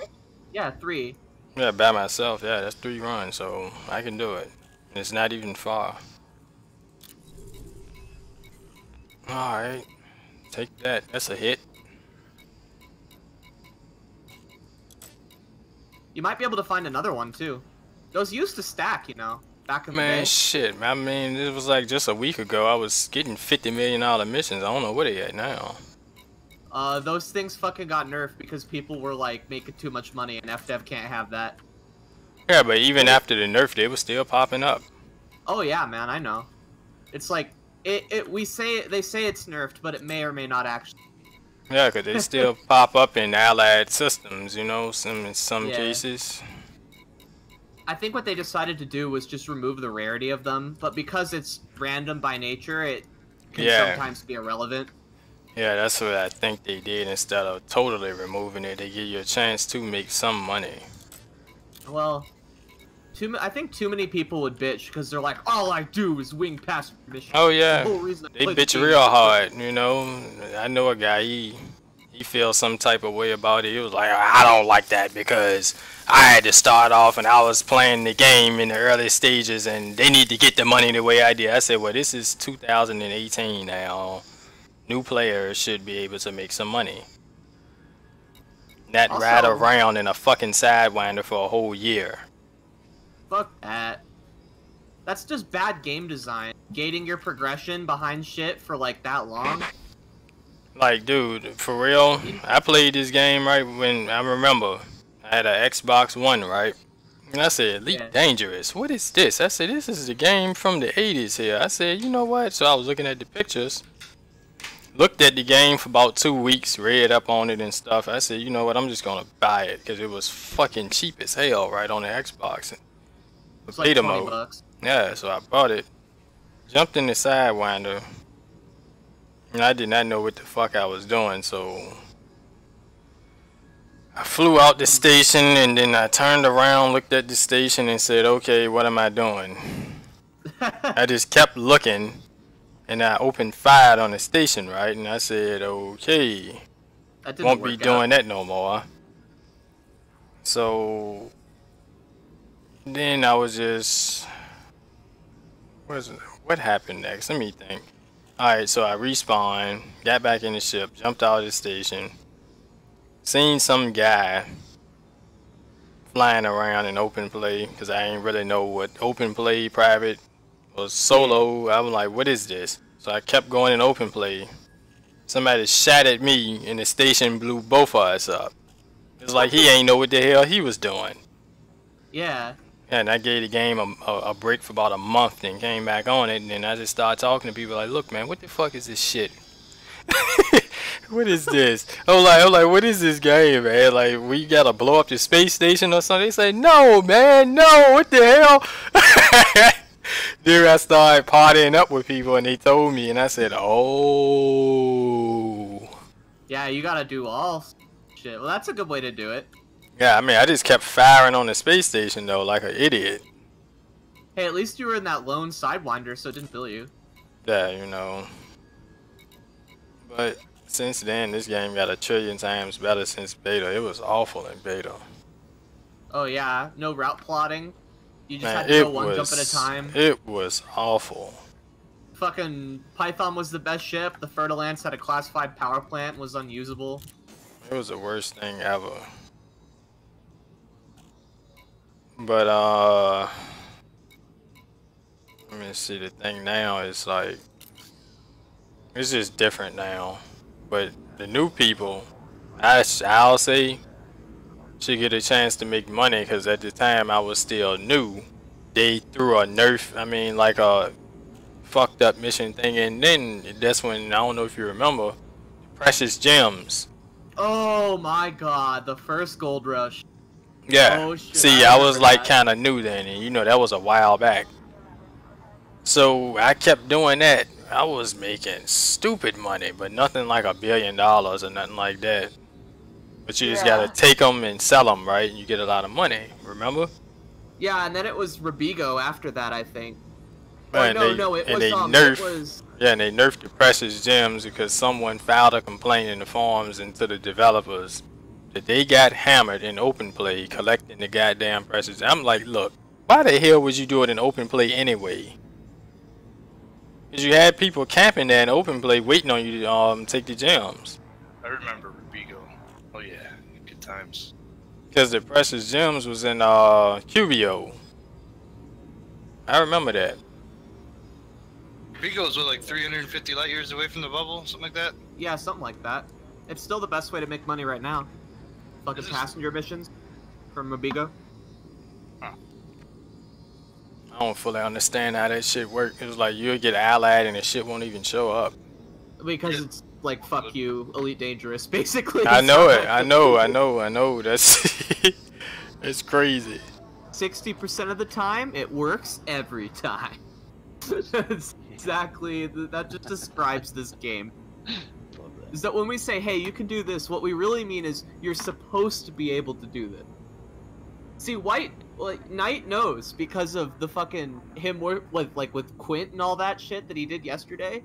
[SPEAKER 2] Yeah, 3.
[SPEAKER 1] Yeah, by myself. Yeah, that's 3 runs. So I can do it. And it's not even far. Alright. Take that. That's a hit.
[SPEAKER 2] You might be able to find another one too. Those used to stack, you know, back in the day.
[SPEAKER 1] Man, shit. I mean, it was like just a week ago. I was getting $50 million missions. I don't know where they at now.
[SPEAKER 2] Those things fucking got nerfed because people were like making too much money, and FDev can't have that.
[SPEAKER 1] Yeah, but even after the nerf, they were still popping up.
[SPEAKER 2] Oh yeah, man, I know. It's like they say it's nerfed, but it may or may not actually.
[SPEAKER 1] Yeah, because they still pop up in allied systems, you know, in some cases.
[SPEAKER 2] I think what they decided to do was just remove the rarity of them, but because it's random by nature, it can sometimes be irrelevant.
[SPEAKER 1] Yeah, that's what I think they did. Instead of totally removing it, they give you a chance to make some money.
[SPEAKER 2] Well, I think too many people would bitch because they're like, all I do is wing past missions.
[SPEAKER 1] Oh yeah,
[SPEAKER 2] The whole reason I
[SPEAKER 1] they
[SPEAKER 2] play the
[SPEAKER 1] bitch
[SPEAKER 2] game
[SPEAKER 1] real
[SPEAKER 2] is
[SPEAKER 1] hard, you know. I know a guy, he feels some type of way about it. He was like, I don't like that because I had to start off and I was playing the game in the early stages and they need to get the money the way I did. I said, well, this is 2018 now. New players should be able to make some money. Not
[SPEAKER 2] Also,
[SPEAKER 1] ride around in a fucking Sidewinder for a whole year.
[SPEAKER 2] Fuck that. That's just bad game design. Gating your progression behind shit for like that long.
[SPEAKER 1] Like, dude, for real, I played this game right when I remember I had an Xbox One, right? And I said, Elite Dangerous, what is this? I said, this is the game from the 80s here. I said, you know what? So I was looking at the pictures, looked at the game for about 2 weeks, read up on it and stuff. I said, you know what? I'm just gonna buy it because it was fucking cheap as hell right on the Xbox.
[SPEAKER 2] It's like 20 bucks.
[SPEAKER 1] Yeah, so I bought it, jumped in the Sidewinder, and I did not know what the fuck I was doing, so I flew out the station and then I turned around, looked at the station and said, okay, what am I doing? I just kept looking and I opened fire on the station, right? And I said, okay, won't be doing that no more. So then I was just, what happened next? Let me think. Alright, so I respawned, got back in the ship, jumped out of the station, seen some guy flying around in open play, because I didn't really know what open play, private, was solo. I was like, what is this? So I kept going in open play. Somebody shot at me and the station blew both of us up. It's like he ain't know what the hell he was doing.
[SPEAKER 2] Yeah.
[SPEAKER 1] And I gave the game a break for about a month, then came back on it, and then I just started talking to people like, look, man, what the fuck is this shit? What is this? I'm like, what is this game, man? Like, we gotta blow up the space station or something? They say, no, man, no, what the hell? Then I started partying up with people, and they told me, and I said, oh.
[SPEAKER 2] Yeah, you gotta do all shit. Well, that's a good way to do it.
[SPEAKER 1] Yeah, I mean, I just kept firing on the space station, though, like an idiot.
[SPEAKER 2] Hey, at least you were in that lone Sidewinder, so it didn't kill you.
[SPEAKER 1] Yeah, you know. But since then, this game got 1,000,000,000 times better since beta. It was awful in beta.
[SPEAKER 2] Oh, yeah? No route plotting? You just had to go one jump at a time?
[SPEAKER 1] It was awful.
[SPEAKER 2] Fucking Python was the best ship. The Fer-de-Lance had a classified power plant, was unusable.
[SPEAKER 1] It was the worst thing ever. But, let me see, the thing now is like, it's just different now. But the new people, I'll say, should get a chance to make money, because at the time I was still new. They threw a nerf, I mean, like a fucked up mission thing, and then that's when, I don't know if you remember, Precious Gems.
[SPEAKER 2] Oh my god, the first Gold Rush.
[SPEAKER 1] Yeah,
[SPEAKER 2] oh, shit,
[SPEAKER 1] see, I was like kind of new then, and you know, that was a while back. So I kept doing that. I was making stupid money, but nothing like $1 billion or nothing like that. But you just gotta take them and sell them, right? And you get a lot of money, remember?
[SPEAKER 2] Yeah, and then it was Rabigo after that, I think.
[SPEAKER 1] And
[SPEAKER 2] oh, no, it was,
[SPEAKER 1] yeah, and they nerfed the Precious Gems because someone filed a complaint in the forums and to the developers that they got hammered in open play collecting the goddamn Precious. I'm like, look, why the hell would you do it in open play anyway? Cause you had people camping there in open play waiting on you to take the gems.
[SPEAKER 3] I remember Rubigo. Oh yeah, good times.
[SPEAKER 1] Cause the precious gems was in QBO. I remember that.
[SPEAKER 3] Rubigo's what, like 350 light years away from the bubble, something like that.
[SPEAKER 2] Yeah, something like that. It's still the best way to make money right now. Fucking passenger missions from Mobigo.
[SPEAKER 3] Huh.
[SPEAKER 1] I don't fully understand how that shit works. It's like you'll get allied and the shit won't even show up.
[SPEAKER 2] Because it's like, fuck you, Elite Dangerous, basically.
[SPEAKER 1] I know it. I know. That's it's crazy.
[SPEAKER 2] 60% of the time, it works every time. That's exactly, that just describes this game. Is that when we say, hey, you can do this, what we really mean is you're supposed to be able to do this. See, Knight knows because of the fucking with Quint and all that shit that he did yesterday.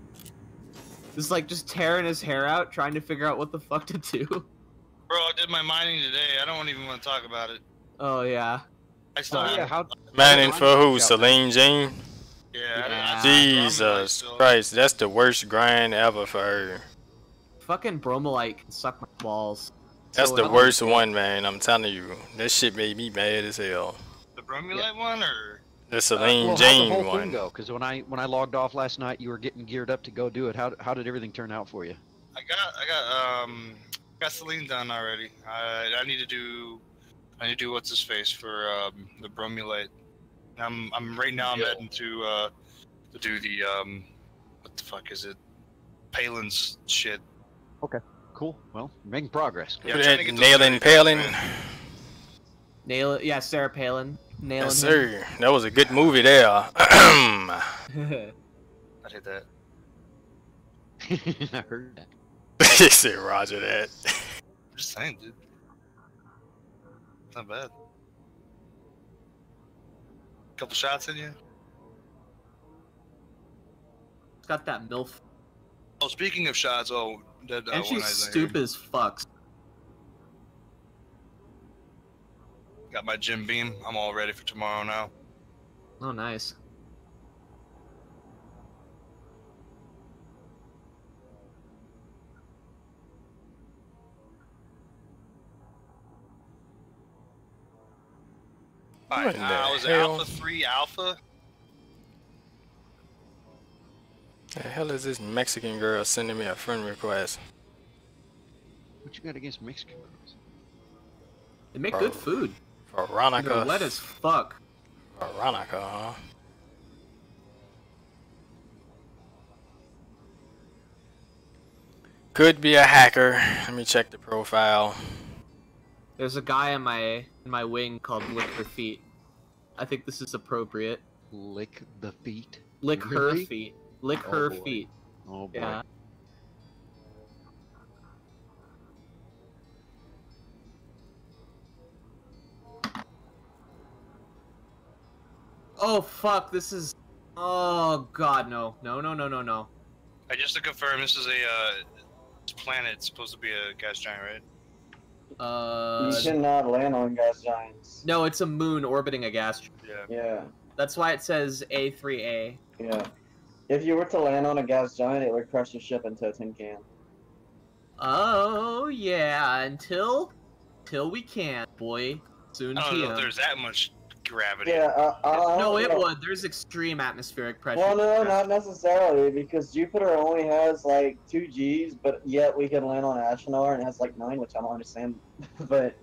[SPEAKER 2] Just like just tearing his hair out, trying to figure out what the fuck to do.
[SPEAKER 3] Bro, I did my mining today. I don't even want to talk about it.
[SPEAKER 2] Oh yeah.
[SPEAKER 3] I still
[SPEAKER 1] Mining for who? Celine Jean?
[SPEAKER 3] Yeah.
[SPEAKER 1] Jesus Christ, that's the worst grind ever for her.
[SPEAKER 2] Fucking Bromolite can suck my balls.
[SPEAKER 1] That's the worst one, man. I'm telling you, that shit made me mad as hell.
[SPEAKER 3] The Bromolite one, or
[SPEAKER 1] the Celine
[SPEAKER 5] well,
[SPEAKER 1] Jean
[SPEAKER 5] how'd the whole
[SPEAKER 1] one?
[SPEAKER 5] thing go? Because when I logged off last night, you were getting geared up to go do it. How did everything turn out for you?
[SPEAKER 3] I got Celine done already. I need to do what's his face for the Bromolite. I'm right now. I'm heading to do the what the fuck is it? Palin's shit.
[SPEAKER 5] Okay, cool. Well, you're making progress.
[SPEAKER 3] Yeah,
[SPEAKER 1] Nailing Palin.
[SPEAKER 2] Nail it, yeah, Sarah Palin. Nailing
[SPEAKER 1] Yes, sir. That was a good movie there.
[SPEAKER 3] I did that.
[SPEAKER 5] I heard that.
[SPEAKER 1] He said Roger that.
[SPEAKER 3] I'm just saying, dude. It's not bad. Couple shots in you.
[SPEAKER 2] It's got that MILF.
[SPEAKER 3] Oh, speaking of shots, that
[SPEAKER 2] and she's stupid as fuck.
[SPEAKER 3] Got my gym beam. I'm all ready for tomorrow now.
[SPEAKER 2] Oh, nice.
[SPEAKER 3] Alright, was it Alpha 3 Alpha?
[SPEAKER 1] The hell is this Mexican girl sending me a friend request?
[SPEAKER 5] What you got against Mexican girls?
[SPEAKER 2] They make good food.
[SPEAKER 1] Veronica.
[SPEAKER 2] They're wet as fuck.
[SPEAKER 1] Veronica, huh? Could be a hacker. Let me check the profile.
[SPEAKER 2] There's a guy in my wing called Lick Her Feet. I think this is appropriate.
[SPEAKER 5] Lick the feet?
[SPEAKER 2] Lick her feet. Lick her
[SPEAKER 5] boy.
[SPEAKER 2] feet.
[SPEAKER 5] Oh boy.
[SPEAKER 2] Yeah. Oh fuck, this is... Oh god, no. No.
[SPEAKER 3] Just to confirm, this is this planet. It's supposed to be a gas giant, right?
[SPEAKER 13] You cannot land on gas giants.
[SPEAKER 2] No, it's a moon orbiting a gas giant.
[SPEAKER 13] Yeah.
[SPEAKER 2] That's why it says A3A.
[SPEAKER 13] Yeah. If you were to land on a gas giant, it would crush your ship into a tin can.
[SPEAKER 2] Oh yeah, until we can, boy. Soon
[SPEAKER 3] I don't know
[SPEAKER 2] PM.
[SPEAKER 3] if there's that much gravity.
[SPEAKER 13] Yeah,
[SPEAKER 2] no, it would. There's extreme atmospheric pressure.
[SPEAKER 13] Well, no, not necessarily, because Jupiter only has like 2 Gs, but yet we can land on Astronaut and it has like 9, which I don't understand. But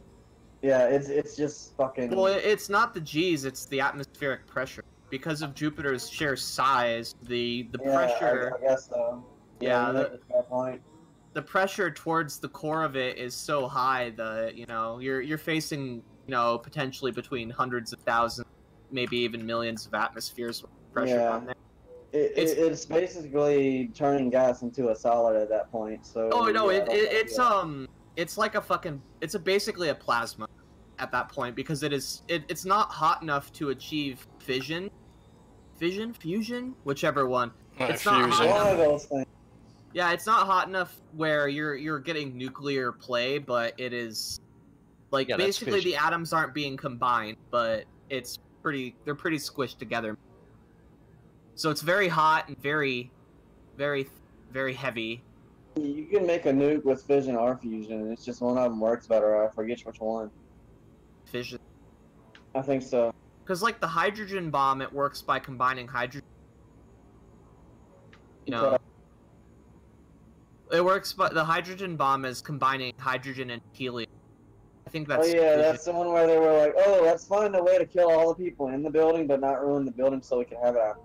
[SPEAKER 13] yeah, it's just fucking.
[SPEAKER 2] Well, it's not the Gs; it's the atmospheric pressure. Because of Jupiter's sheer size, the pressure.
[SPEAKER 13] I guess so.
[SPEAKER 2] Yeah,
[SPEAKER 13] that's a fair point.
[SPEAKER 2] The pressure towards the core of it is so high that you're facing potentially between hundreds of thousands, maybe even millions of atmospheres of pressure on there.
[SPEAKER 13] It's basically turning gas into a solid at that point. So.
[SPEAKER 2] Oh no! It's like it's basically a plasma at that point because it's not hot enough to achieve fusion, whichever one. It's not hot enough.
[SPEAKER 13] One of those things.
[SPEAKER 2] Yeah, it's not hot enough where you're getting nuclear play, but it is like basically the atoms aren't being combined, but they're pretty squished together. So it's very hot and very very, very heavy.
[SPEAKER 13] You can make a nuke with fission or fusion. It's just one of them works better. I forget which one.
[SPEAKER 2] Fission.
[SPEAKER 13] I think so.
[SPEAKER 2] Because like the hydrogen bomb, it works by combining hydrogen. You know. It works, but the hydrogen bomb is combining hydrogen and helium. I think that's.
[SPEAKER 13] Oh yeah, that's the one where they were like, "Oh, let's find a way to kill all the people in the building, but not ruin the building, so we can have it out."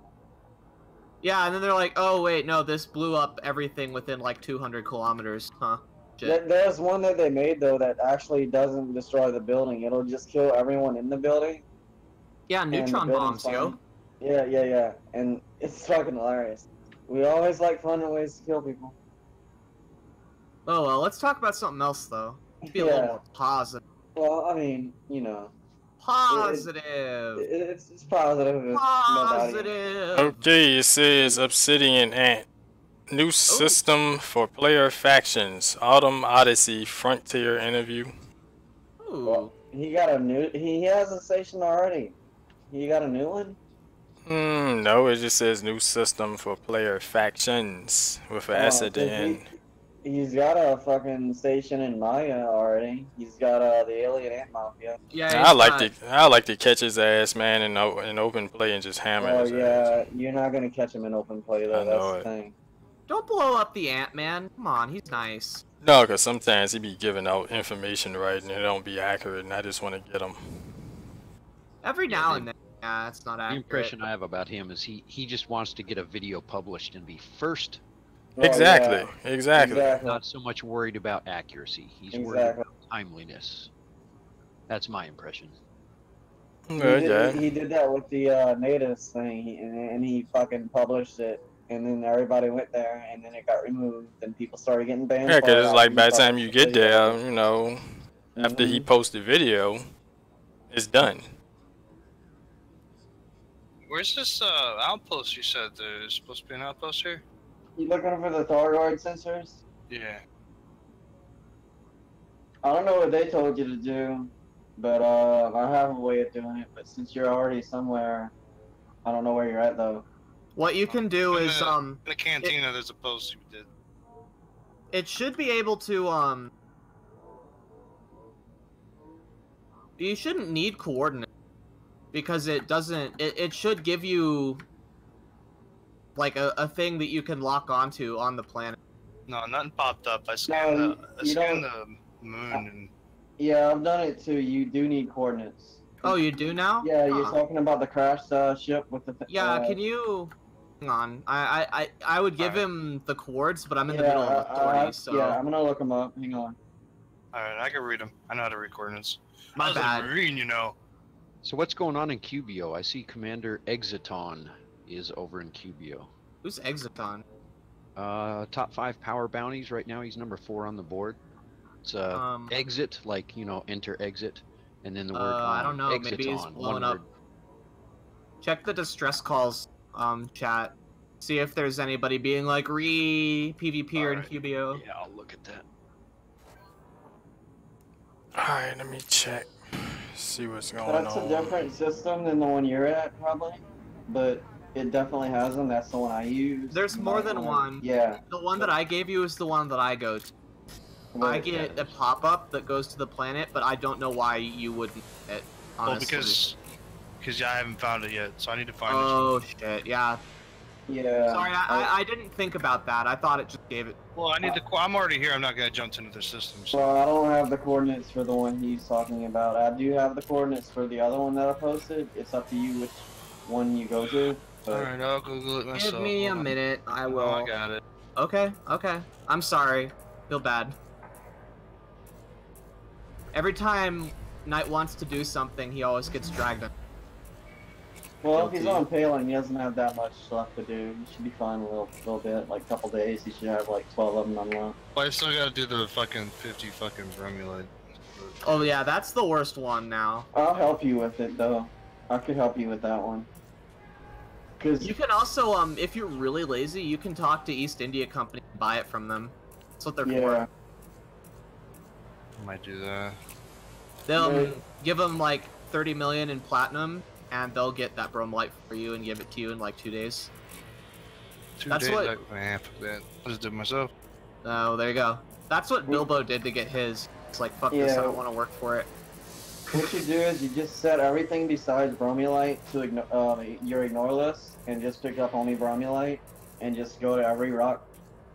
[SPEAKER 2] Yeah, and then they're like, "Oh wait, no, this blew up everything within like 200 kilometers, huh?"
[SPEAKER 13] There's one that they made though that actually doesn't destroy the building. It'll just kill everyone in the building.
[SPEAKER 2] Yeah, neutron bombs, yo.
[SPEAKER 13] Yeah, and it's fucking hilarious. We always like finding ways to kill people.
[SPEAKER 2] Oh well, let's talk about something else though. Let's be a little more positive.
[SPEAKER 13] Well, I mean, you know.
[SPEAKER 2] Positive.
[SPEAKER 13] It's positive.
[SPEAKER 2] Positive.
[SPEAKER 1] Okay, it says Obsidian Ant. New system for player factions. Autumn Odyssey Frontier interview.
[SPEAKER 2] Ooh.
[SPEAKER 13] Well, he has a station already. You got a new one?
[SPEAKER 1] No, it just says new system for player factions with an S at the end.
[SPEAKER 13] He's got a fucking station in Maya already. He's got the Alien Ant Mafia.
[SPEAKER 1] Yeah, I like to catch his ass, man, in open play and just hammer his ass.
[SPEAKER 13] You're not gonna catch him in open play though. That's the thing.
[SPEAKER 2] Don't blow up the Ant-Man. Come on, he's nice.
[SPEAKER 1] No, because sometimes he be giving out information right and it don't be accurate, and I just want to get him.
[SPEAKER 2] Every now and then, yeah, it's not accurate.
[SPEAKER 5] The impression I have about him is he just wants to get a video published and be first.
[SPEAKER 1] Exactly.
[SPEAKER 5] Not so much worried about accuracy. He's worried about timeliness. That's my impression.
[SPEAKER 13] He did that with the natives thing, and he fucking published it, and then everybody went there, and then it got removed, and people started getting banned.
[SPEAKER 1] Yeah, because it's like by the time you get there, you know, after he posted video, it's done.
[SPEAKER 3] Where's this outpost you said there's supposed to be an outpost here?
[SPEAKER 13] You looking for the thyroid sensors?
[SPEAKER 3] Yeah.
[SPEAKER 13] I don't know what they told you to do, but I have a way of doing it. But since you're already somewhere, I don't know where you're at though.
[SPEAKER 2] What you can do is
[SPEAKER 3] in the cantina. There's a post you did.
[SPEAKER 2] It should be able to You shouldn't need coordinates because it doesn't. It should give you like a thing that you can lock onto on the planet.
[SPEAKER 3] No, nothing popped up. I scanned the moon and...
[SPEAKER 13] Yeah, I've done it too. You do need coordinates.
[SPEAKER 2] Oh, you do now?
[SPEAKER 13] Yeah, you're talking about the crashed ship with the...
[SPEAKER 2] Yeah, can you... Hang on. I would give him the chords, but I'm in the middle of authority, so...
[SPEAKER 13] Yeah, I'm gonna look them up. Hang on.
[SPEAKER 3] Alright, I can read them. I know how to read coordinates.
[SPEAKER 2] My bad.
[SPEAKER 3] I was a Marine, you know.
[SPEAKER 5] So what's going on in Cubio? I see Commander Exiton is over in Cubio.
[SPEAKER 2] Who's Exiton?
[SPEAKER 5] Top 5 power bounties right now. He's number 4 on the board. It's exit, like, you know, enter exit, and then the word
[SPEAKER 2] I don't know,
[SPEAKER 5] Exiton,
[SPEAKER 2] maybe he's blowing up. Check the distress calls chat. See if there's anybody being like PvP or in Cubio.
[SPEAKER 5] Yeah, I'll look at that.
[SPEAKER 1] Alright, let me check. See what's going on.
[SPEAKER 13] That's a different system than the one you're at, probably, but it definitely has them. That's the one I use.
[SPEAKER 2] There's more than one.
[SPEAKER 13] Yeah.
[SPEAKER 2] The one that I gave you is the one that I go to. I get a pop-up that goes to the planet, but I don't know why you wouldn't get it, honestly.
[SPEAKER 3] Well, because I haven't found it yet, so I need to find it.
[SPEAKER 2] Oh, shit, yeah.
[SPEAKER 13] Yeah.
[SPEAKER 2] Sorry, I didn't think about that. I thought it just gave it...
[SPEAKER 3] Well, I need I'm already here. I'm not going to jump into their systems.
[SPEAKER 13] Well, I don't have the coordinates for the one he's talking about. I do have the coordinates for the other one that I posted. It's up to you which one you go to.
[SPEAKER 3] Alright, I'll Google it myself.
[SPEAKER 2] Give me a minute. I will.
[SPEAKER 3] Oh, I got it.
[SPEAKER 2] Okay. I'm sorry. Feel bad. Every time Knight wants to do something, he always gets dragged in.
[SPEAKER 13] Well, if he's on Palin, he doesn't have that much left to do. He should be fine a little bit, like a couple days. He should have like 12 of them unlocked.
[SPEAKER 3] Well, I still gotta do the fucking 50 fucking Bromulite.
[SPEAKER 2] Oh yeah, that's the worst one now.
[SPEAKER 13] I'll help you with it though. I could help you with that one. Cause
[SPEAKER 2] you can also, if you're really lazy, you can talk to East India Company and buy it from them. That's what they're for.
[SPEAKER 3] I might do that.
[SPEAKER 2] They'll give them like 30 million in platinum, and they'll get that bromelight for you and give it to you in like 2 days. That's what.
[SPEAKER 3] I just did it myself.
[SPEAKER 2] Oh, there you go. That's what Bilbo did to get his. It's like, fuck this, I don't want to work for it.
[SPEAKER 13] What you do is you just set everything besides bromulite to your ignore list, and just pick up only bromulite, and just go to every rock,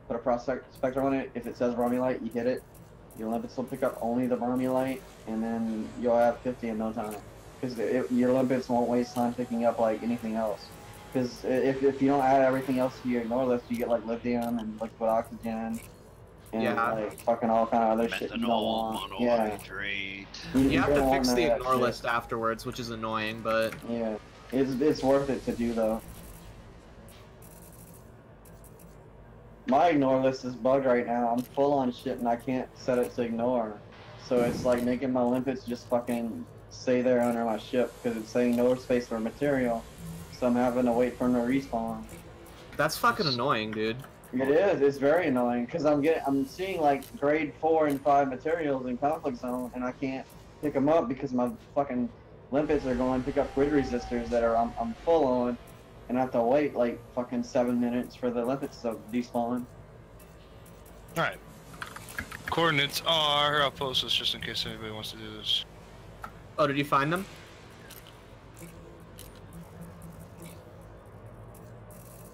[SPEAKER 13] put a prospector on it. If it says bromulite, you hit it. Your limpets will pick up only the bromulite, and then you'll have 50 in no time. Because your limpets won't waste time picking up like anything else. Because if you don't add everything else to your ignore list, you get like lithium and liquid oxygen. And like fucking all kind of other shit you don't want. Yeah.
[SPEAKER 2] You have to fix the ignore list afterwards, which is annoying, but
[SPEAKER 13] yeah, it's worth it to do though. My ignore list is bugged right now. I'm full on shit and I can't set it to ignore. So it's like making my limpets just fucking stay there under my ship because it's saying no space for material. So I'm having to wait for them to respawn.
[SPEAKER 2] That's fucking annoying, dude.
[SPEAKER 13] It is. It's very annoying because I'm seeing like grade 4 and 5 materials in conflict zone, and I can't pick them up because my fucking limpets are going to pick up grid resistors that are I'm full on, and I have to wait like fucking 7 minutes for the limpets to despawn.
[SPEAKER 3] All right. Coordinates are. I'll post this just in case anybody wants to do this.
[SPEAKER 2] Oh, did you find them?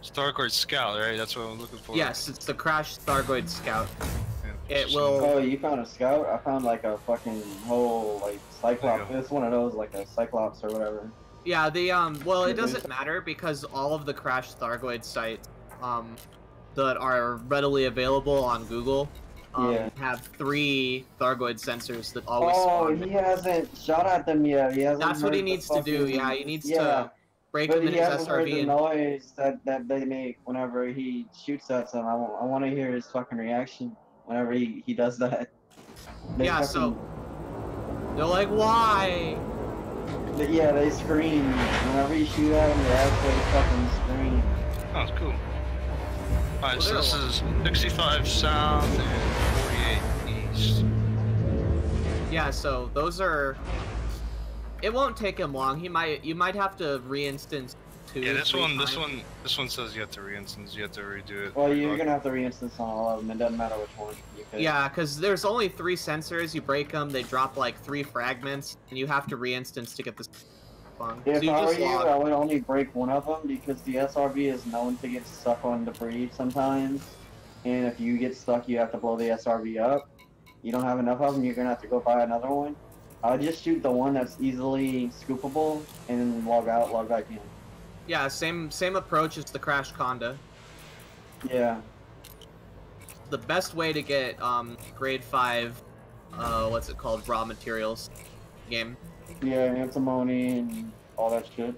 [SPEAKER 3] Stargate Scout, right? That's what I'm looking for.
[SPEAKER 2] Yes, it's the Crash Stargate Scout.
[SPEAKER 3] Yeah,
[SPEAKER 2] it will.
[SPEAKER 13] Oh, you found a scout? I found like a fucking whole like Cyclops. It's one of those like a Cyclops or whatever.
[SPEAKER 2] Yeah, the well, it doesn't matter because all of the Crash Stargate sites that are readily available on Google have 3 Thargoid sensors that always spawn.
[SPEAKER 13] He hasn't shot at them yet. He hasn't.
[SPEAKER 2] That's what he needs to do. Yeah, he needs to break them in his SRV.
[SPEAKER 13] Heard the noise that they make whenever he shoots at them. I want to hear his fucking reaction whenever he does that.
[SPEAKER 2] Yeah, so they're like, why?
[SPEAKER 13] Yeah, they scream. Whenever you shoot at them, they actually fucking scream.
[SPEAKER 3] Oh, it's cool. Alright, so this is 65 south and 48 east.
[SPEAKER 2] Yeah, so those are. It won't take him long. You might have to re-instance 2.
[SPEAKER 3] Yeah, this one says you have to re-instance. You have to redo it.
[SPEAKER 13] Well, you're gonna have to re-instance on all of them. It doesn't matter which one.
[SPEAKER 2] Yeah, because there's only 3 sensors. You break them, they drop like 3 fragments, and you have to re-instance to get this fun.
[SPEAKER 13] If I were you, I would only break one of them because the SRV is known to get stuck on debris sometimes, and if you get stuck, you have to blow the SRV up. You don't have enough of them, you're gonna have to go buy another one. I would just shoot the one that's easily scoopable and then log out, log back in.
[SPEAKER 2] Yeah, same approach as the Crash Conda.
[SPEAKER 13] Yeah.
[SPEAKER 2] The best way to get grade 5, what's it called, raw materials game.
[SPEAKER 13] Yeah, antimony and all that shit.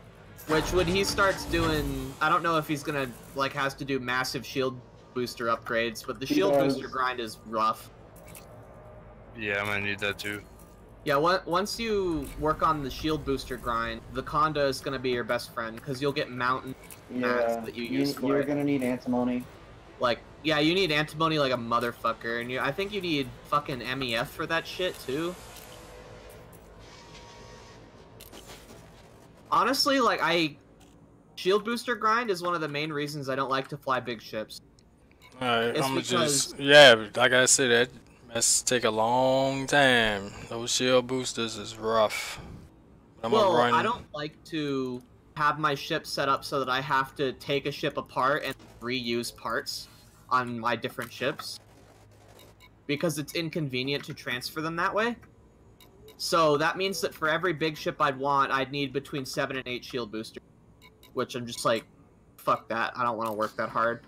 [SPEAKER 2] Which when he starts doing, I don't know if he's gonna like has to do massive shield booster upgrades, but the shield booster grind is rough.
[SPEAKER 3] Yeah, I'm gonna need that too.
[SPEAKER 2] Yeah, once you work on the shield booster grind, the Conda is gonna be your best friend because you'll get mountain mats that you use for
[SPEAKER 13] You're gonna need antimony.
[SPEAKER 2] Like, yeah, you need antimony like a motherfucker, and I think you need fucking MEF for that shit too. Honestly, like shield booster grind is one of the main reasons I don't like to fly big ships.
[SPEAKER 1] Alright, I'm just like I said, that must take a long time. Those shield boosters is rough.
[SPEAKER 2] Well, I don't like to have my ship set up so that I have to take a ship apart and reuse parts on my different ships because it's inconvenient to transfer them that way. So that means that for every big ship I'd want, I'd need between 7 and 8 shield boosters, which I'm just like, fuck that. I don't want to work that hard.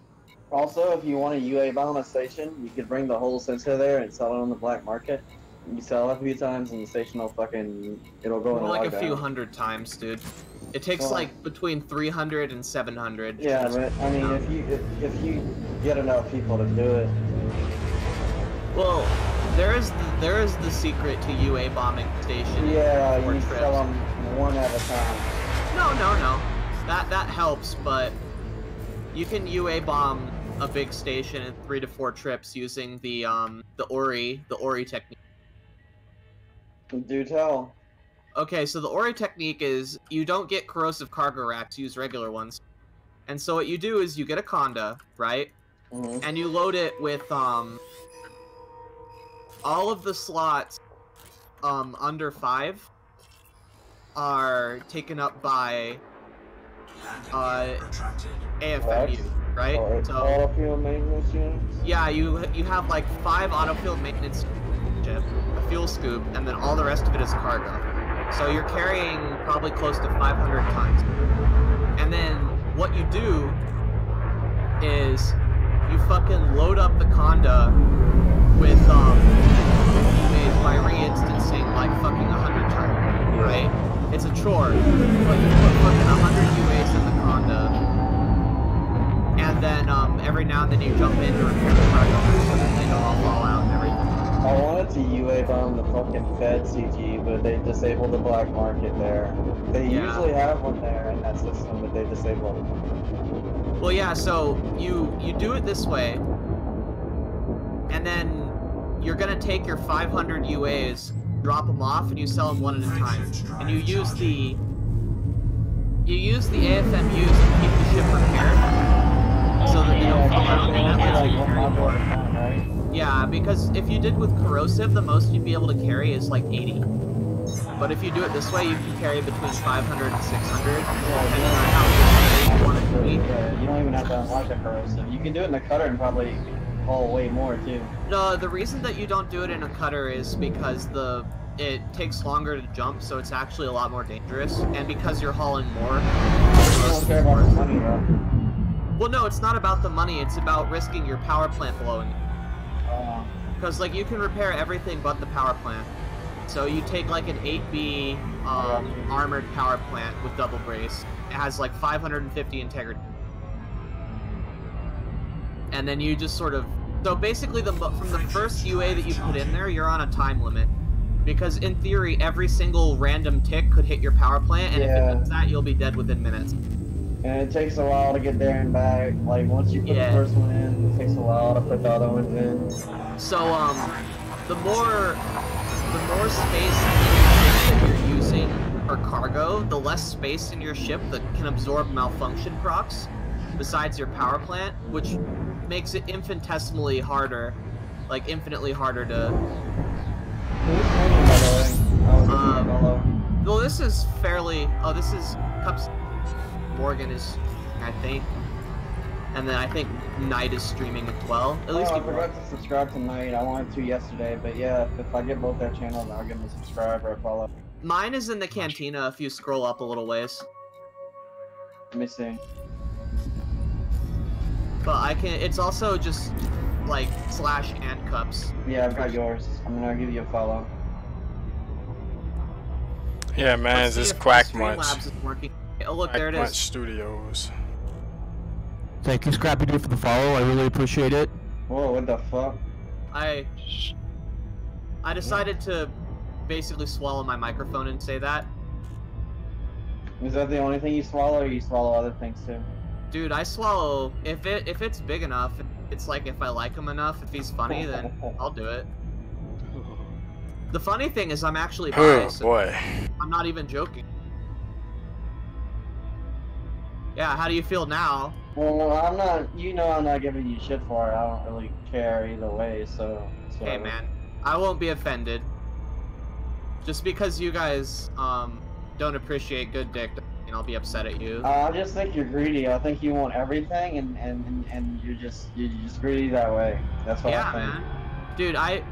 [SPEAKER 13] Also, if you want a UA bomb a station, you could bring the whole sensor there and sell it on the black market. You sell it a few times and the station will it'll go in
[SPEAKER 2] like a few hundred times, dude. It takes like between 300 and 700.
[SPEAKER 13] Yeah, but I mean, if you get enough people to do it.
[SPEAKER 2] Well, there is the secret to UA bombing station.
[SPEAKER 13] Yeah, you sell them one at a time.
[SPEAKER 2] No. That helps, but you can UA bomb a big station in 3 to 4 trips using the Ori technique.
[SPEAKER 13] Do tell.
[SPEAKER 2] Okay, so the Ori technique is you don't get corrosive cargo racks, use regular ones. And so what you do is you get a Conda, right? And you load it with all of the slots under 5 are taken up by AFMU, right? So
[SPEAKER 13] autofield maintenance units?
[SPEAKER 2] Yeah, you have like 5 autofield maintenance ship, a fuel scoop, and then all the rest of it is cargo. So you're carrying probably close to 500 tons. And then what you do is you fucking load up the Conda with UAs by reinstancing like fucking 100 times, right? It's a chore, but you put fucking 100 UAs in the Conda, and then every now and then you jump in to repair the cargo so that they don't all fall out and everything.
[SPEAKER 13] I wanted to UA bomb the fucking Fed CG, but they disabled the black market there. They usually have one there in that system, but they disabled it.
[SPEAKER 2] Well, yeah, so you do it this way, and then you're gonna take your 500 UAs, drop them off, and you sell them one at a time. And you use the AFMUs to keep the ship repaired, so that they don't fall out. And that lets you yeah, because if you did with corrosive, the most you'd be able to carry is like 80. But if you do it this way, you can carry between 500 and 600, depending on how you want it to be.
[SPEAKER 13] Yeah, you don't even have to unlock the corrosive. You can do it in the cutter and probably haul way more too.
[SPEAKER 2] No, the reason that you don't do it in a cutter is because it takes longer to jump, so it's actually a lot more dangerous, and because you're hauling more.
[SPEAKER 13] You don't care about the money, though.
[SPEAKER 2] Well, no, it's not about the money. It's about risking your power plant blowing. Because like you can repair everything but the power plant. So you take like an 8B armored power plant with double brace. It has like 550 integrity. And then you just sort of... So basically from the first UA that you put in there, you're on a time limit. Because in theory, every single random tick could hit your power plant, and if it does that, you'll be dead within minutes.
[SPEAKER 13] And it takes a while to get there and back. Like, once you put the first one in, it takes a while to put the other ones in.
[SPEAKER 2] So, the more space in your ship that you're using for cargo, the less space in your ship that can absorb malfunction procs, besides your power plant, which makes it infinitesimally harder, like infinitely harder to... Well, this is fairly... Oh, this is... Cups... Morgan is, I think. And then I think Knight is streaming as well. At least
[SPEAKER 13] I forgot to subscribe to Knight. I wanted to yesterday, but yeah, if I get both their channels, I'll give them a subscribe or a follow.
[SPEAKER 2] Mine is in the cantina if you scroll up a little ways.
[SPEAKER 13] Let me see.
[SPEAKER 2] But I can... It's also just, like, /and-cups.
[SPEAKER 13] Yeah, I've got yours. I'm gonna give you a follow.
[SPEAKER 1] Yeah, man, this Quack Munch.
[SPEAKER 2] Streamlabs is working. Oh, look, there it is.
[SPEAKER 1] Studios.
[SPEAKER 14] Thank you, Scrappy Dude, for the follow. I really appreciate it.
[SPEAKER 13] Whoa, what the fuck?
[SPEAKER 2] I decided to basically swallow my microphone and say that.
[SPEAKER 13] Is that the only thing you swallow, or you swallow other things too?
[SPEAKER 2] Dude, I swallow if it's big enough. It's like if I like him enough, if he's funny, then I'll do it. The funny thing is, I'm actually biased.
[SPEAKER 1] Oh boy.
[SPEAKER 2] I'm not even joking. Yeah, how do you feel now?
[SPEAKER 13] Well, I'm not, I'm not giving you shit for it. I don't really care either way, so...
[SPEAKER 2] Hey, man, I won't be offended. Just because you guys, don't appreciate good dick, I'll be upset at you.
[SPEAKER 13] I just think you're greedy. I think you want everything, and you're just greedy that way. That's what I think.
[SPEAKER 2] Yeah, man. Dude,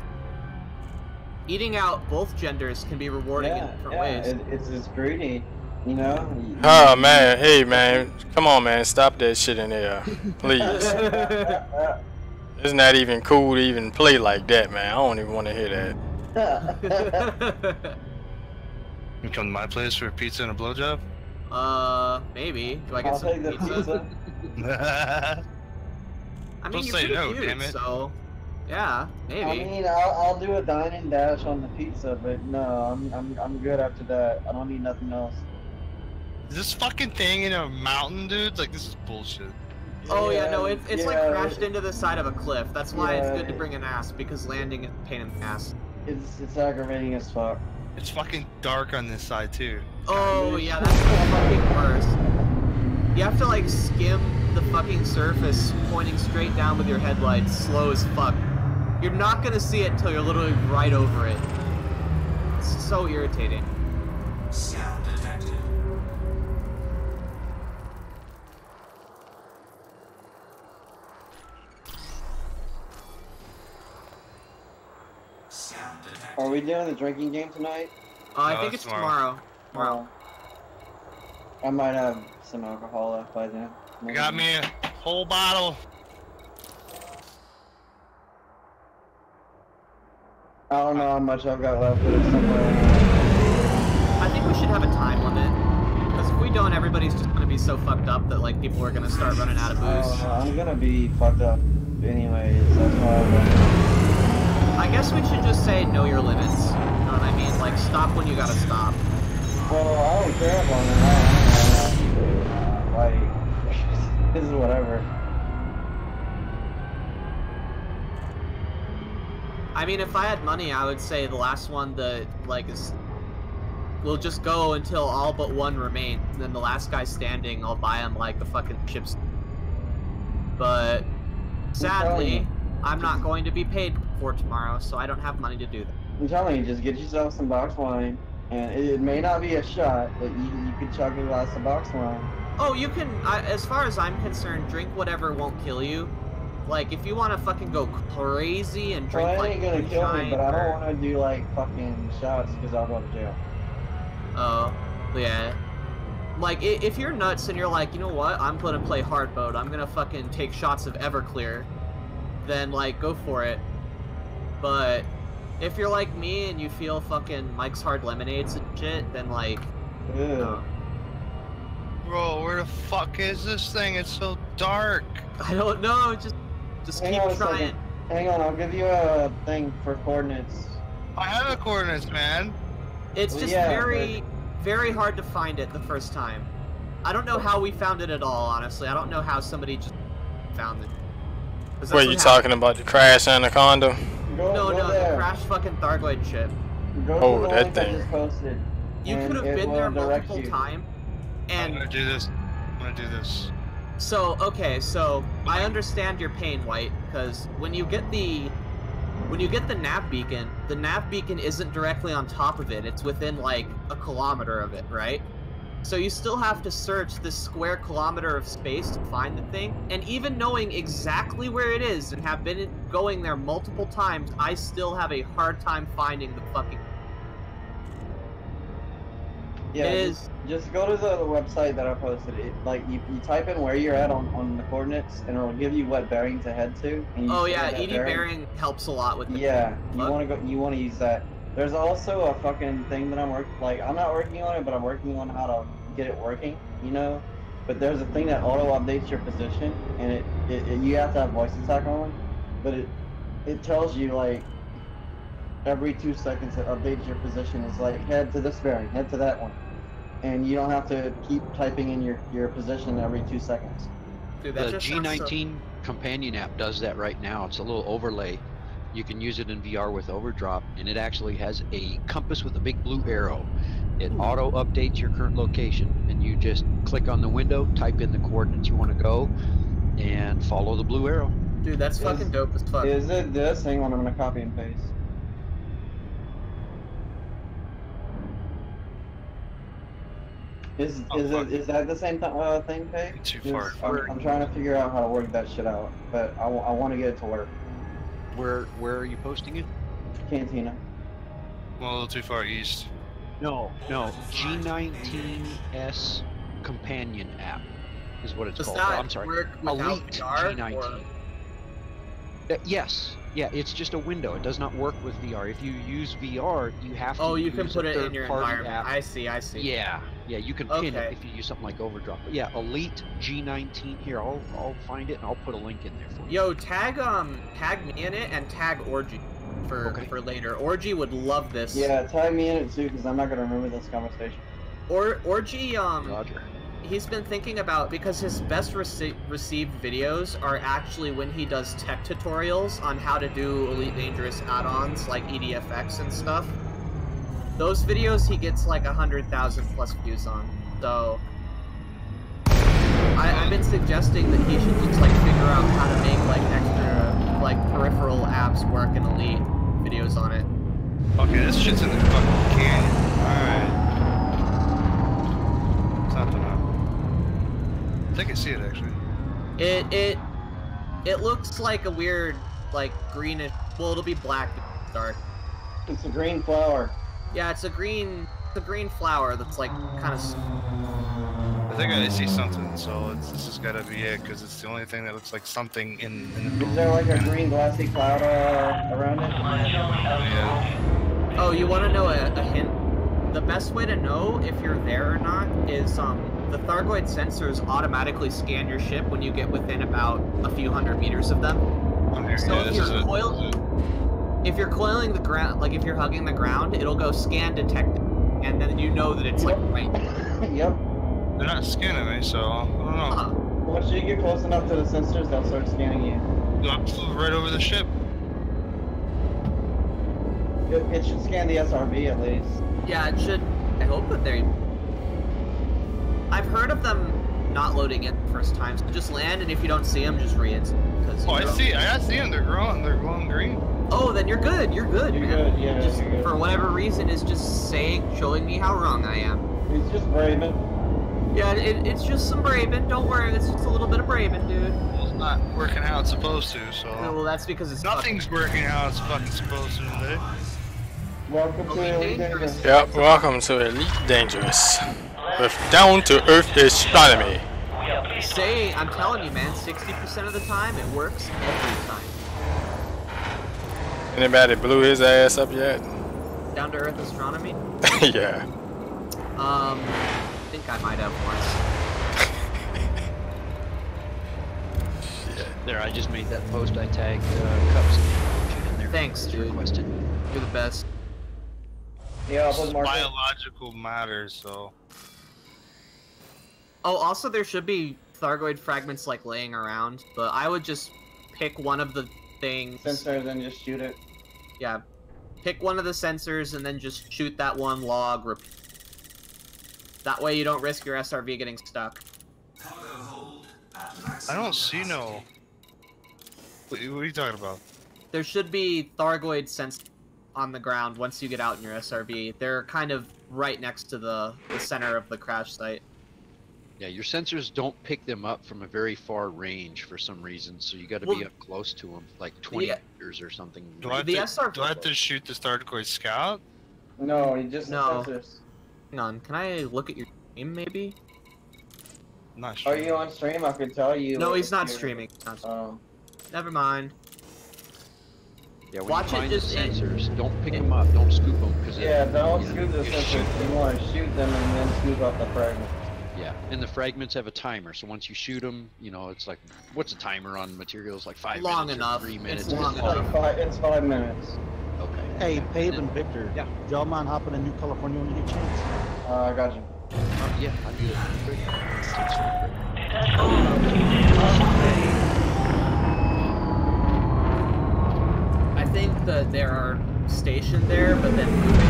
[SPEAKER 2] eating out both genders can be rewarding in different ways.
[SPEAKER 13] It's greedy. You know?
[SPEAKER 1] Oh man, hey man, come on man, stop that shit in there, please. It's not even cool to even play like that, man. I don't even want to hear that.
[SPEAKER 3] You come to my place for a pizza and a blowjob?
[SPEAKER 2] Maybe. Do I get some pizza? I mean, you're pretty cute, damn it. So yeah, maybe.
[SPEAKER 13] I mean, I'll do a dine and dash on the pizza, but no, I'm good after that. I don't need nothing else.
[SPEAKER 3] Is this fucking thing in a mountain, dude? Like, this is bullshit.
[SPEAKER 2] Oh yeah, no, it's like crashed into the side of a cliff. That's why it's good to bring an ass, because landing is a pain in the ass.
[SPEAKER 13] It's aggravating as fuck.
[SPEAKER 3] It's fucking dark on this side too.
[SPEAKER 2] Oh yeah, that's the fucking worst. You have to like skim the fucking surface, pointing straight down with your headlights, slow as fuck. You're not gonna see it until you're literally right over it. It's so irritating.
[SPEAKER 8] Sound detected. Sound detected.
[SPEAKER 13] Are we doing the drinking game tonight?
[SPEAKER 2] I think it's tomorrow. Tomorrow.
[SPEAKER 13] I might have some alcohol left by then.
[SPEAKER 3] You got me a whole bottle.
[SPEAKER 13] I don't know how much I've got left, but it's somewhere.
[SPEAKER 2] I think we should have a time limit. Because if we don't, everybody's just gonna be so fucked up that like people are gonna start running out of booze.
[SPEAKER 13] I'm gonna be fucked up anyways, that's why
[SPEAKER 2] I guess we should just say know your limits. You know what I mean? Like stop when you gotta stop.
[SPEAKER 13] Well, I don't care if I'm like, this is whatever.
[SPEAKER 2] I mean, if I had money, I would say the last one that, like, we'll just go until all but one remains. Then the last guy standing, I'll buy him, like, the fucking chips. But, sadly, I'm not going to be paid for tomorrow, so I don't have money to do that.
[SPEAKER 13] I'm telling you, just get yourself some box wine, and it may not be a shot, but you could chug a glass of box wine.
[SPEAKER 2] Oh, you can, as far as I'm concerned, drink whatever won't kill you. Like, if you want to fucking go crazy and drink,
[SPEAKER 13] well,
[SPEAKER 2] like,
[SPEAKER 13] it ain't gonna kill me, but I don't want to do, like, fucking shots, because I'll go to jail.
[SPEAKER 2] Oh, yeah. Like, if you're nuts and you're like, you know what, I'm gonna play hard mode, I'm gonna fucking take shots of Everclear, then, like, go for it. But, if you're like me and you feel fucking Mike's Hard Lemonades and shit, then, like, no.
[SPEAKER 3] Bro, where the fuck is this thing? It's so dark.
[SPEAKER 2] I don't know, just
[SPEAKER 13] Hang
[SPEAKER 2] keep
[SPEAKER 13] on a
[SPEAKER 2] trying.
[SPEAKER 13] second. Hang on, I'll give you a thing for coordinates.
[SPEAKER 3] I have the coordinates, man.
[SPEAKER 2] It's just very hard to find it the first time. I don't know how we found it at all, honestly. I don't know how somebody just found it.
[SPEAKER 1] Were you talking about the crash Anaconda?
[SPEAKER 2] No, the crash fucking Thargoid ship.
[SPEAKER 1] Oh, that thing.
[SPEAKER 2] You could have been there multiple times. And
[SPEAKER 3] I'm gonna do this. I'm gonna do this.
[SPEAKER 2] So, okay, so I understand your pain, White, because when you get the nav beacon isn't directly on top of it. It's within like a kilometer of it, right? So you still have to search this square kilometer of space to find the thing. And even knowing exactly where it is and have been going there multiple times, I still have a hard time finding the fucking.
[SPEAKER 13] Yeah, just go to the website that I posted. Like you type in where you're at on the coordinates, and it'll give you what bearing to head to. And
[SPEAKER 2] oh yeah, ED bearing helps a lot with.
[SPEAKER 13] Yeah, you want to use that. There's also a fucking thing that I'm not working on it, but I'm working on how to get it working. You know, but there's a thing that auto updates your position, and it you have to have voice attack on, but it tells you like. Every 2 seconds it updates your position. It's like head to this bearing, head to that one. And you don't have to keep typing in your position every 2 seconds.
[SPEAKER 2] Dude,
[SPEAKER 5] the G19 companion app does that right now. It's a little overlay. You can use it in VR with overdrop, and it actually has a compass with a big blue arrow. It auto updates your current location, and you just click on the window, type in the coordinates you want to go, and follow the blue arrow.
[SPEAKER 2] Dude, that's fucking dope as fuck.
[SPEAKER 13] Is it this? Hang on, I'm gonna copy and paste. Is that the same thing, Pay?
[SPEAKER 3] Too far.
[SPEAKER 13] I'm trying to figure out how to work that shit out, but I want to get it to work.
[SPEAKER 5] Where are you posting it?
[SPEAKER 13] Cantina.
[SPEAKER 3] Well, a little too far east.
[SPEAKER 5] No, G19S companion app is what it's called. I'm sorry. Elite G19. Yes. Yeah, it's just a window. It does not work with VR. If you use VR, you have to.
[SPEAKER 2] Oh, you can put it in your environment.
[SPEAKER 5] App.
[SPEAKER 2] I see.
[SPEAKER 5] Yeah, you can pin it if you use something like Overdrop. But yeah, Elite G19. Here, I'll find it and I'll put a link in there for you.
[SPEAKER 2] Yo, tag me in it and tag Orgy for later. Orgy would love this.
[SPEAKER 13] Yeah, tag me in it too, because I'm not gonna remember this conversation.
[SPEAKER 2] Orgy
[SPEAKER 5] Roger.
[SPEAKER 2] He's been thinking about, because his best received videos are actually when he does tech tutorials on how to do Elite Dangerous add-ons like EDFX and stuff. Those videos he gets like 100,000 plus views on. So been suggesting that he should just like figure out how to make like extra like peripheral apps work in Elite videos on it.
[SPEAKER 3] Okay, this shit's in the fucking canyon. Alright. Something up. I think I see it actually.
[SPEAKER 2] It looks like a weird like greenish. Well, it'll be black. Dark.
[SPEAKER 13] It's a green flower.
[SPEAKER 2] Yeah, it's a green flower that's like kind of.
[SPEAKER 3] I think I see something, so this has got to be it because it's the only thing that looks like something in the.
[SPEAKER 13] Is there like a green glassy cloud around it?
[SPEAKER 3] Yeah.
[SPEAKER 2] Oh, you want to know a hint? The best way to know if you're there or not is the Thargoid sensors automatically scan your ship when you get within about a few hundred meters of them. So if you're coiling the ground, like if you're hugging the ground, it'll go scan detected, and then you know that it's like right there.
[SPEAKER 13] Yep.
[SPEAKER 3] They're not scanning me, so I don't know.
[SPEAKER 13] Once you get close enough to the sensors, they'll start scanning you.
[SPEAKER 3] I'm right over the ship.
[SPEAKER 13] It should scan the SRV at least.
[SPEAKER 2] Yeah, it should. I hope that they. I've heard of them not loading it the first time, so just land, and if you don't see them, just re-ins.
[SPEAKER 3] Oh, I see them. They're glowing green.
[SPEAKER 2] Oh, then you're good. You're good,
[SPEAKER 13] You're
[SPEAKER 2] man.
[SPEAKER 13] good, yeah.
[SPEAKER 2] Just
[SPEAKER 13] you're good.
[SPEAKER 2] for whatever reason, is just showing me how wrong I am.
[SPEAKER 13] It's just braving.
[SPEAKER 2] Yeah, it's just some braving. Don't worry, it's just a little bit of braving, dude.
[SPEAKER 3] Well, it's not working how it's supposed to, so.
[SPEAKER 2] No, well, that's because it's
[SPEAKER 3] nothing's working how it's fucking supposed to today.
[SPEAKER 13] Welcome to Elite Dangerous.
[SPEAKER 1] Yep, welcome to Elite Dangerous. With down-to-earth astronomy.
[SPEAKER 2] I'm telling you, man, 60% of the time, it works every time.
[SPEAKER 1] Anybody blew his ass up yet?
[SPEAKER 2] Down-to-earth astronomy?
[SPEAKER 1] Yeah.
[SPEAKER 2] I think I might have once.
[SPEAKER 5] There, I just made that post. I tagged Cups in there.
[SPEAKER 2] Thanks, dude.
[SPEAKER 5] Requested.
[SPEAKER 2] You're the best.
[SPEAKER 13] Yeah,
[SPEAKER 3] this is biological matter, so.
[SPEAKER 2] Oh, also there should be Thargoid fragments like laying around, but I would just pick one of the things.
[SPEAKER 13] Sensors and just shoot it.
[SPEAKER 2] Yeah, pick one of the sensors and then just shoot that one log. That way you don't risk your SRV getting stuck.
[SPEAKER 3] I don't see no. What are you talking about?
[SPEAKER 2] There should be Thargoid sensors on the ground once you get out in your SRV. They're kind of right next to the center of the crash site.
[SPEAKER 5] Yeah, your sensors don't pick them up from a very far range for some reason, so you got to be up close to them, like 20 meters or something.
[SPEAKER 3] Do I have to shoot the Thargoid scout?
[SPEAKER 13] No, you just
[SPEAKER 2] no.
[SPEAKER 13] sensors.
[SPEAKER 2] Hang on, can I look at your stream maybe?
[SPEAKER 3] Not sure.
[SPEAKER 13] Are you on stream? I could tell you.
[SPEAKER 2] No, he's not streaming.
[SPEAKER 13] Oh.
[SPEAKER 2] Never mind.
[SPEAKER 5] Yeah, when
[SPEAKER 2] Watch
[SPEAKER 5] you find
[SPEAKER 2] it,
[SPEAKER 5] the
[SPEAKER 2] just
[SPEAKER 5] sensors, don't pick them up, don't scoop them.
[SPEAKER 13] Yeah, don't scoop the sensors. You want to shoot them and then scoop up the fragments.
[SPEAKER 5] Yeah, and the fragments have a timer, so once you shoot them, you know, it's like, what's a timer on materials? Like 5
[SPEAKER 2] long
[SPEAKER 5] minutes
[SPEAKER 2] enough.
[SPEAKER 5] or 3 minutes?
[SPEAKER 2] It's long
[SPEAKER 5] enough.
[SPEAKER 13] It's 5 minutes.
[SPEAKER 5] Okay.
[SPEAKER 4] Hey, Pabe and Victor.
[SPEAKER 5] Yeah.
[SPEAKER 4] Do y'all mind hopping to New California when you get a chance?
[SPEAKER 13] I got you.
[SPEAKER 5] Yeah, I'll do that.
[SPEAKER 2] I think that there are stationed there, but then moving.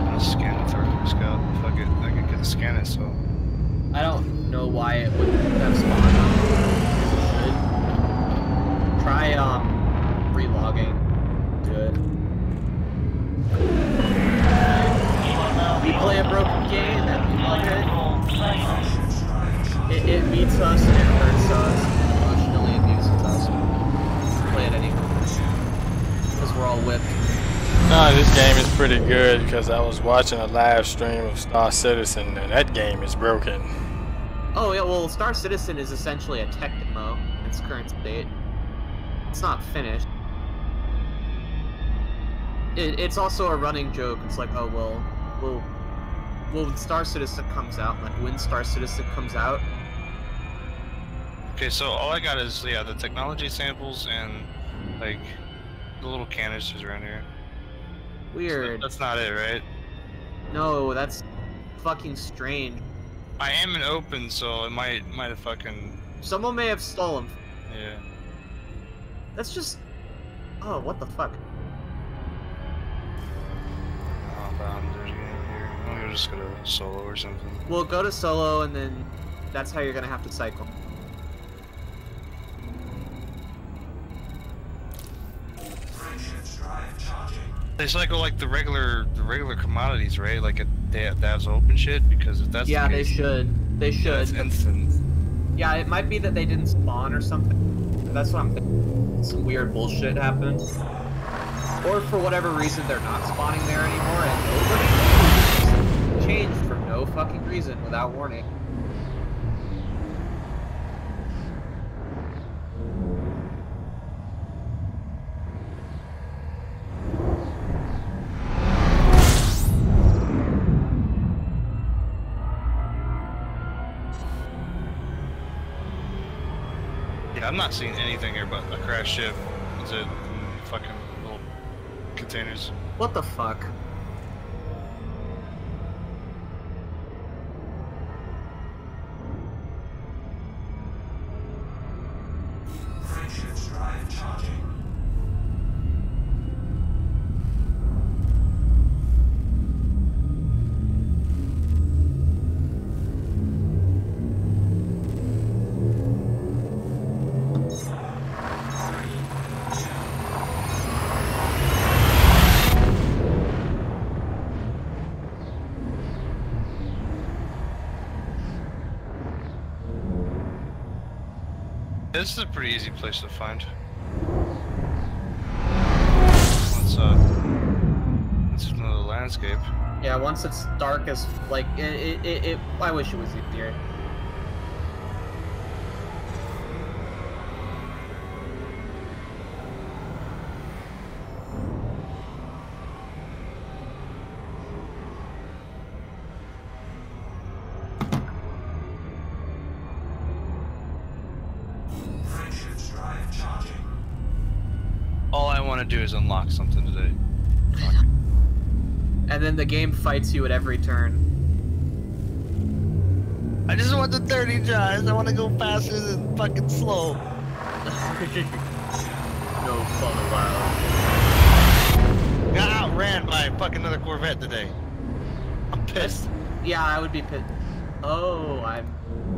[SPEAKER 3] I'll scan the Thargoid scout. Fuck it, I can get the scan it, so.
[SPEAKER 2] I don't know why it wouldn't have spawned on it. It should. Try, relogging. Good. We play a broken game and we love it. It beats us and it hurts us and emotionally abuses us. Play it anyway. Because we're all whipped.
[SPEAKER 1] Nah, this game is pretty good because I was watching a live stream of Star Citizen and that game is broken.
[SPEAKER 2] Oh yeah, well Star Citizen is essentially a tech demo in its current state. It's not finished. It's also a running joke. It's like, oh well, when Star Citizen comes out, like when Star Citizen comes out.
[SPEAKER 3] Okay, so all I got is the technology samples and like the little canisters around here.
[SPEAKER 2] Weird.
[SPEAKER 3] So that's not it, right?
[SPEAKER 2] No, that's fucking strange.
[SPEAKER 3] I am an open, so it might have fucking.
[SPEAKER 2] Someone may have stolen.
[SPEAKER 3] Yeah.
[SPEAKER 2] That's just. Oh, what the fuck?
[SPEAKER 3] Oh, bound. There's a game here. I'm just gonna solo or something.
[SPEAKER 2] Well, go to solo and then That's how you're gonna have to cycle.
[SPEAKER 3] They cycle like the regular commodities, right? Like they have open shit, because if that's
[SPEAKER 2] Yeah,
[SPEAKER 3] the case,
[SPEAKER 2] they should. They should.
[SPEAKER 3] That's instant.
[SPEAKER 2] Yeah, it might be that they didn't spawn or something. That's what I'm thinking. Some weird bullshit happened. Or for whatever reason, they're not spawning there anymore, and nobody knows. Changed for no fucking reason without warning.
[SPEAKER 3] Yeah, I'm not seeing anything here but a crash ship. Is it fucking little containers?
[SPEAKER 2] What the fuck?
[SPEAKER 8] Frameshift's drive charging.
[SPEAKER 3] This is a pretty easy place to find. Once it's another landscape.
[SPEAKER 2] Yeah, once it's dark as like it I wish it was easier.
[SPEAKER 8] Frameshift's drive charging.
[SPEAKER 3] All I want to do is unlock something today.
[SPEAKER 2] And then the game fights you at every turn.
[SPEAKER 3] I just want the 30 drives. I want to go faster than fucking slow.
[SPEAKER 2] No fun allowed.
[SPEAKER 3] Got outran by fucking another Corvette today. I'm pissed.
[SPEAKER 2] Yeah, I would be pissed. Oh, I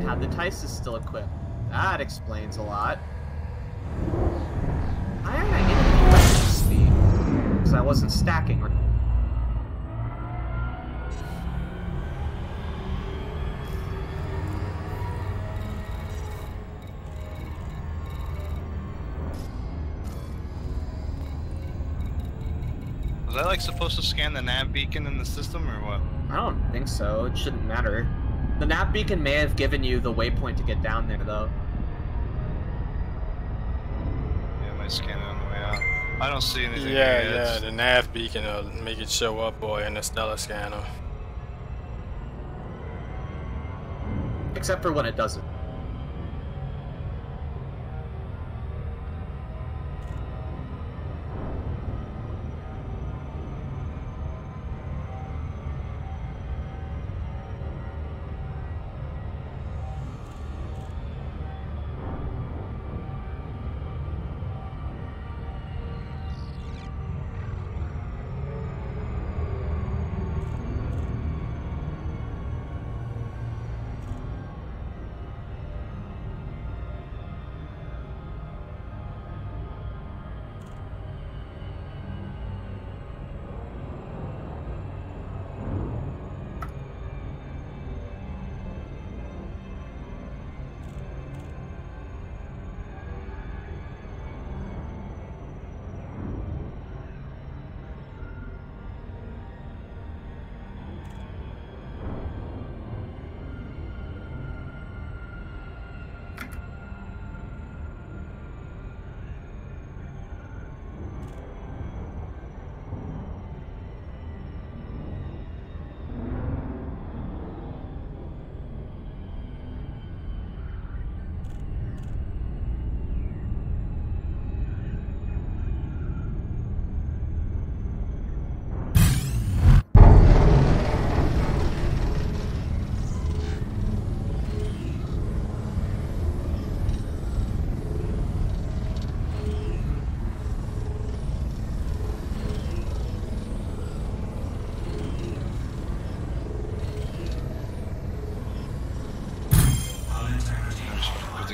[SPEAKER 2] had the Tysus still equipped. That explains a lot. Why am I getting weapon speed? Because I wasn't stacking.
[SPEAKER 3] Was I like supposed to scan the nav beacon in the system or what?
[SPEAKER 2] I don't think so. It shouldn't matter. The nav beacon may have given you the waypoint to get down there, though.
[SPEAKER 3] Yeah, I might scan it on the way out. I don't see anything.
[SPEAKER 1] Yeah, the nav beacon will make it show up, boy, in the stellar scanner.
[SPEAKER 2] Except for when it doesn't.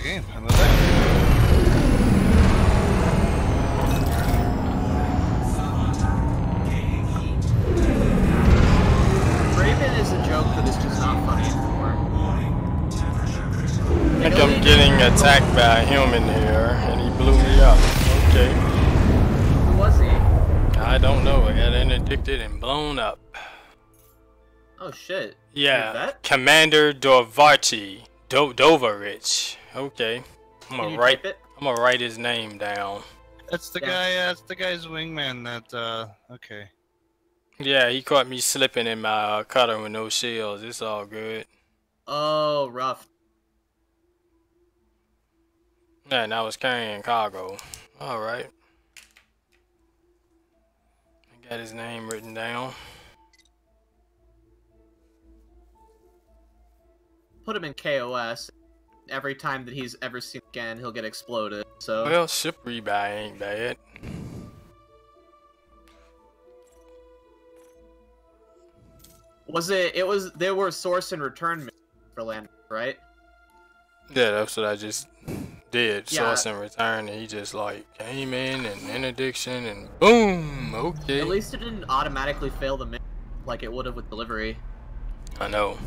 [SPEAKER 3] game. I love that.
[SPEAKER 2] Raven is a joke that is just not funny anymore.
[SPEAKER 1] I think I'm getting attacked by a human here, and he blew me up. Okay.
[SPEAKER 2] Who was he?
[SPEAKER 1] I don't know. I got interdicted and blown up.
[SPEAKER 2] Oh shit.
[SPEAKER 1] Yeah. Commander Dovarchi. Dovarich. Okay. I'm gonna write his name down.
[SPEAKER 3] That's the guy. That's the guy's wingman. That. Okay.
[SPEAKER 1] Yeah, he caught me slipping in my cutter with no shields. It's all good.
[SPEAKER 2] Oh, rough.
[SPEAKER 1] Yeah, and I was carrying cargo. Alright. I got his name written down.
[SPEAKER 2] Put him in KOS. Every time that he's ever seen again, he'll get exploded. So.
[SPEAKER 1] Well, ship rebuy ain't bad.
[SPEAKER 2] There were source and return for land, right?
[SPEAKER 1] Yeah, that's what I just did.
[SPEAKER 2] Yeah.
[SPEAKER 1] Source and return, and he just like came in and interdiction and boom, okay.
[SPEAKER 2] At least it didn't automatically fail the mission like it would have with delivery.
[SPEAKER 1] I know.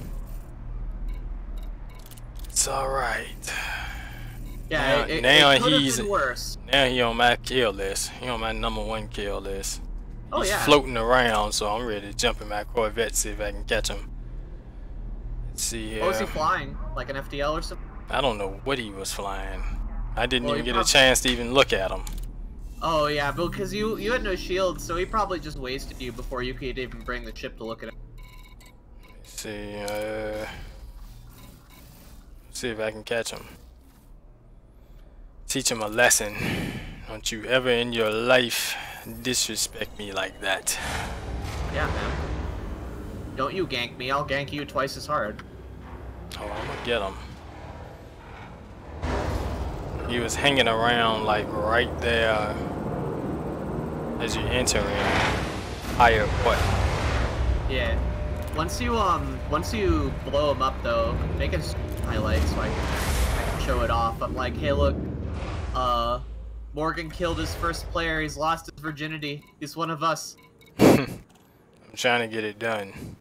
[SPEAKER 1] It's alright.
[SPEAKER 2] Yeah,
[SPEAKER 1] now
[SPEAKER 2] it could
[SPEAKER 1] he's
[SPEAKER 2] have been worse.
[SPEAKER 1] Now he on my kill list. He on my #1 kill list.
[SPEAKER 2] Oh,
[SPEAKER 1] He's
[SPEAKER 2] yeah.
[SPEAKER 1] floating around, so I'm ready to jump in my Corvette, see if I can catch him. Let's see here.
[SPEAKER 2] What was he flying? Like an FDL or something?
[SPEAKER 1] I don't know what he was flying. I didn't
[SPEAKER 2] Well,
[SPEAKER 1] even
[SPEAKER 2] he
[SPEAKER 1] get a chance to even look at him.
[SPEAKER 2] Oh yeah, because you had no shield, so he probably just wasted you before you could even bring the ship to look at him.
[SPEAKER 1] Let's see, see if I can catch him. Teach him a lesson. Don't you ever in your life disrespect me like that.
[SPEAKER 2] Yeah, man. Don't you gank me, I'll gank you twice as hard.
[SPEAKER 1] Oh, I'm gonna get him. He was hanging around like right there as you enter in higher what?
[SPEAKER 2] Yeah. Once you blow him up though, make it highlight so I can show it off. I'm like, hey look, Morgan killed his first player, he's lost his virginity. He's one of us.
[SPEAKER 1] I'm trying to get it done.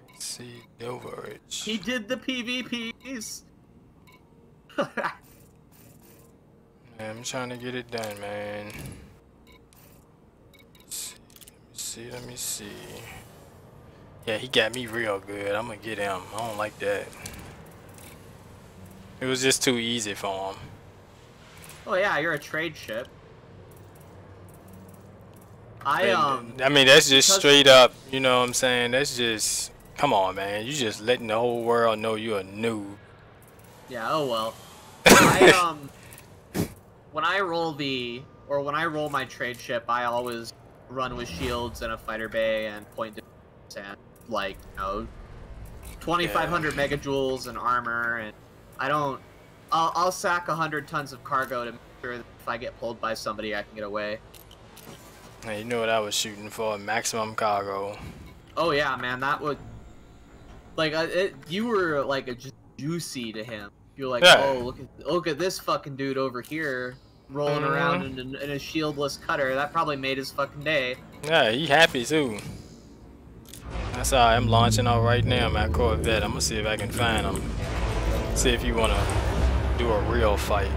[SPEAKER 1] Let's see, Doverage.
[SPEAKER 2] He did the PvPs.
[SPEAKER 1] I'm trying to get it done, man. Let me see. Yeah, he got me real good. I'm gonna get him. I don't like that. It was just too easy for him.
[SPEAKER 2] Oh yeah, you're a trade ship.
[SPEAKER 1] I mean, that's just straight up, you know what I'm saying? That's just, come on, man. You just letting the whole world know you're a noob.
[SPEAKER 2] Yeah, oh well. When I roll my trade ship, I always run with shields and a fighter bay and point distance and like, you know, 2,500 megajoules and armor, and I'll sack 100 tons of cargo to make sure that if I get pulled by somebody, I can get away.
[SPEAKER 1] Hey, you know what I was shooting for? Maximum cargo.
[SPEAKER 2] Oh yeah, man, that would like you were like just juicy to him. You're like,
[SPEAKER 1] yeah.
[SPEAKER 2] Oh, look at this fucking dude over here rolling around in a shieldless cutter. That probably made his fucking day.
[SPEAKER 1] Yeah, he happy too. That's how I'm launching out right now, my Corvette. I'm gonna see if I can find him. See if you wanna do a real fight.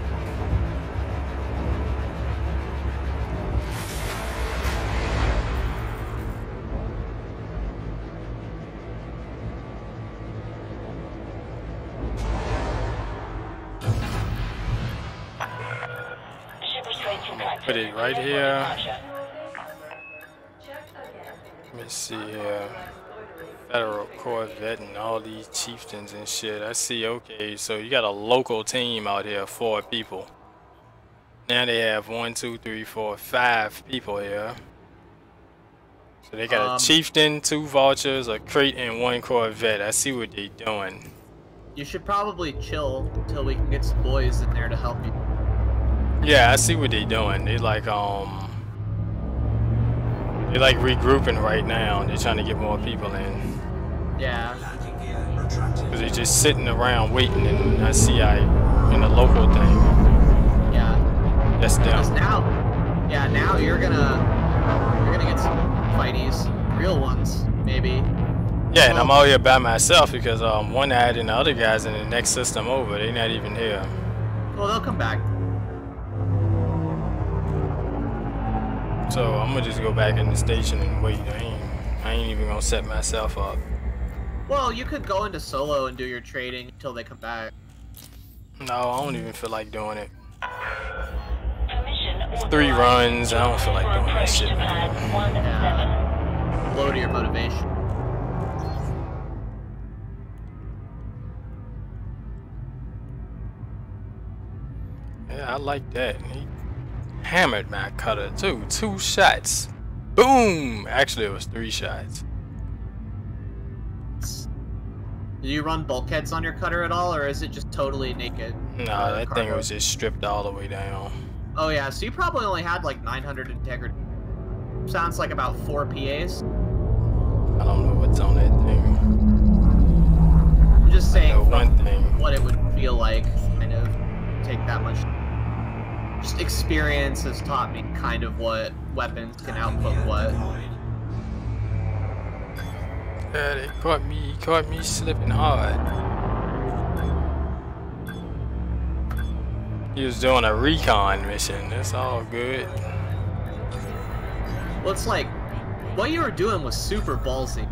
[SPEAKER 1] Put it right here. Let me see here. Federal Corvette and all these chieftains and shit. I see, okay, so you got a local team out here, 4 people. Now they have 1, 2, 3, 4, 5 people here. So they got a chieftain, 2 vultures, a crate, and 1 Corvette. I see what they doing.
[SPEAKER 2] You should probably chill until we can get some boys in there to help you.
[SPEAKER 1] Yeah, I see what they doing. They like regrouping right now. They're trying to get more people in.
[SPEAKER 2] Yeah.
[SPEAKER 1] Cause they're just sitting around waiting, and I see I in the local thing.
[SPEAKER 2] Yeah.
[SPEAKER 1] That's
[SPEAKER 2] Because
[SPEAKER 1] them.
[SPEAKER 2] now you're gonna get some fighties, real ones, maybe.
[SPEAKER 1] Yeah, and I'm out here by myself because one ad and the other guys in the next system over. They're not even here.
[SPEAKER 2] Well, they'll come back.
[SPEAKER 1] So I'm gonna just go back in the station and wait. I ain't even gonna set myself up.
[SPEAKER 2] Well, you could go into solo and do your trading until they come back.
[SPEAKER 1] No, I don't even feel like doing it. 3 runs, I don't feel like doing that shit.
[SPEAKER 2] Yeah. Low to your motivation.
[SPEAKER 1] Yeah, I like that. He hammered my cutter too. 2 shots. Boom! Actually, it was 3 shots.
[SPEAKER 2] Do you run bulkheads on your cutter at all, or is it just totally naked?
[SPEAKER 1] No, that thing was just stripped all the way down.
[SPEAKER 2] Oh yeah, so you probably only had like 900 integrity. Sounds like about 4 PAs.
[SPEAKER 1] I don't know what's on that thing.
[SPEAKER 2] I'm just saying
[SPEAKER 1] one thing.
[SPEAKER 2] What it would feel like, kind of take that much. Just experience has taught me kind of what weapons can output what.
[SPEAKER 1] Yeah, they caught me slipping hard. He was doing a recon mission. That's all good.
[SPEAKER 2] Well, it's like, what you were doing was super ballsy.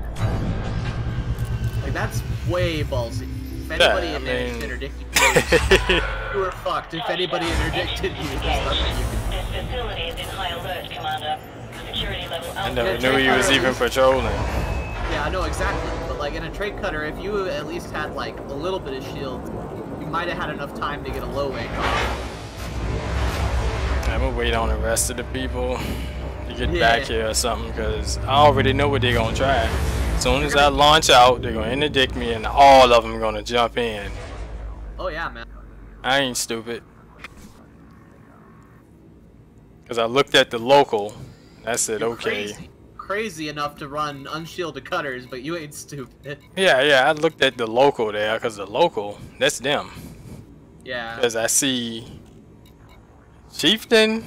[SPEAKER 2] Like, that's way ballsy. If anybody interdicted you, you were fucked. If anybody interdicted you, there's nothing you could do.
[SPEAKER 7] This facility is in high alert, Commander. Security level
[SPEAKER 1] I never knew he was even patrolling.
[SPEAKER 2] Yeah, I know exactly. But like in a trade cutter, if you at least had like a little bit of shield, you might have had enough time to get a low wing off.
[SPEAKER 1] I'm gonna wait on the rest of the people to get back here or something, because I already know what they're gonna try. As soon as I launch out, they're gonna interdict me and all of them are gonna jump in.
[SPEAKER 2] Oh yeah, man.
[SPEAKER 1] I ain't stupid. Because I looked at the local, and I said,
[SPEAKER 2] You're
[SPEAKER 1] okay.
[SPEAKER 2] Crazy enough to run unshielded cutters, but you ain't stupid.
[SPEAKER 1] Yeah, I looked at the local there, because the local, that's them.
[SPEAKER 2] Yeah.
[SPEAKER 1] Because I see Chieftain,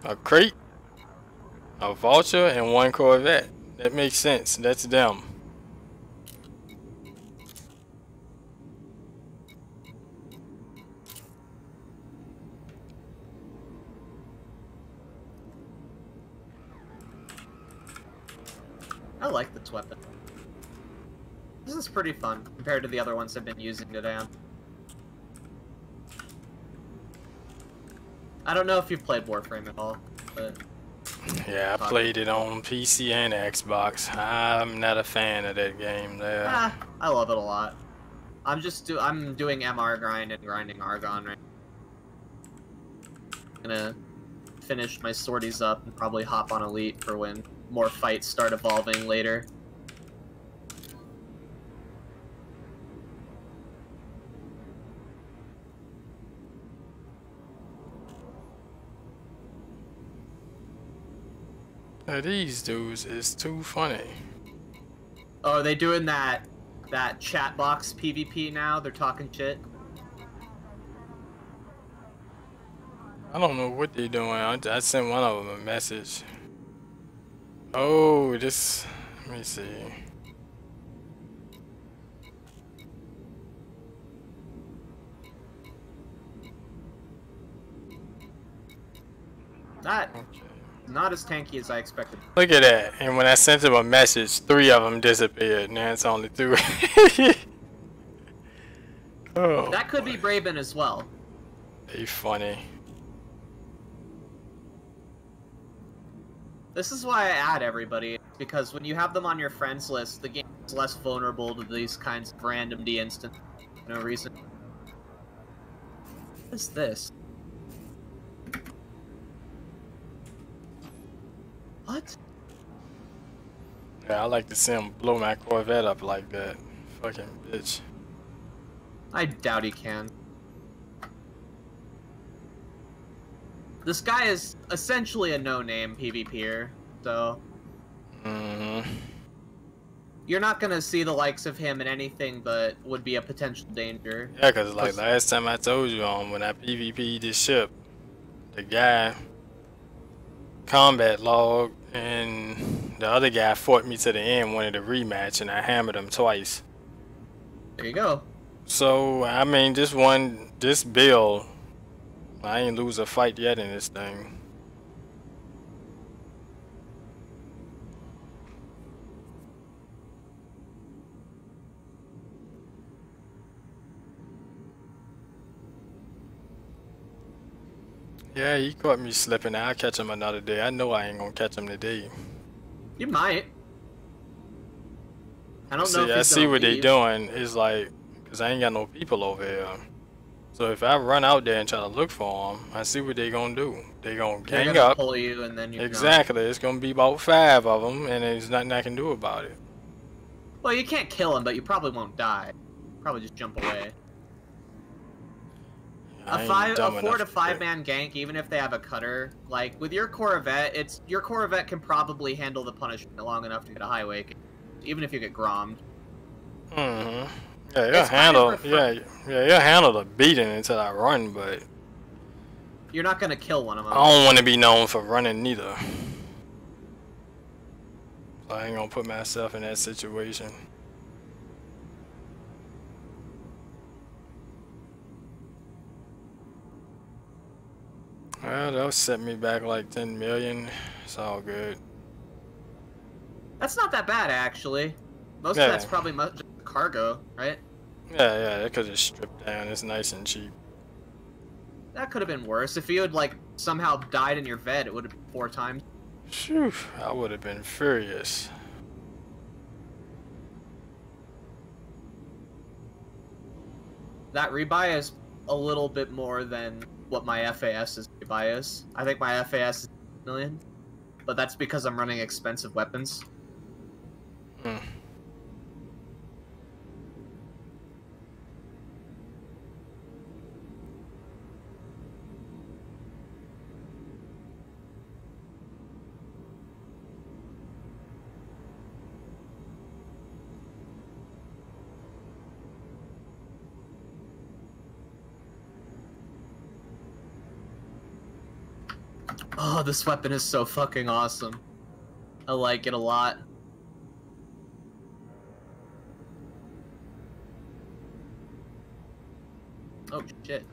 [SPEAKER 1] a Crate, a Vulture, and 1 Corvette. That makes sense. That's them.
[SPEAKER 2] I like this weapon. This is pretty fun compared to the other ones I've been using today. I don't know if you've played Warframe at all, but...
[SPEAKER 1] Yeah, I played it on PC and Xbox. I'm not a fan of that game there.
[SPEAKER 2] I love it a lot. I'm doing MR grind and grinding Argon right now. Gonna finish my sorties up and probably hop on Elite for when more fights start evolving later.
[SPEAKER 1] Now, these dudes is too funny.
[SPEAKER 2] Oh, are they doing that chat box PvP now? They're talking shit?
[SPEAKER 1] I don't know what they're doing. I sent one of them a message. Oh, this... Let me see.
[SPEAKER 2] Not as tanky as I expected.
[SPEAKER 1] Look at that. And when I sent him a message, 3 of them disappeared. Now it's only 2. Oh,
[SPEAKER 2] that could be Braben as well.
[SPEAKER 1] they funny.
[SPEAKER 2] This is why I add everybody, because when you have them on your friends list, the game is less vulnerable to these kinds of random de-instant for no reason. What is this? What?
[SPEAKER 1] Yeah, I like to see him blow my Corvette up like that. Fucking bitch.
[SPEAKER 2] I doubt he can. This guy is essentially a no-name PvPer, so... You're not gonna see the likes of him in anything but would be a potential danger.
[SPEAKER 1] Yeah, cause like last time I told you when I PvP'd this ship, the guy combat log and the other guy fought me to the end, wanted a rematch, and I hammered him twice.
[SPEAKER 2] There you go.
[SPEAKER 1] So I mean, this build, I ain't lose a fight yet in this thing. Yeah, he caught me slipping. I'll catch him another day. I know I ain't gonna catch him today.
[SPEAKER 2] You might. I don't
[SPEAKER 1] See,
[SPEAKER 2] know if
[SPEAKER 1] I see what they doing. It's like, cause I ain't got no people over here. So if I run out there and try to look for them, I see what they gonna do. They gonna gang up.
[SPEAKER 2] Pull you and then you're
[SPEAKER 1] exactly. It's gonna be about 5 of them, and there's nothing I can do about it.
[SPEAKER 2] Well, you can't kill them, but you probably won't die. Probably just jump away. A 4 to 5 man gank, even if they have a cutter, like with your Corvette, your Corvette can probably handle the punishment long enough to get a highway, even if you get grommed.
[SPEAKER 1] Yeah, you'll handle. You'll handle the beating until I run, but
[SPEAKER 2] you're not gonna kill one of them.
[SPEAKER 1] I don't want to be known for running neither. So I ain't gonna put myself in that situation. Well, they'll set me back like 10 million. It's all good.
[SPEAKER 2] That's not that bad, actually. Most of that's probably just cargo, right?
[SPEAKER 1] Yeah, that could just strip down. It's nice and cheap.
[SPEAKER 2] That could have been worse. If you had, like, somehow died in your vet, it would have been 4 times.
[SPEAKER 1] Phew, I would have been furious.
[SPEAKER 2] That rebuy is a little bit more than what my FAS's rebuy is. I think my FAS is 1 million, but that's because I'm running expensive weapons. Oh, this weapon is so fucking awesome. I like it a lot. Oh, shit.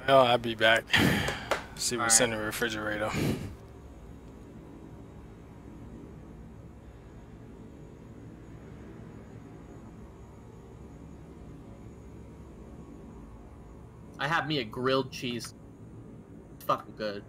[SPEAKER 1] Well, I'll be back. See what's in the refrigerator.
[SPEAKER 2] I have me a grilled cheese. It's fucking good.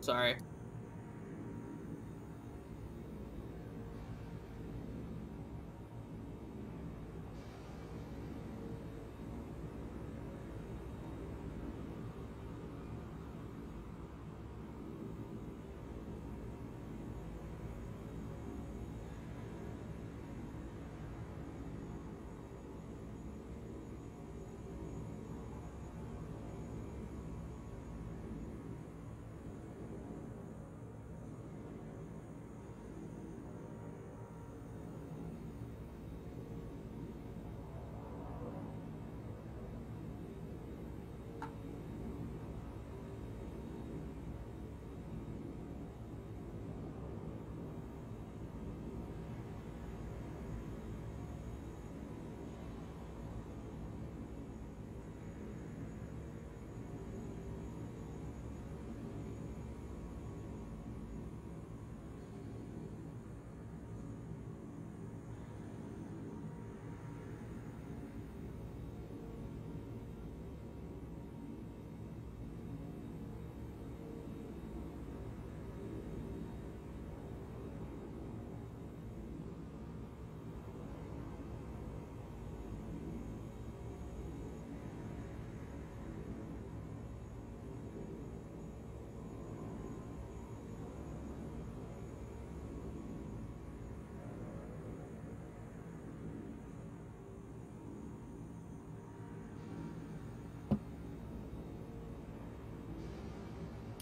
[SPEAKER 2] Sorry.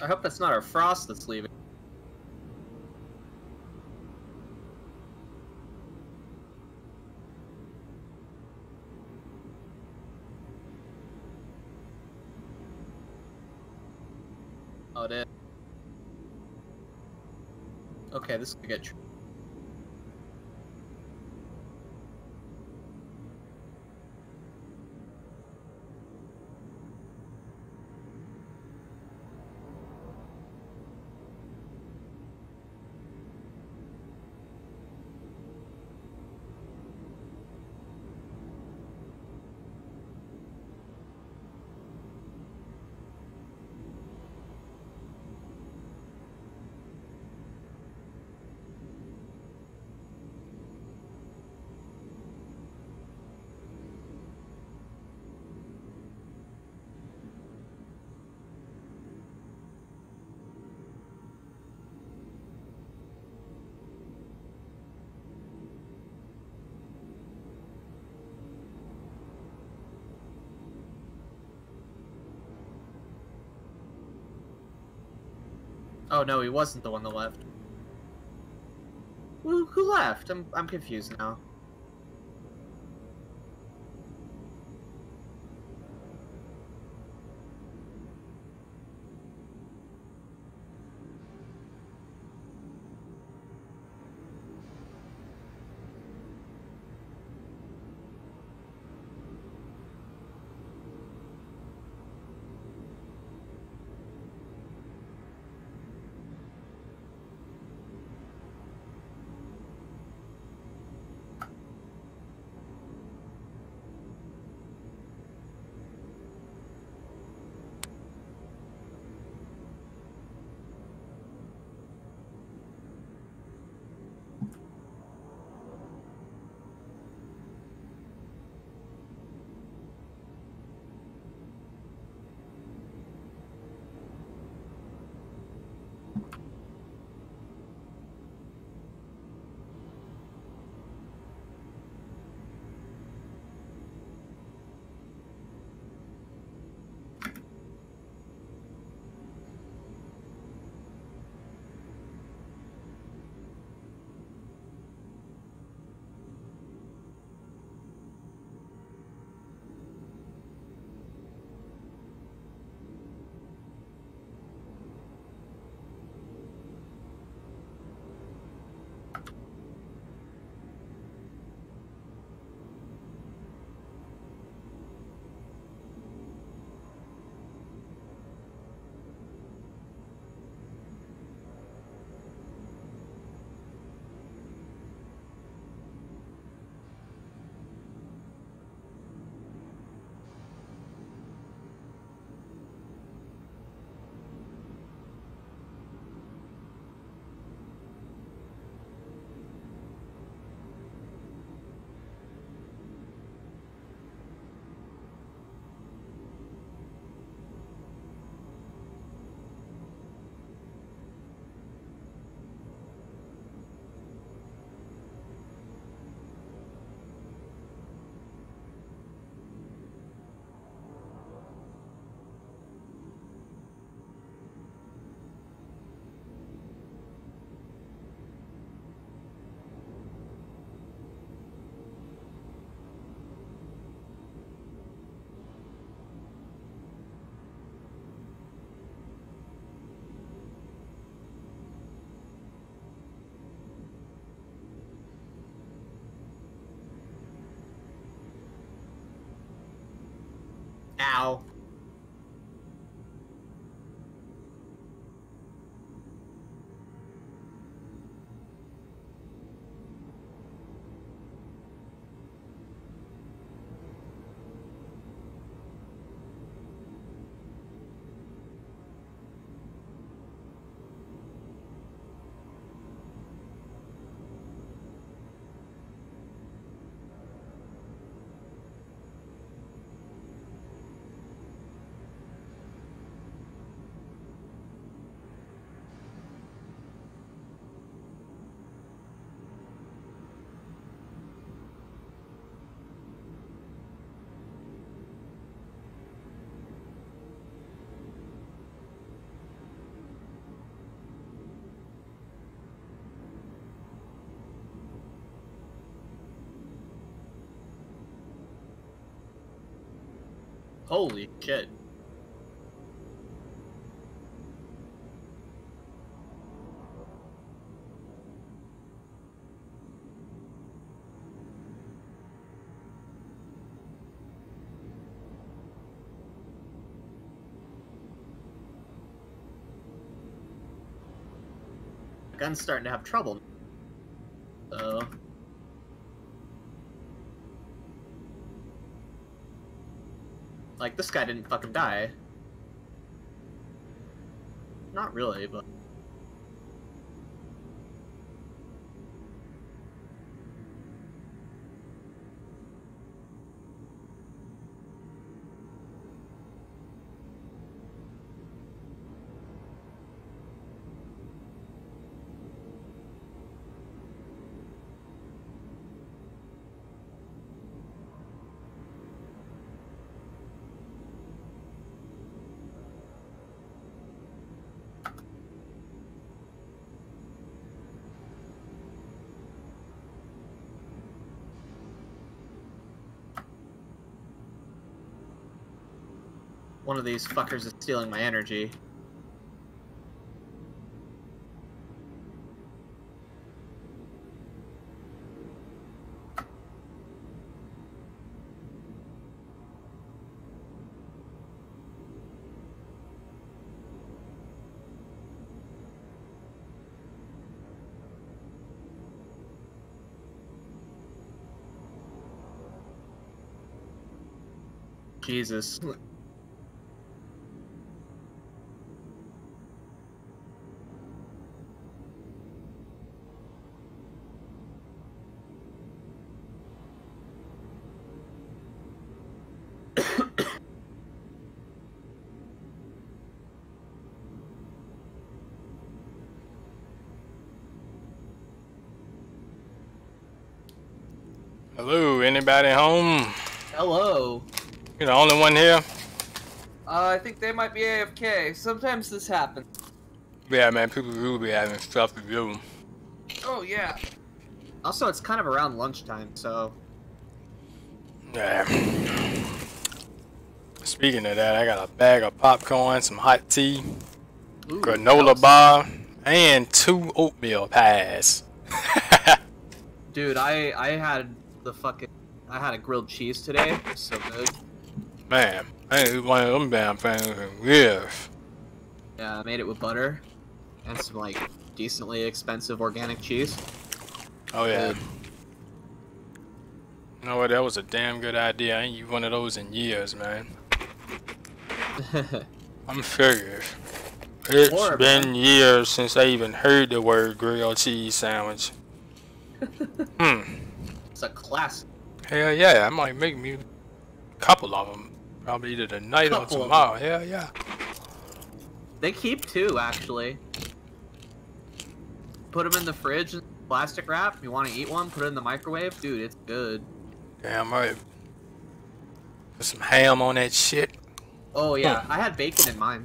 [SPEAKER 2] I hope that's not our Frost that's leaving. Oh, it is. Okay, this could get. Oh no, he wasn't the one that left. Who left? I'm confused now. Ow. Holy shit. Gun's starting to have trouble. So... Like, this guy didn't fucking die. Not really, but... One of these fuckers is stealing my energy. Jesus.
[SPEAKER 1] Hello, anybody home?
[SPEAKER 15] Hello.
[SPEAKER 1] You're the only one here?
[SPEAKER 15] I think they might be AFK. Sometimes this happens.
[SPEAKER 1] Yeah, man, people will be having stuff to do.
[SPEAKER 15] Oh, yeah.
[SPEAKER 2] Also, it's kind of around lunchtime, so...
[SPEAKER 1] Yeah. Speaking of that, I got a bag of popcorn, some hot tea, granola bar, and 2 oatmeal pies.
[SPEAKER 2] Dude, I had the fucking... I had a grilled cheese today. It was so good.
[SPEAKER 1] Man, I ain't eat one of them damn things in years.
[SPEAKER 2] Yeah, I made it with butter and some, like, decently expensive organic cheese.
[SPEAKER 1] Oh, yeah.
[SPEAKER 2] Good.
[SPEAKER 1] You know what? That was a damn good idea. I ain't used one of those in years, man. I'm serious. It's been years since I even heard the word grilled cheese sandwich.
[SPEAKER 2] It's a classic.
[SPEAKER 1] Hell yeah, I might make me a couple of them. Probably either tonight or tomorrow. Hell yeah.
[SPEAKER 2] They keep 2, actually. Put them in the fridge, plastic wrap. You want to eat one? Put it in the microwave. Dude, it's good.
[SPEAKER 1] Damn right. Put some ham on that shit.
[SPEAKER 2] Oh yeah, I had bacon in mine.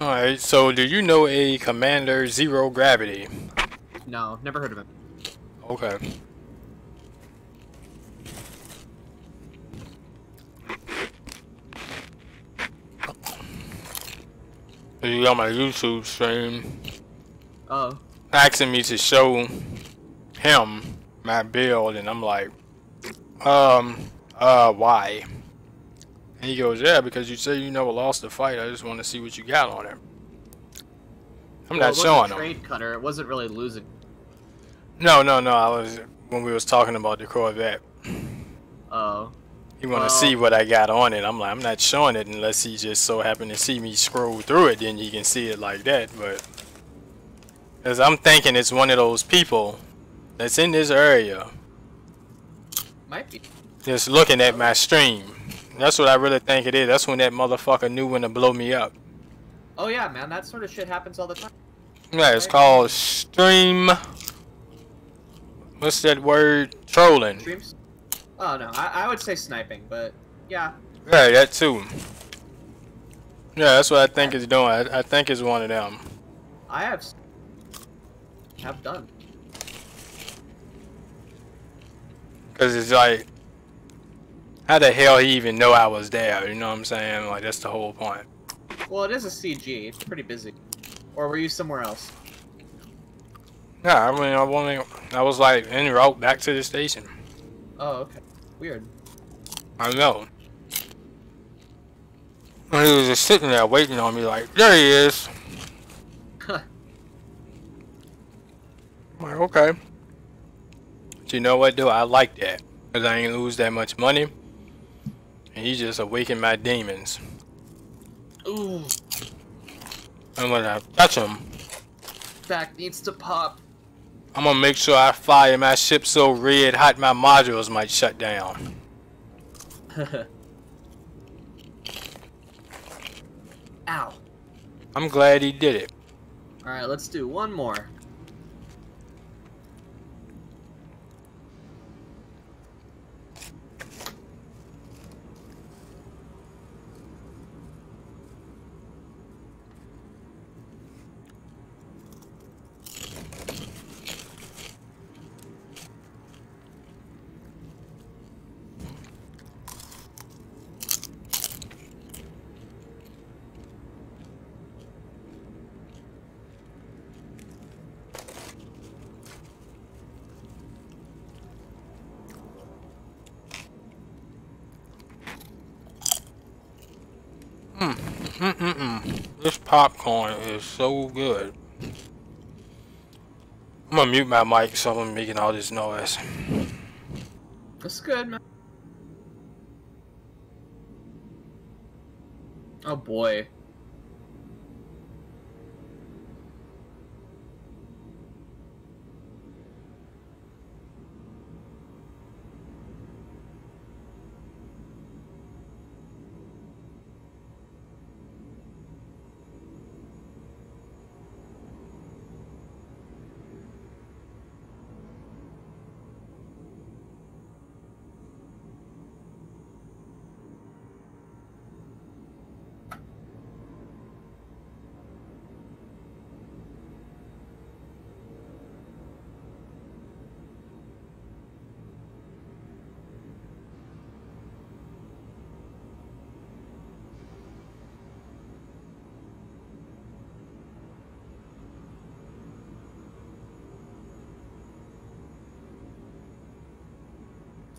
[SPEAKER 1] Alright, so do you know a Commander Zero Gravity?
[SPEAKER 2] No, never heard of him.
[SPEAKER 1] Okay. He's on my YouTube stream.
[SPEAKER 2] Oh.
[SPEAKER 1] Asking me to show him my build, and I'm like, why? And he goes, yeah, because you say you never lost a fight. I just want to see what you got on it. I'm not showing him.
[SPEAKER 2] Trade cutter. It wasn't really losing.
[SPEAKER 1] No. I was when we was talking about the Corvette.
[SPEAKER 2] Oh.
[SPEAKER 1] You want to see what I got on it? I'm like, I'm not showing it unless he just so happened to see me scroll through it. Then you can see it like that. But because I'm thinking it's one of those people that's in this area.
[SPEAKER 2] Might be.
[SPEAKER 1] Just looking at my stream. That's what I really think it is. That's when that motherfucker knew when to blow me up.
[SPEAKER 2] Oh yeah, man, that sort of shit happens all the time.
[SPEAKER 1] Yeah, it's called stream. What's that word? Trolling.
[SPEAKER 2] Streams? Oh no, I would say sniping, but yeah.
[SPEAKER 1] Yeah, that too. Yeah, that's what I think it's doing. I think it's one of them.
[SPEAKER 2] I have done.
[SPEAKER 1] Cause it's like How the hell he even know I was there? You know what I'm saying? Like, that's the whole point.
[SPEAKER 2] Well, it is a CG. It's pretty busy. Or were you somewhere else?
[SPEAKER 1] Yeah, I mean, I was like en route back to the station.
[SPEAKER 2] Oh, okay. Weird.
[SPEAKER 1] I know. And he was just sitting there waiting on me like, there he is.
[SPEAKER 2] Huh.
[SPEAKER 1] I'm like, okay. But you know what, though? I like that. Because I ain't lose that much money. And he just awakened my demons.
[SPEAKER 2] Ooh.
[SPEAKER 1] And when I touch him,
[SPEAKER 2] Back needs to pop.
[SPEAKER 1] I'm gonna make sure I fire my ship so red hot my modules might shut down.
[SPEAKER 2] Ow.
[SPEAKER 1] I'm glad he did it.
[SPEAKER 2] Alright, let's do one more.
[SPEAKER 1] This popcorn is so good. I'm gonna mute my mic so I'm making all this noise.
[SPEAKER 2] That's good, man. Oh boy.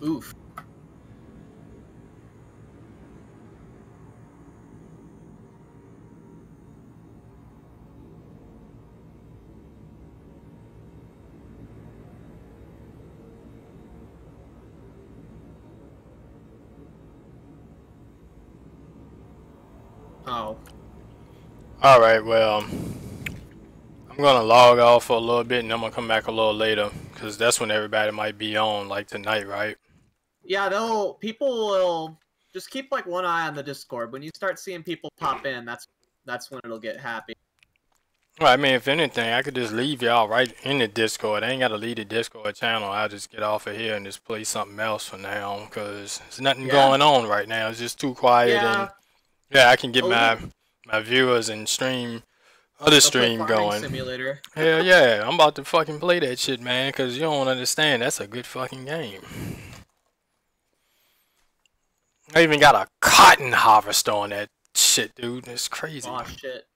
[SPEAKER 2] Oof. Oh.
[SPEAKER 1] Alright, well, I'm gonna log off for a little bit and I'm gonna come back a little later. Because that's when everybody might be on, like tonight, right?
[SPEAKER 2] Yeah, people will just keep like one eye on the Discord. When you start seeing people pop in, that's when it'll get happy.
[SPEAKER 1] Well, I mean, if anything, I could just leave y'all right in the Discord. I ain't gotta leave the Discord channel. I'll just get off of here and just play something else for now. Because there's nothing going on right now. It's just too quiet. And yeah, I can get my viewers and stream other stream going.
[SPEAKER 2] Simulator.
[SPEAKER 1] Hell yeah, I'm about to fucking play that shit, man, because you don't understand. That's a good fucking game. I even got a cotton harvester on that shit, dude. It's crazy.
[SPEAKER 2] Oh shit.